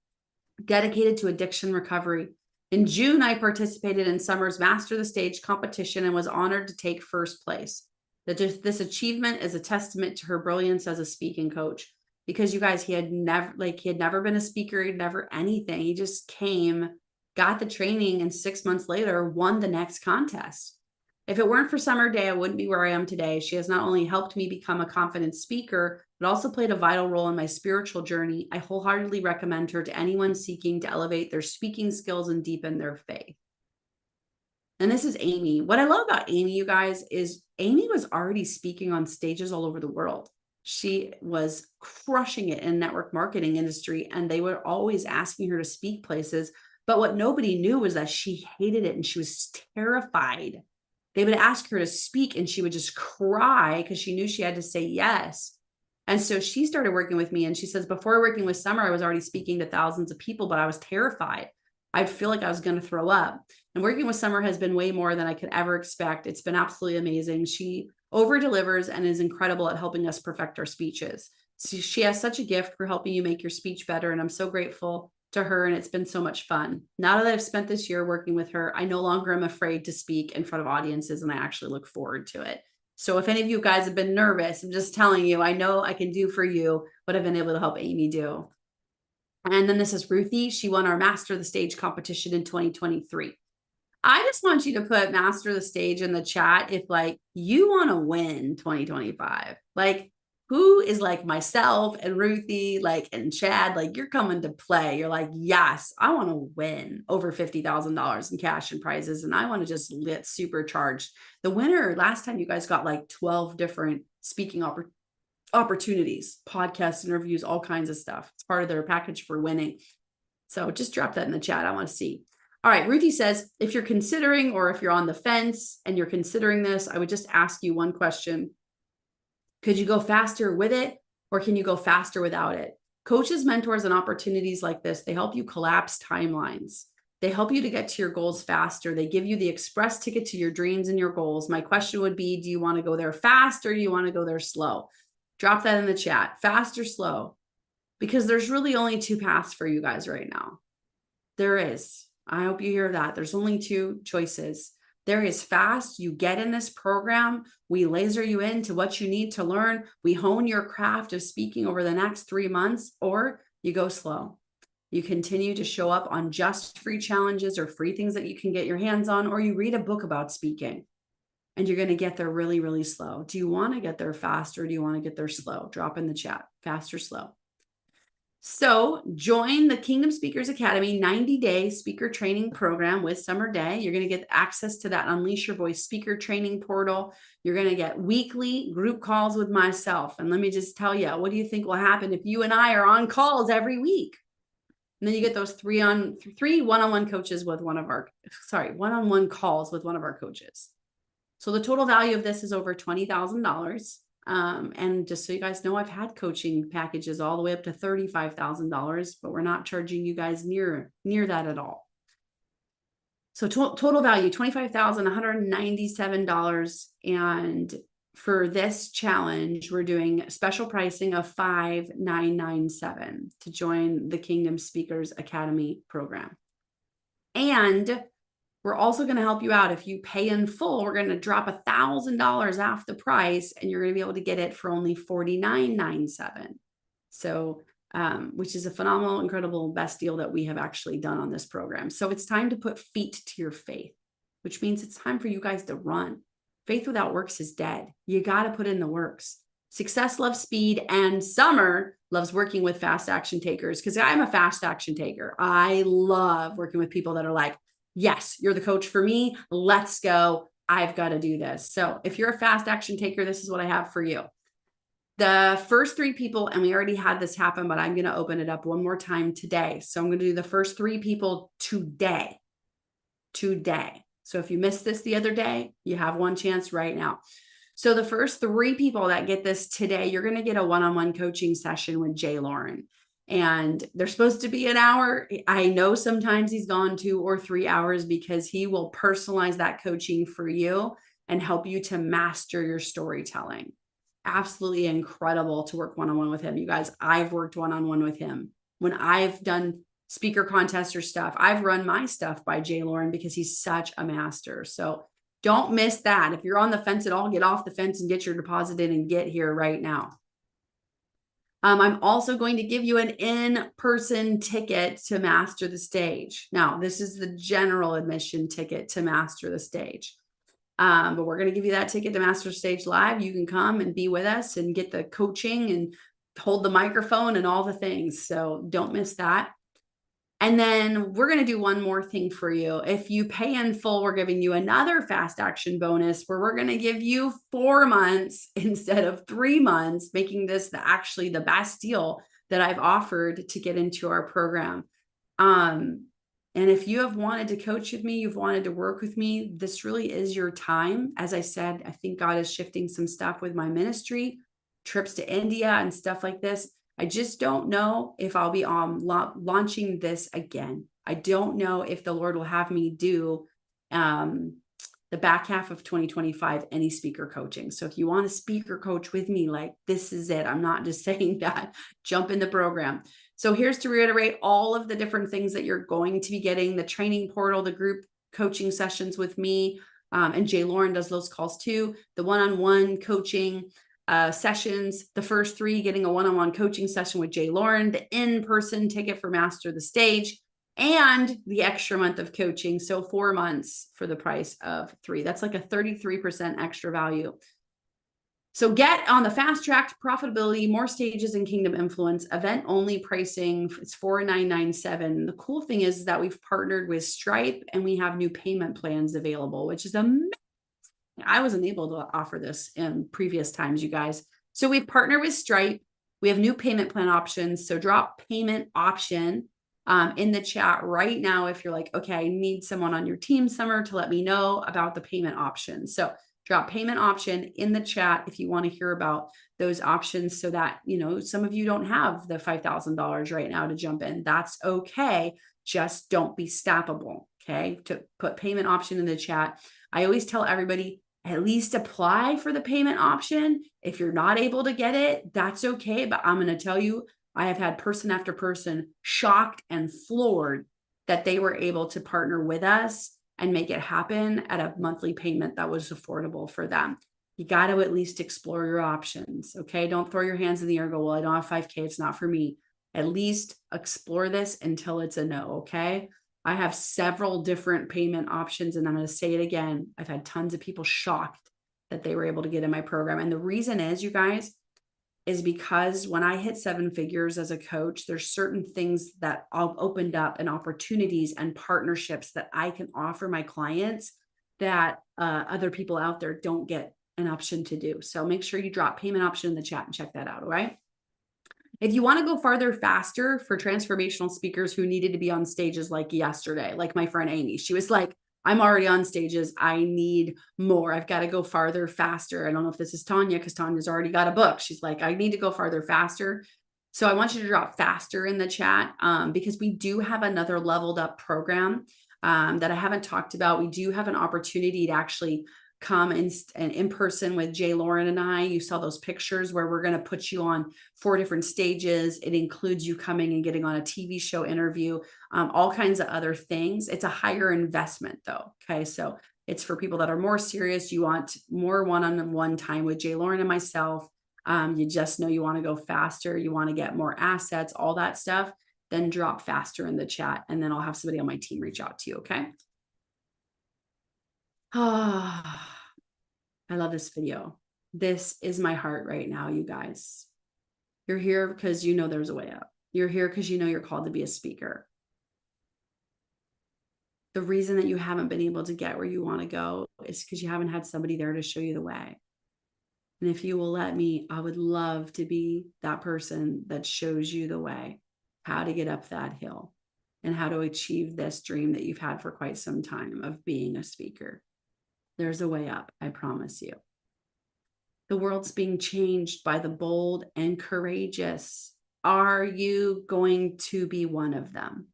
dedicated to addiction recovery. In June, I participated in Summer's Master the Stage competition and was honored to take first place. This achievement is a testament to her brilliance as a speaking coach. Because you guys, he had never been a speaker, he'd never anything. He just came, got the training, and 6 months later won the next contest. If it weren't for Summer Day, I wouldn't be where I am today. She has not only helped me become a confident speaker, but also played a vital role in my spiritual journey. I wholeheartedly recommend her to anyone seeking to elevate their speaking skills and deepen their faith. And this is Amy. What I love about Amy, you guys, is Amy was already speaking on stages all over the world. She was crushing it in the network marketing industry, and they were always asking her to speak places. But what nobody knew was that she hated it and she was terrified. They would ask her to speak and she would just cry because she knew she had to say yes. And so she started working with me, and she says, before working with Summer, I was already speaking to thousands of people, but I was terrified. I feel like I was going to throw up. And working with Summer has been way more than I could ever expect. It's been absolutely amazing. She over delivers and is incredible at helping us perfect our speeches. So she has such a gift for helping you make your speech better. And I'm so grateful to her. And it's been so much fun. Now that I've spent this year working with her, I no longer am afraid to speak in front of audiences, and I actually look forward to it. So if any of you guys have been nervous, I'm just telling you, I know I can do for you what I've been able to help Amy do. And then this is Ruthie. She won our Master the Stage competition in 2023. I just want you to put Master the Stage in the chat if you want to win 2025. Who is like myself and Ruthie, and Chad, you're coming to play. You're like, yes, I want to win over $50,000 in cash and prizes. And I want to just get supercharged. The winner last time, you guys got 12 different speaking opportunities, podcast interviews, all kinds of stuff. It's part of their package for winning. So just drop that in the chat. I want to see. All right. Ruthie says, if you're considering, or if you're on the fence and you're considering this, I would just ask you one question. Could you go faster with it, or can you go faster without it? Coaches, mentors, and opportunities like this, they help you collapse timelines. They help you to get to your goals faster. They give you the express ticket to your dreams and your goals. My question would be, do you want to go there fast, or do you want to go there slow? Drop that in the chat, fast or slow, because there's really only two paths for you guys right now. There is. I hope you hear that. There's only two choices. There is fast. You get in this program. We laser you into what you need to learn. We hone your craft of speaking over the next 3 months, or you go slow. You continue to show up on just free challenges or free things that you can get your hands on, or you read a book about speaking, and you're going to get there really, really slow. Do you want to get there fast, or do you want to get there slow? Drop in the chat, fast or slow. So join the Kingdom Speakers Academy 90-day speaker training program with Summer Day. You're going to get access to that Unleash Your Voice speaker training portal. You're going to get weekly group calls with myself. And let me just tell you, what do you think will happen if you and I are on calls every week? And then you get those three one-on-one coaches with one-on-one calls with one of our coaches. So the total value of this is over $20,000. And just so you guys know, I've had coaching packages all the way up to $35,000, but we're not charging you guys near that at all. So total value, $25,197. And for this challenge, we're doing special pricing of $5,997 to join the Kingdom Speakers Academy program. And we're also going to help you out. If you pay in full, we're going to drop $1,000 off the price, and you're going to be able to get it for only $49,997. So, which is a phenomenal, incredible, best deal that we have actually done on this program. So it's time to put feet to your faith, which means it's time for you guys to run. Faith without works is dead. You got to put in the works. Success loves speed, and Summer loves working with fast action takers, because I'm a fast action taker. I love working with people that are like, yes, you're the coach for me. Let's go. I've got to do this. So if you're a fast action taker, this is what I have for you. The first 3 people, and we already had this happen, but I'm going to open it up one more time today. So I'm going to do the first 3 people today. So if you missed this the other day, you have one chance right now. So the first 3 people that get this today, you're going to get a one-on-one coaching session with Jay Lauren. And they're supposed to be an hour. I know sometimes he's gone 2 or 3 hours, because he will personalize that coaching for you and help you to master your storytelling. Absolutely incredible to work one-on-one with him. You guys, I've worked one-on-one with him. When I've done speaker contests or stuff, I've run my stuff by Jay Lauren, because he's such a master. So don't miss that. If you're on the fence at all, get off the fence and get your deposit in and get here right now. I'm also going to give you an in-person ticket to Master the Stage. Now, this is the general admission ticket to Master the Stage. But we're going to give you that ticket to Master the Stage Live. You can come and be with us and get the coaching and hold the microphone and all the things. So don't miss that. And then we're going to do one more thing for you. If you pay in full, we're giving you another fast action bonus, where we're going to give you 4 months instead of 3 months, making this actually the best deal that I've offered to get into our program. And if you have wanted to coach with me, you've wanted to work with me, this really is your time. As I said, I think God is shifting some stuff with my ministry, trips to India and stuff like this. I just don't know if I'll be launching this again. I don't know if the Lord will have me do the back half of 2025 any speaker coaching. So if you want a speaker coach with me, like, this is it. I'm not just saying that. Jump in the program. So here's to reiterate all of the different things that you're going to be getting: the training portal, the group coaching sessions with me, and Jay Lauren does those calls too, the one-on-one coaching sessions, the first 3 getting a one-on-one coaching session with Jay Lauren, the in-person ticket for Master the Stage, and the extra month of coaching. So 4 months for the price of 3. That's like a 33% extra value. So get on the fast track to profitability, more stages in Kingdom Influence, event only pricing. It's $4,997. The cool thing is that we've partnered with Stripe, and we have new payment plans available, which is amazing. I wasn't able to offer this in previous times, you guys. So we've partnered with Stripe. We have new payment plan options. So drop payment option in the chat right now if you're like, okay, I need someone on your team, Summer, to let me know about the payment options. So drop payment option in the chat if you want to hear about those options, so that, you know, some of you don't have the $5,000 right now to jump in. That's okay. Just don't be stoppable. Okay. To put payment option in the chat. I always tell everybody, at least apply for the payment option. If you're not able to get it, that's okay. But I'm going to tell you, I have had person after person shocked and floored that they were able to partner with us and make it happen at a monthly payment that was affordable for them. You got to at least explore your options. Okay. Don't throw your hands in the air and go, well, I don't have 5K. It's not for me. At least explore this until it's a no. Okay. I have several different payment options, and I'm going to say it again. I've had tons of people shocked that they were able to get in my program. And the reason is, you guys, is because when I hit 7 figures as a coach, there's certain things that I've opened up and opportunities and partnerships that I can offer my clients that other people out there don't get an option to do. So make sure you drop payment option in the chat and check that out. All right. If you want to go farther, faster for transformational speakers who needed to be on stages like yesterday, like my friend Amy, she was like, I'm already on stages. I need more. I've got to go farther, faster. I don't know if this is Tanya, because Tanya's already got a book. She's like, I need to go farther, faster. So I want you to drop faster in the chat because we do have another leveled up program that I haven't talked about. We do have an opportunity to actually come in person with Jay Lauren and I. You saw those pictures where we're going to put you on 4 different stages. It includes you coming and getting on a TV show interview, all kinds of other things. It's a higher investment though. Okay. So it's for people that are more serious. You want more one-on-one time with Jay Lauren and myself. You just know you want to go faster. You want to get more assets, all that stuff. Then drop faster in the chat. And then I'll have somebody on my team reach out to you. Okay. I love this video. This is my heart right now, you guys. You're here because you know there's a way up. You're here because you know you're called to be a speaker. The reason that you haven't been able to get where you want to go is because you haven't had somebody there to show you the way. And if you will let me, I would love to be that person that shows you the way, how to get up that hill and how to achieve this dream that you've had for quite some time of being a speaker. There's a way up, I promise you. The world's being changed by the bold and courageous. Are you going to be one of them?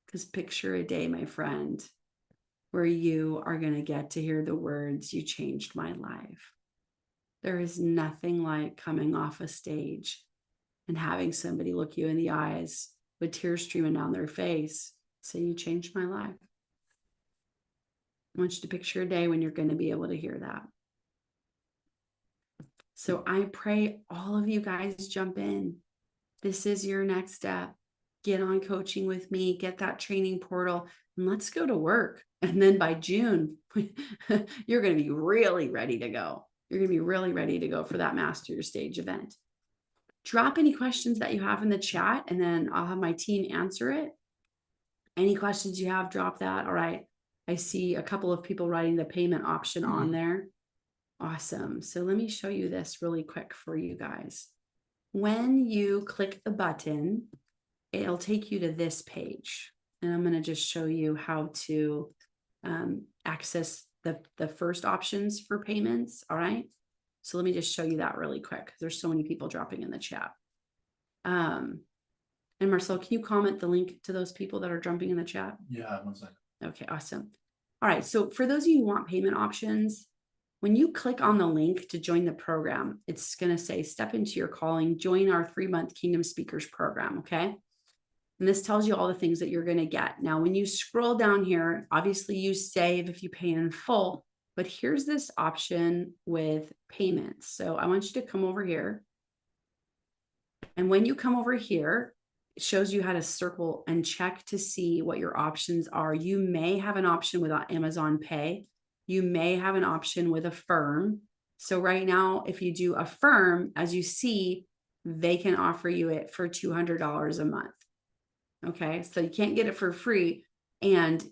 Because picture a day, my friend, where you are going to get to hear the words, "You changed my life." There is nothing like coming off a stage and having somebody look you in the eyes with tears streaming down their face, say, "You changed my life." I want you to picture a day when you're going to be able to hear that. So I pray all of you guys jump in. This is your next step. Get on coaching with me, get that training portal, and let's go to work. And then by June, you're going to be really ready to go. You're going to be really ready to go for that Master Your Stage event. Drop any questions that you have in the chat, and then I'll have my team answer it. Any questions you have, drop that. All right. I see a couple of people writing the payment option on there. Awesome. So let me show you this really quick for you guys. When you click the button, it'll take you to this page. And I'm going to just show you how to access the first options for payments. All right. So let me just show you that really quick. There's so many people dropping in the chat. And Marcel, can you comment the link to those people that are jumping in the chat? Yeah, 1 second. Okay, awesome. All right. So for those of you who want payment options, when you click on the link to join the program, it's going to say, "Step into your calling, join our 3-month Kingdom Speakers program." Okay. And this tells you all the things that you're going to get. Now, when you scroll down here, obviously you save if you pay in full, but here's this option with payments. So I want you to come over here. And when you come over here, it shows you how to circle and check to see what your options are. You may have an option with Amazon Pay. You may have an option with Affirm. So right now, if you do Affirm, as you see, they can offer you it for $200 a month. Okay, so you can't get it for free. And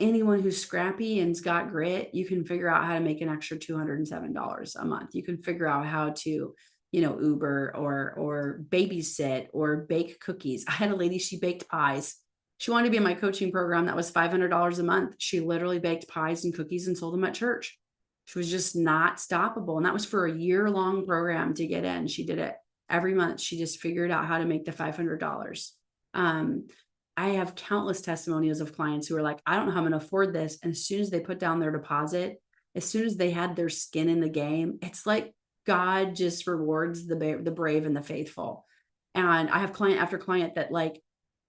anyone who's scrappy and's got grit, you can figure out how to make an extra $207 a month. You can figure out how to, Uber or babysit or bake cookies. I had a lady, she baked pies. She wanted to be in my coaching program. That was $500 a month. She literally baked pies and cookies and sold them at church. She was just not stoppable. And that was for a year-long program to get in. She did it every month. She just figured out how to make the $500. I have countless testimonials of clients who are like, I don't know how I'm going to afford this. And as soon as they put down their deposit, as soon as they had their skin in the game, it's like God just rewards the brave and the faithful. And I have client after client that, like,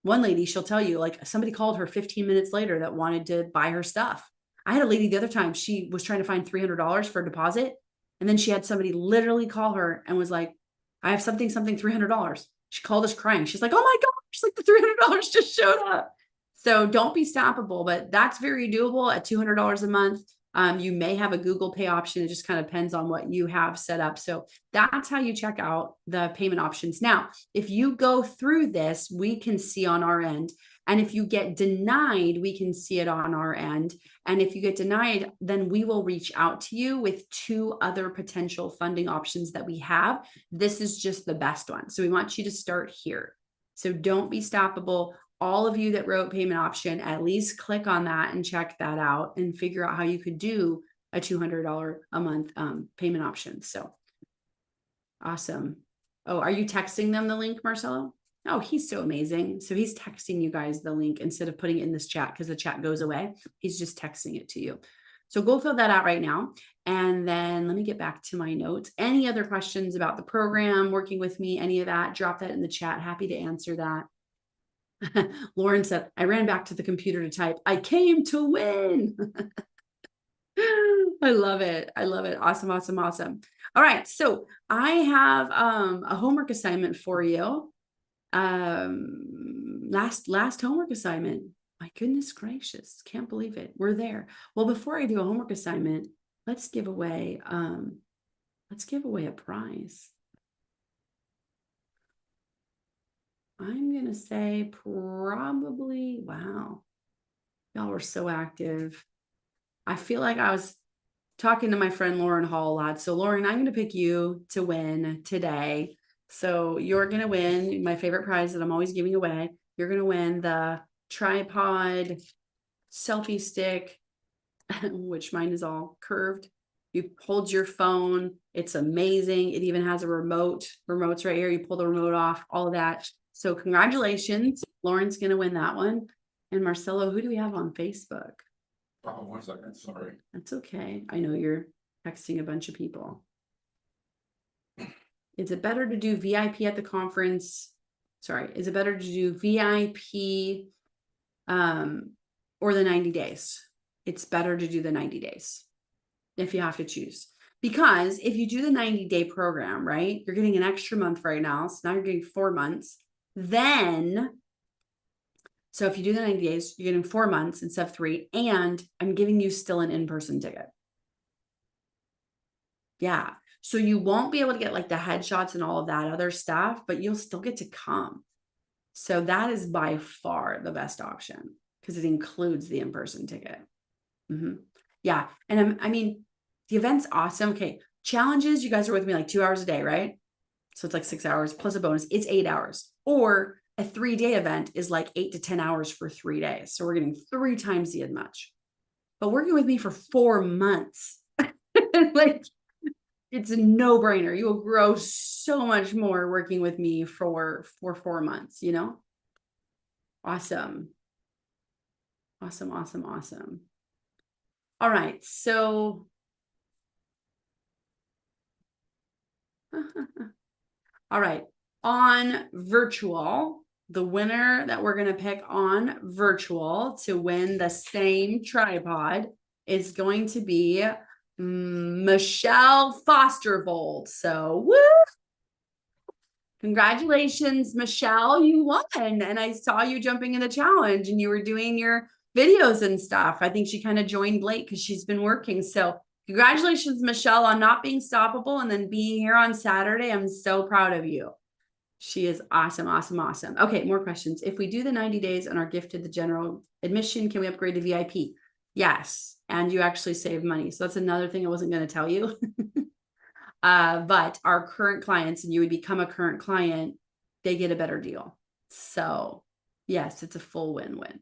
one lady, she'll tell you, like, somebody called her 15 minutes later that wanted to buy her stuff. I had a lady the other time, she was trying to find $300 for a deposit. And then she had somebody literally call her and was like, I have something, $300. She called us crying. She's like, oh my gosh, like the $300 just showed up. So don't be stoppable, but that's very doable at $200 a month. You may have a Google Pay option. It just kind of depends on what you have set up. So that's how you check out the payment options. Now, if you go through this, we can see on our end. And if you get denied, we can see it on our end. And if you get denied, then we will reach out to you with 2 other potential funding options that we have. This is just the best one. So we want you to start here. So don't be stoppable. All of you that wrote payment option, at least click on that and check that out and figure out how you could do a $200 a month payment option. So awesome. Oh, are you texting them the link, Marcelo? Oh, he's so amazing. So he's texting you guys the link instead of putting it in this chat because the chat goes away. He's just texting it to you. So go fill that out right now. And then let me get back to my notes. Any other questions about the program, working with me, any of that, drop that in the chat. Happy to answer that. Lauren said, I ran back to the computer to type, I came to win. I love it. I love it. Awesome, awesome, awesome. All right. So I have a homework assignment for you. Last homework assignment. My goodness gracious. Can't believe it. We're there. Well, before I do a homework assignment, let's give away a prize. I'm going to say probably, wow, y'all were so active. I feel like I was talking to my friend Lauren Hall a lot. So Lauren, I'm going to pick you to win today. So you're going to win my favorite prize that I'm always giving away. You're going to win the tripod selfie stick, which mine is all curved. You hold your phone. It's amazing. It even has a remote. Remote's right here. You pull the remote off, all of that. So congratulations. Lauren's going to win that one. And Marcelo, who do we have on Facebook? Oh, 1 second. Sorry. That's okay. I know you're texting a bunch of people. Is it better to do VIP at the conference? Sorry. Is it better to do VIP or the 90 days? It's better to do the 90 days if you have to choose. Because if you do the 90-day program, right, you're getting an extra month right now. So now you're getting 4 months. Then, so if you do the 90 days, you're getting 4 months instead of 3. And I'm giving you still an in-person ticket. Yeah. So you won't be able to get like the headshots and all of that other stuff, but you'll still get to come. So that is by far the best option because it includes the in-person ticket. Yeah. And I mean, the event's awesome. Okay. Challenges. You guys are with me like 2 hours a day, right? So it's like 6 hours plus a bonus. It's 8 hours. Or a 3-day event is like 8 to 10 hours for 3 days. So we're getting 3 times as much. But working with me for 4 months, like it's a no-brainer. You will grow so much more working with me for 4 months, you know? Awesome. Awesome, awesome, awesome. All right. So all right, on virtual, the winner that we're going to pick on virtual to win the same tripod is going to be Michelle Fostervold. So, woo! Congratulations, Michelle, you won. And I saw you jumping in the challenge and you were doing your videos and stuff. I think she kind of joined late because she's been working. So congratulations, Michelle, on not being stoppable and then being here on Saturday. I'm so proud of you. She is awesome, awesome, awesome. Okay, more questions. If we do the 90 days and are gifted the general admission, can we upgrade to VIP? Yes, and you actually save money. So that's another thing I wasn't going to tell you. But our current clients, and you would become a current client, they get a better deal. So yes, it's a full win-win.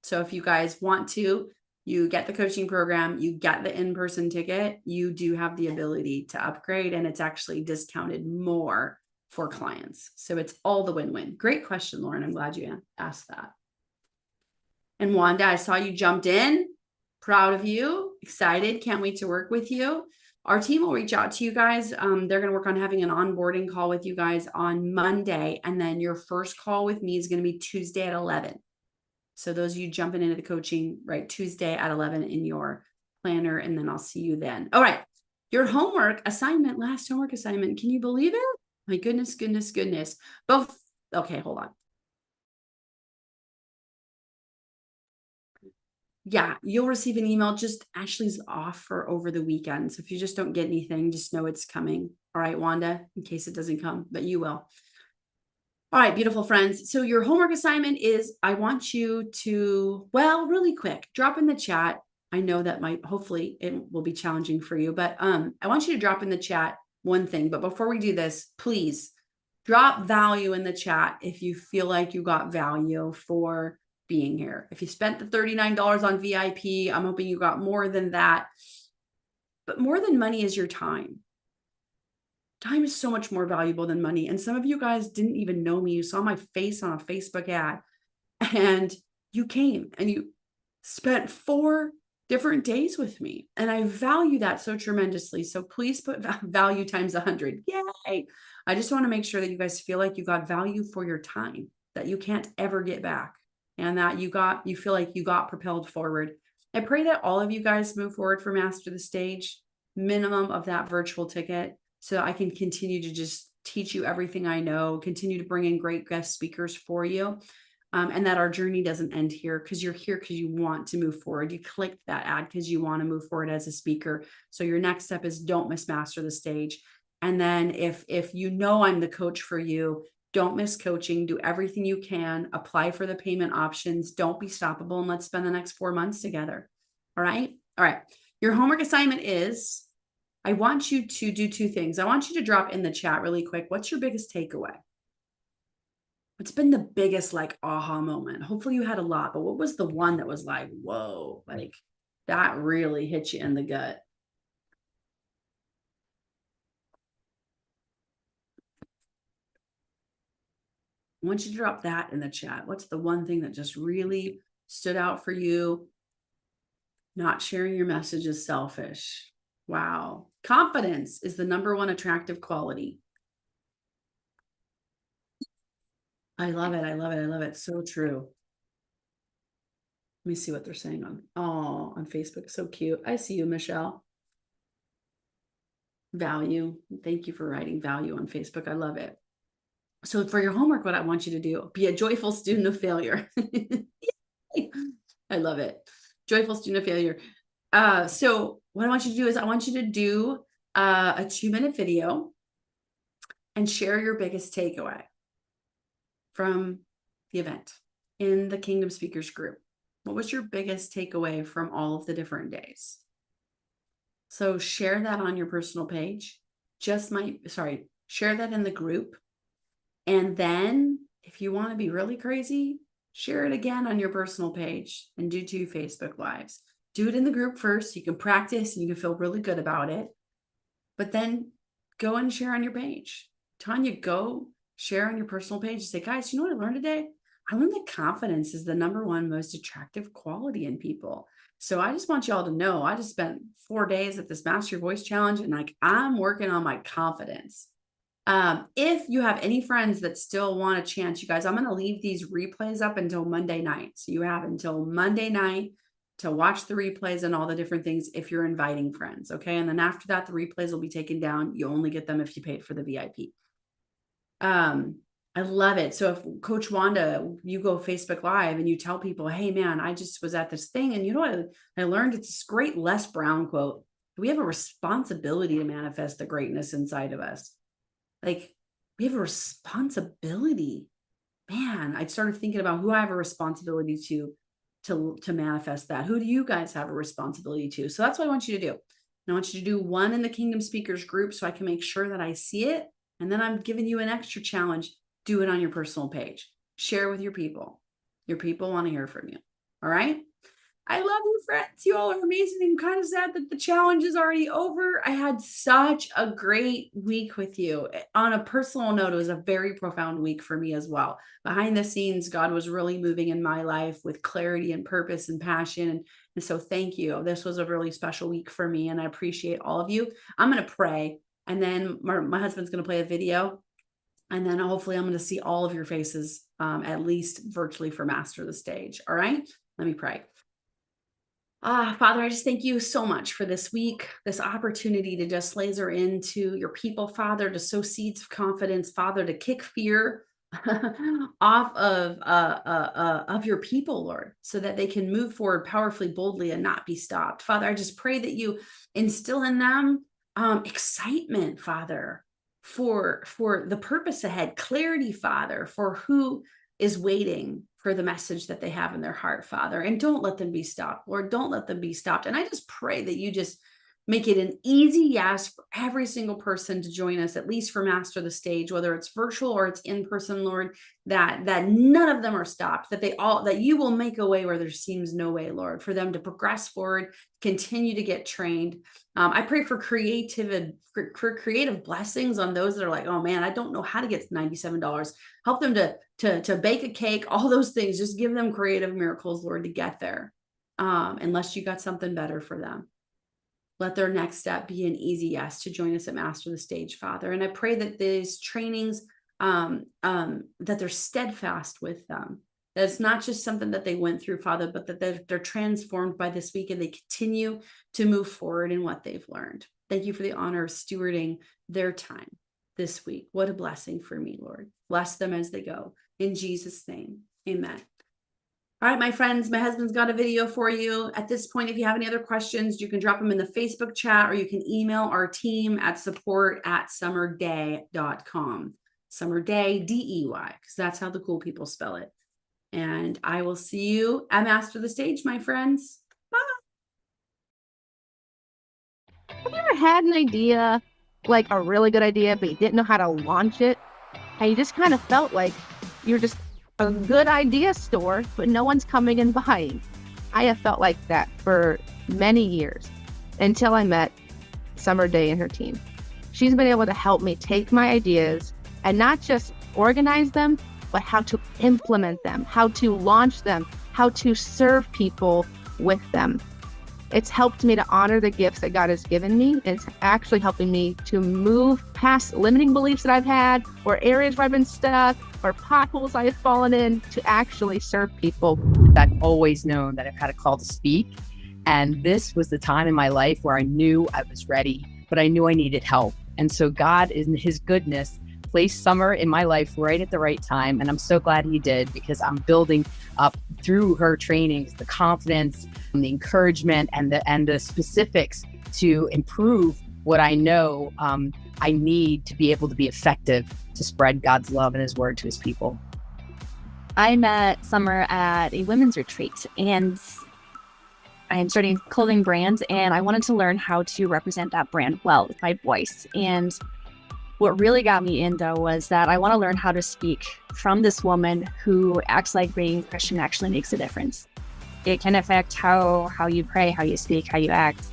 So if you guys want to, you get the coaching program, you get the in-person ticket, you do have the ability to upgrade, and it's actually discounted more for clients. So it's all the win-win. Great question, Lauren. I'm glad you asked that. And Wanda, I saw you jumped in. Proud of you. Excited. Can't wait to work with you. Our team will reach out to you guys. They're going to work on having an onboarding call with you guys on Monday. And then your first call with me is going to be Tuesday at 11. So those of you jumping into the coaching, right, Tuesday at 11 in your planner, and then I'll see you then. All right. Your homework assignment, last homework assignment. Can you believe it? My goodness, goodness, goodness. Both. Okay, hold on. yeah, you'll receive an email. Just Ashley's off for over the weekend. So if you just don't get anything, just know it's coming. All right, Wanda, in case it doesn't come, but you will. All right, beautiful friends. So your homework assignment is, I want you to, well, really quick, drop in the chat. I know that hopefully it will be challenging for you, but I want you to drop in the chat one thing. But before we do this, please drop value in the chat if you feel like you got value for being here. If you spent the $39 on VIP, I'm hoping you got more than that. But more than money is your time. Time is so much more valuable than money. And some of you guys didn't even know me. You saw my face on a Facebook ad and you came and you spent 4 different days with me. And I value that so tremendously. So please put value times 100. Yay. I just want to make sure that you guys feel like you got value for your time that you can't ever get back, and that you feel like you got propelled forward. I pray that all of you guys move forward for Master the Stage, minimum of that virtual ticket, so I can continue to just teach you everything I know, continue to bring in great guest speakers for you, and that our journey doesn't end here, because you're here because you want to move forward. You clicked that ad because you want to move forward as a speaker. So your next step is don't miss Master the Stage. And then if you know I'm the coach for you, don't miss coaching. Do everything you can. Apply for the payment options. Don't be stoppable, and let's spend the next 4 months together. All right. All right. Your homework assignment is, I want you to do 2 things. I want you to drop in the chat really quick. What's your biggest takeaway? What's been the biggest like aha moment? Hopefully you had a lot, but what was the one that was like, whoa, like that really hit you in the gut? I want you to drop that in the chat. What's the one thing that just really stood out for you? Not sharing your message is selfish. Wow. Confidence is the #1 attractive quality. I love it. I love it. I love it. So true. Let me see what they're saying on Facebook. So cute. I see you, Michelle. Value. Thank you for writing value on Facebook. I love it. So for your homework, what I want you to do, be a joyful student of failure. I love it. Joyful student of failure. So what I want you to do is I want you to do a 2-minute video and share your biggest takeaway from the event in the Kingdom Speakers group. What was your biggest takeaway from all of the different days? So share that on your personal page. Share that in the group. And then if you want to be really crazy, share it again on your personal page and do 2 Facebook Lives. Do it in the group first. You can practice and you can feel really good about it. But then go and share on your page. Tanya, go share on your personal page and say, guys, you know what I learned today? I learned that confidence is the #1 most attractive quality in people. So I just want y'all to know, I just spent 4 days at this Master Your Voice Challenge, and like I'm working on my confidence. If you have any friends that still want a chance, you guys, I'm going to leave these replays up until Monday night. So you have until Monday night to watch the replays and all the different things if you're inviting friends. Okay. And then after that, the replays will be taken down. You only get them if you paid for the VIP. I love it. So if Coach Wanda, you go Facebook Live and you tell people, hey man, I just was at this thing and you know what I learned? It's this great Les Brown quote. We have a responsibility to manifest the greatness inside of us. Like we have a responsibility, man. I started thinking about who I have a responsibility to manifest that. Who do you guys have a responsibility to? So that's what I want you to do. And I want you to do 1 in the Kingdom Speakers group so I can make sure that I see it. And then I'm giving you an extra challenge. Do it on your personal page. Share with your people. Your people want to hear from you. All right. I love you, friends. You all are amazing. I'm kind of sad that the challenge is already over. I had such a great week with you. On a personal note, it was a very profound week for me as well. Behind the scenes, God was really moving in my life with clarity and purpose and passion. And so thank you. This was a really special week for me, and I appreciate all of you. I'm going to pray, and then my husband's going to play a video. And then hopefully I'm going to see all of your faces, at least virtually, for Master the Stage. All right, let me pray. Father, I just thank you so much for this week, this opportunity to just laser into your people, Father, to sow seeds of confidence, Father, to kick fear off of your people, Lord, so that they can move forward powerfully, boldly, and not be stopped. Father, I just pray that you instill in them excitement, Father, for the purpose ahead, clarity, Father, for who is waiting for the message that they have in their heart, Father. And don't let them be stopped, Lord. Don't let them be stopped. And I just pray that you just make it an easy yes for every single person to join us, at least for Master the Stage, whether it's virtual or it's in person, Lord, that none of them are stopped, that you will make a way where there seems no way, Lord, for them to progress forward, continue to get trained. I pray for creative blessings on those that are like, oh man, I don't know how to get $97. Help them to bake a cake, all those things. Just give them creative miracles, Lord, to get there. Unless you got something better for them. Let their next step be an easy yes to join us at Master the Stage, Father. And I pray that these trainings, that they're steadfast with them. That it's not just something that they went through, Father, but that they're transformed by this week and they continue to move forward in what they've learned. Thank you for the honor of stewarding their time this week. What a blessing for me, Lord. Bless them as they go. In Jesus' name, amen. All right, my friends, my husband's got a video for you. At this point, if you have any other questions, you can drop them in the Facebook chat or you can email our team at support@summerday.com. Summerday, D-E-Y, because that's how the cool people spell it. And I will see you at Master the Stage, my friends. Bye. Have you ever had an idea, like a really good idea, but you didn't know how to launch it? And you just kind of felt like you're just a good idea store, but no one's coming and buying. I have felt like that for many years until I met Summer Day and her team. She's been able to help me take my ideas and not just organize them, but how to implement them, how to launch them, how to serve people with them. It's helped me to honor the gifts that God has given me. It's actually helping me to move past limiting beliefs that I've had, or areas where I've been stuck, or potholes I have fallen in, to actually serve people. I've always known that I've had a call to speak. And this was the time in my life where I knew I was ready, but I knew I needed help. And so God, in his goodness, placed Summer in my life right at the right time. And I'm so glad he did, because I'm building up through her trainings, the confidence, and the encouragement, and the specifics to improve what I know I need to be able to be effective to spread God's love and his word to his people. I met Summer at a women's retreat, and I am starting a clothing brand, and I wanted to learn how to represent that brand well with my voice. And what really got me in, though, was that I want to learn how to speak from this woman who acts like being Christian actually makes a difference. It can affect how you pray, how you speak, how you act,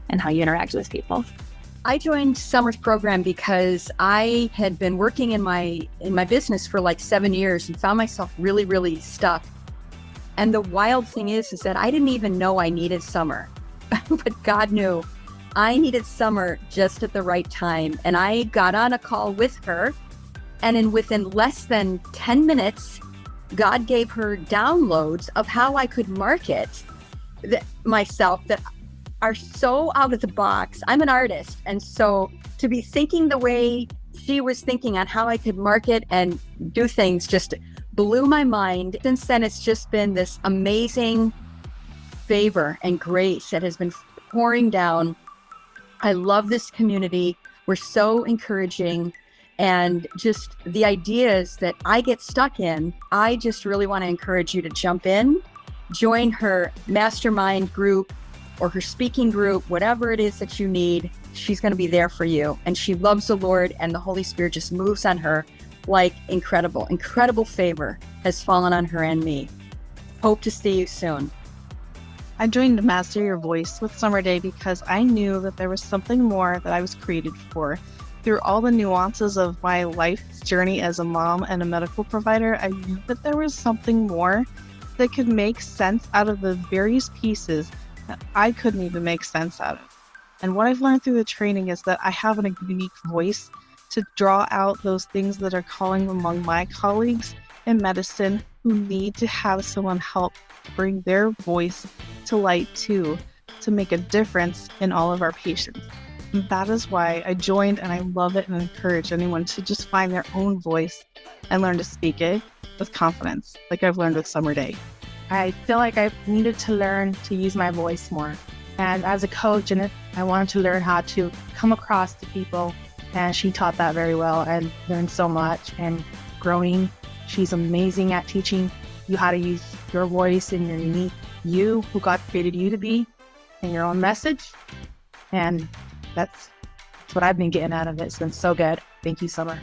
and how you interact with people. I joined Summer's program because I had been working in my business for like 7 years and found myself really, really stuck. And the wild thing is that I didn't even know I needed Summer, but God knew. I needed Summer just at the right time. And I got on a call with her, and within less than 10 minutes, God gave her downloads of how I could market myself that are so out of the box. I'm an artist, and so to be thinking the way she was thinking on how I could market and do things just blew my mind. Since then, it's just been this amazing favor and grace that has been pouring down. I love this community. We're so encouraging, and just the ideas that I get stuck in, I just really want to encourage you to jump in, join her mastermind group or her speaking group, whatever it is that you need. She's going to be there for you. And she loves the Lord, and the Holy Spirit just moves on her like incredible favor has fallen on her and me. Hope to see you soon. I joined Master Your Voice with Summer Day because I knew that there was something more that I was created for. Through all the nuances of my life's journey as a mom and a medical provider, I knew that there was something more that could make sense out of the various pieces that I couldn't even make sense out of. And what I've learned through the training is that I have a unique voice to draw out those things that are calling among my colleagues in medicine who need to have someone help bring their voice to light too, to make a difference in all of our patients. That is why I joined, and I love it and encourage anyone to just find their own voice and learn to speak it with confidence, like I've learned with Summer Day. I feel like I've needed to learn to use my voice more. And as a coach in it, I wanted to learn how to come across to people, and she taught that very well. I learned so much and growing. She's amazing at teaching you how to use your voice and your unique you, who God created you to be, and your own message. And that's what I've been getting out of it. It's been so good. Thank you, Summer.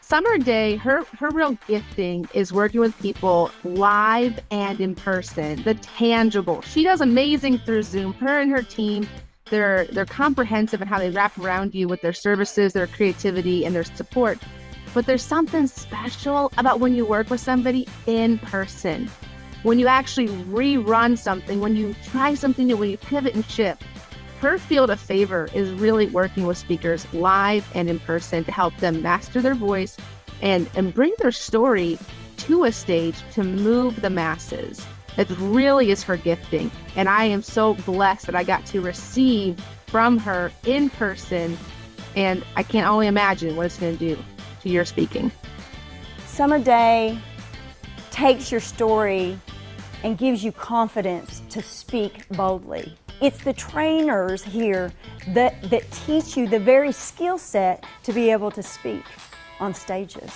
Summer Day, her real gifting is working with people live and in person, the tangible. She does amazing through Zoom. Her and her team, they're comprehensive in how they wrap around you with their services, their creativity, and their support. But there's something special about when you work with somebody in person. When you actually rerun something, when you try something new, when you pivot and shift. Her field of favor is really working with speakers live and in person to help them master their voice and bring their story to a stage to move the masses. It really is her gifting. And I am so blessed that I got to receive from her in person. And I can only imagine what it's going to do to your speaking. Summer Day takes your story and gives you confidence to speak boldly. It's the trainers here that teach you the very skill set to be able to speak on stages.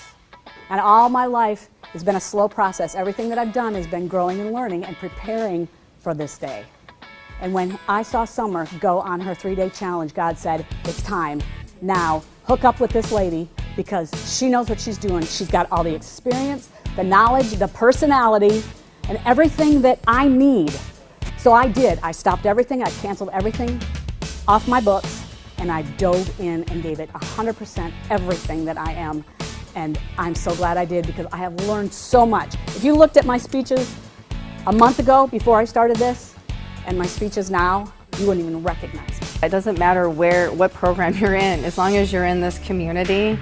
And all my life has been a slow process. Everything that I've done has been growing and learning and preparing for this day. And when I saw Summer go on her 3-day challenge, God said, it's time. Now, hook up with this lady because she knows what she's doing. She's got all the experience, the knowledge, the personality, and everything that I need. So I did. I stopped everything. I canceled everything off my books, and I dove in and gave it 100% everything that I am. And I'm so glad I did because I have learned so much. If you looked at my speeches a month ago before I started this and my speeches now, you wouldn't even recognize me. It doesn't matter what program you're in, as long as you're in this community.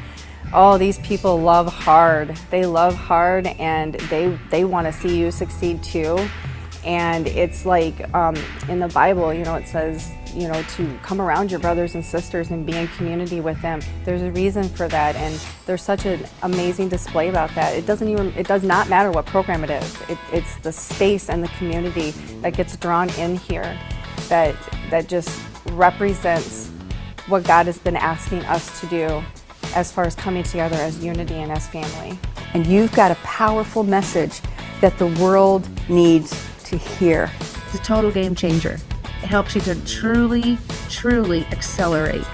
Oh, these people love hard. They love hard, and they want to see you succeed too. And it's like in the Bible, you know, it says, you know, to come around your brothers and sisters and be in community with them. There's a reason for that, and there's such an amazing display about that. It does not matter what program it is. It's the space and the community that gets drawn in here that just represents what God has been asking us to do as far as coming together as unity and as family. And you've got a powerful message that the world needs to hear. It's a total game changer. It helps you to truly, truly accelerate.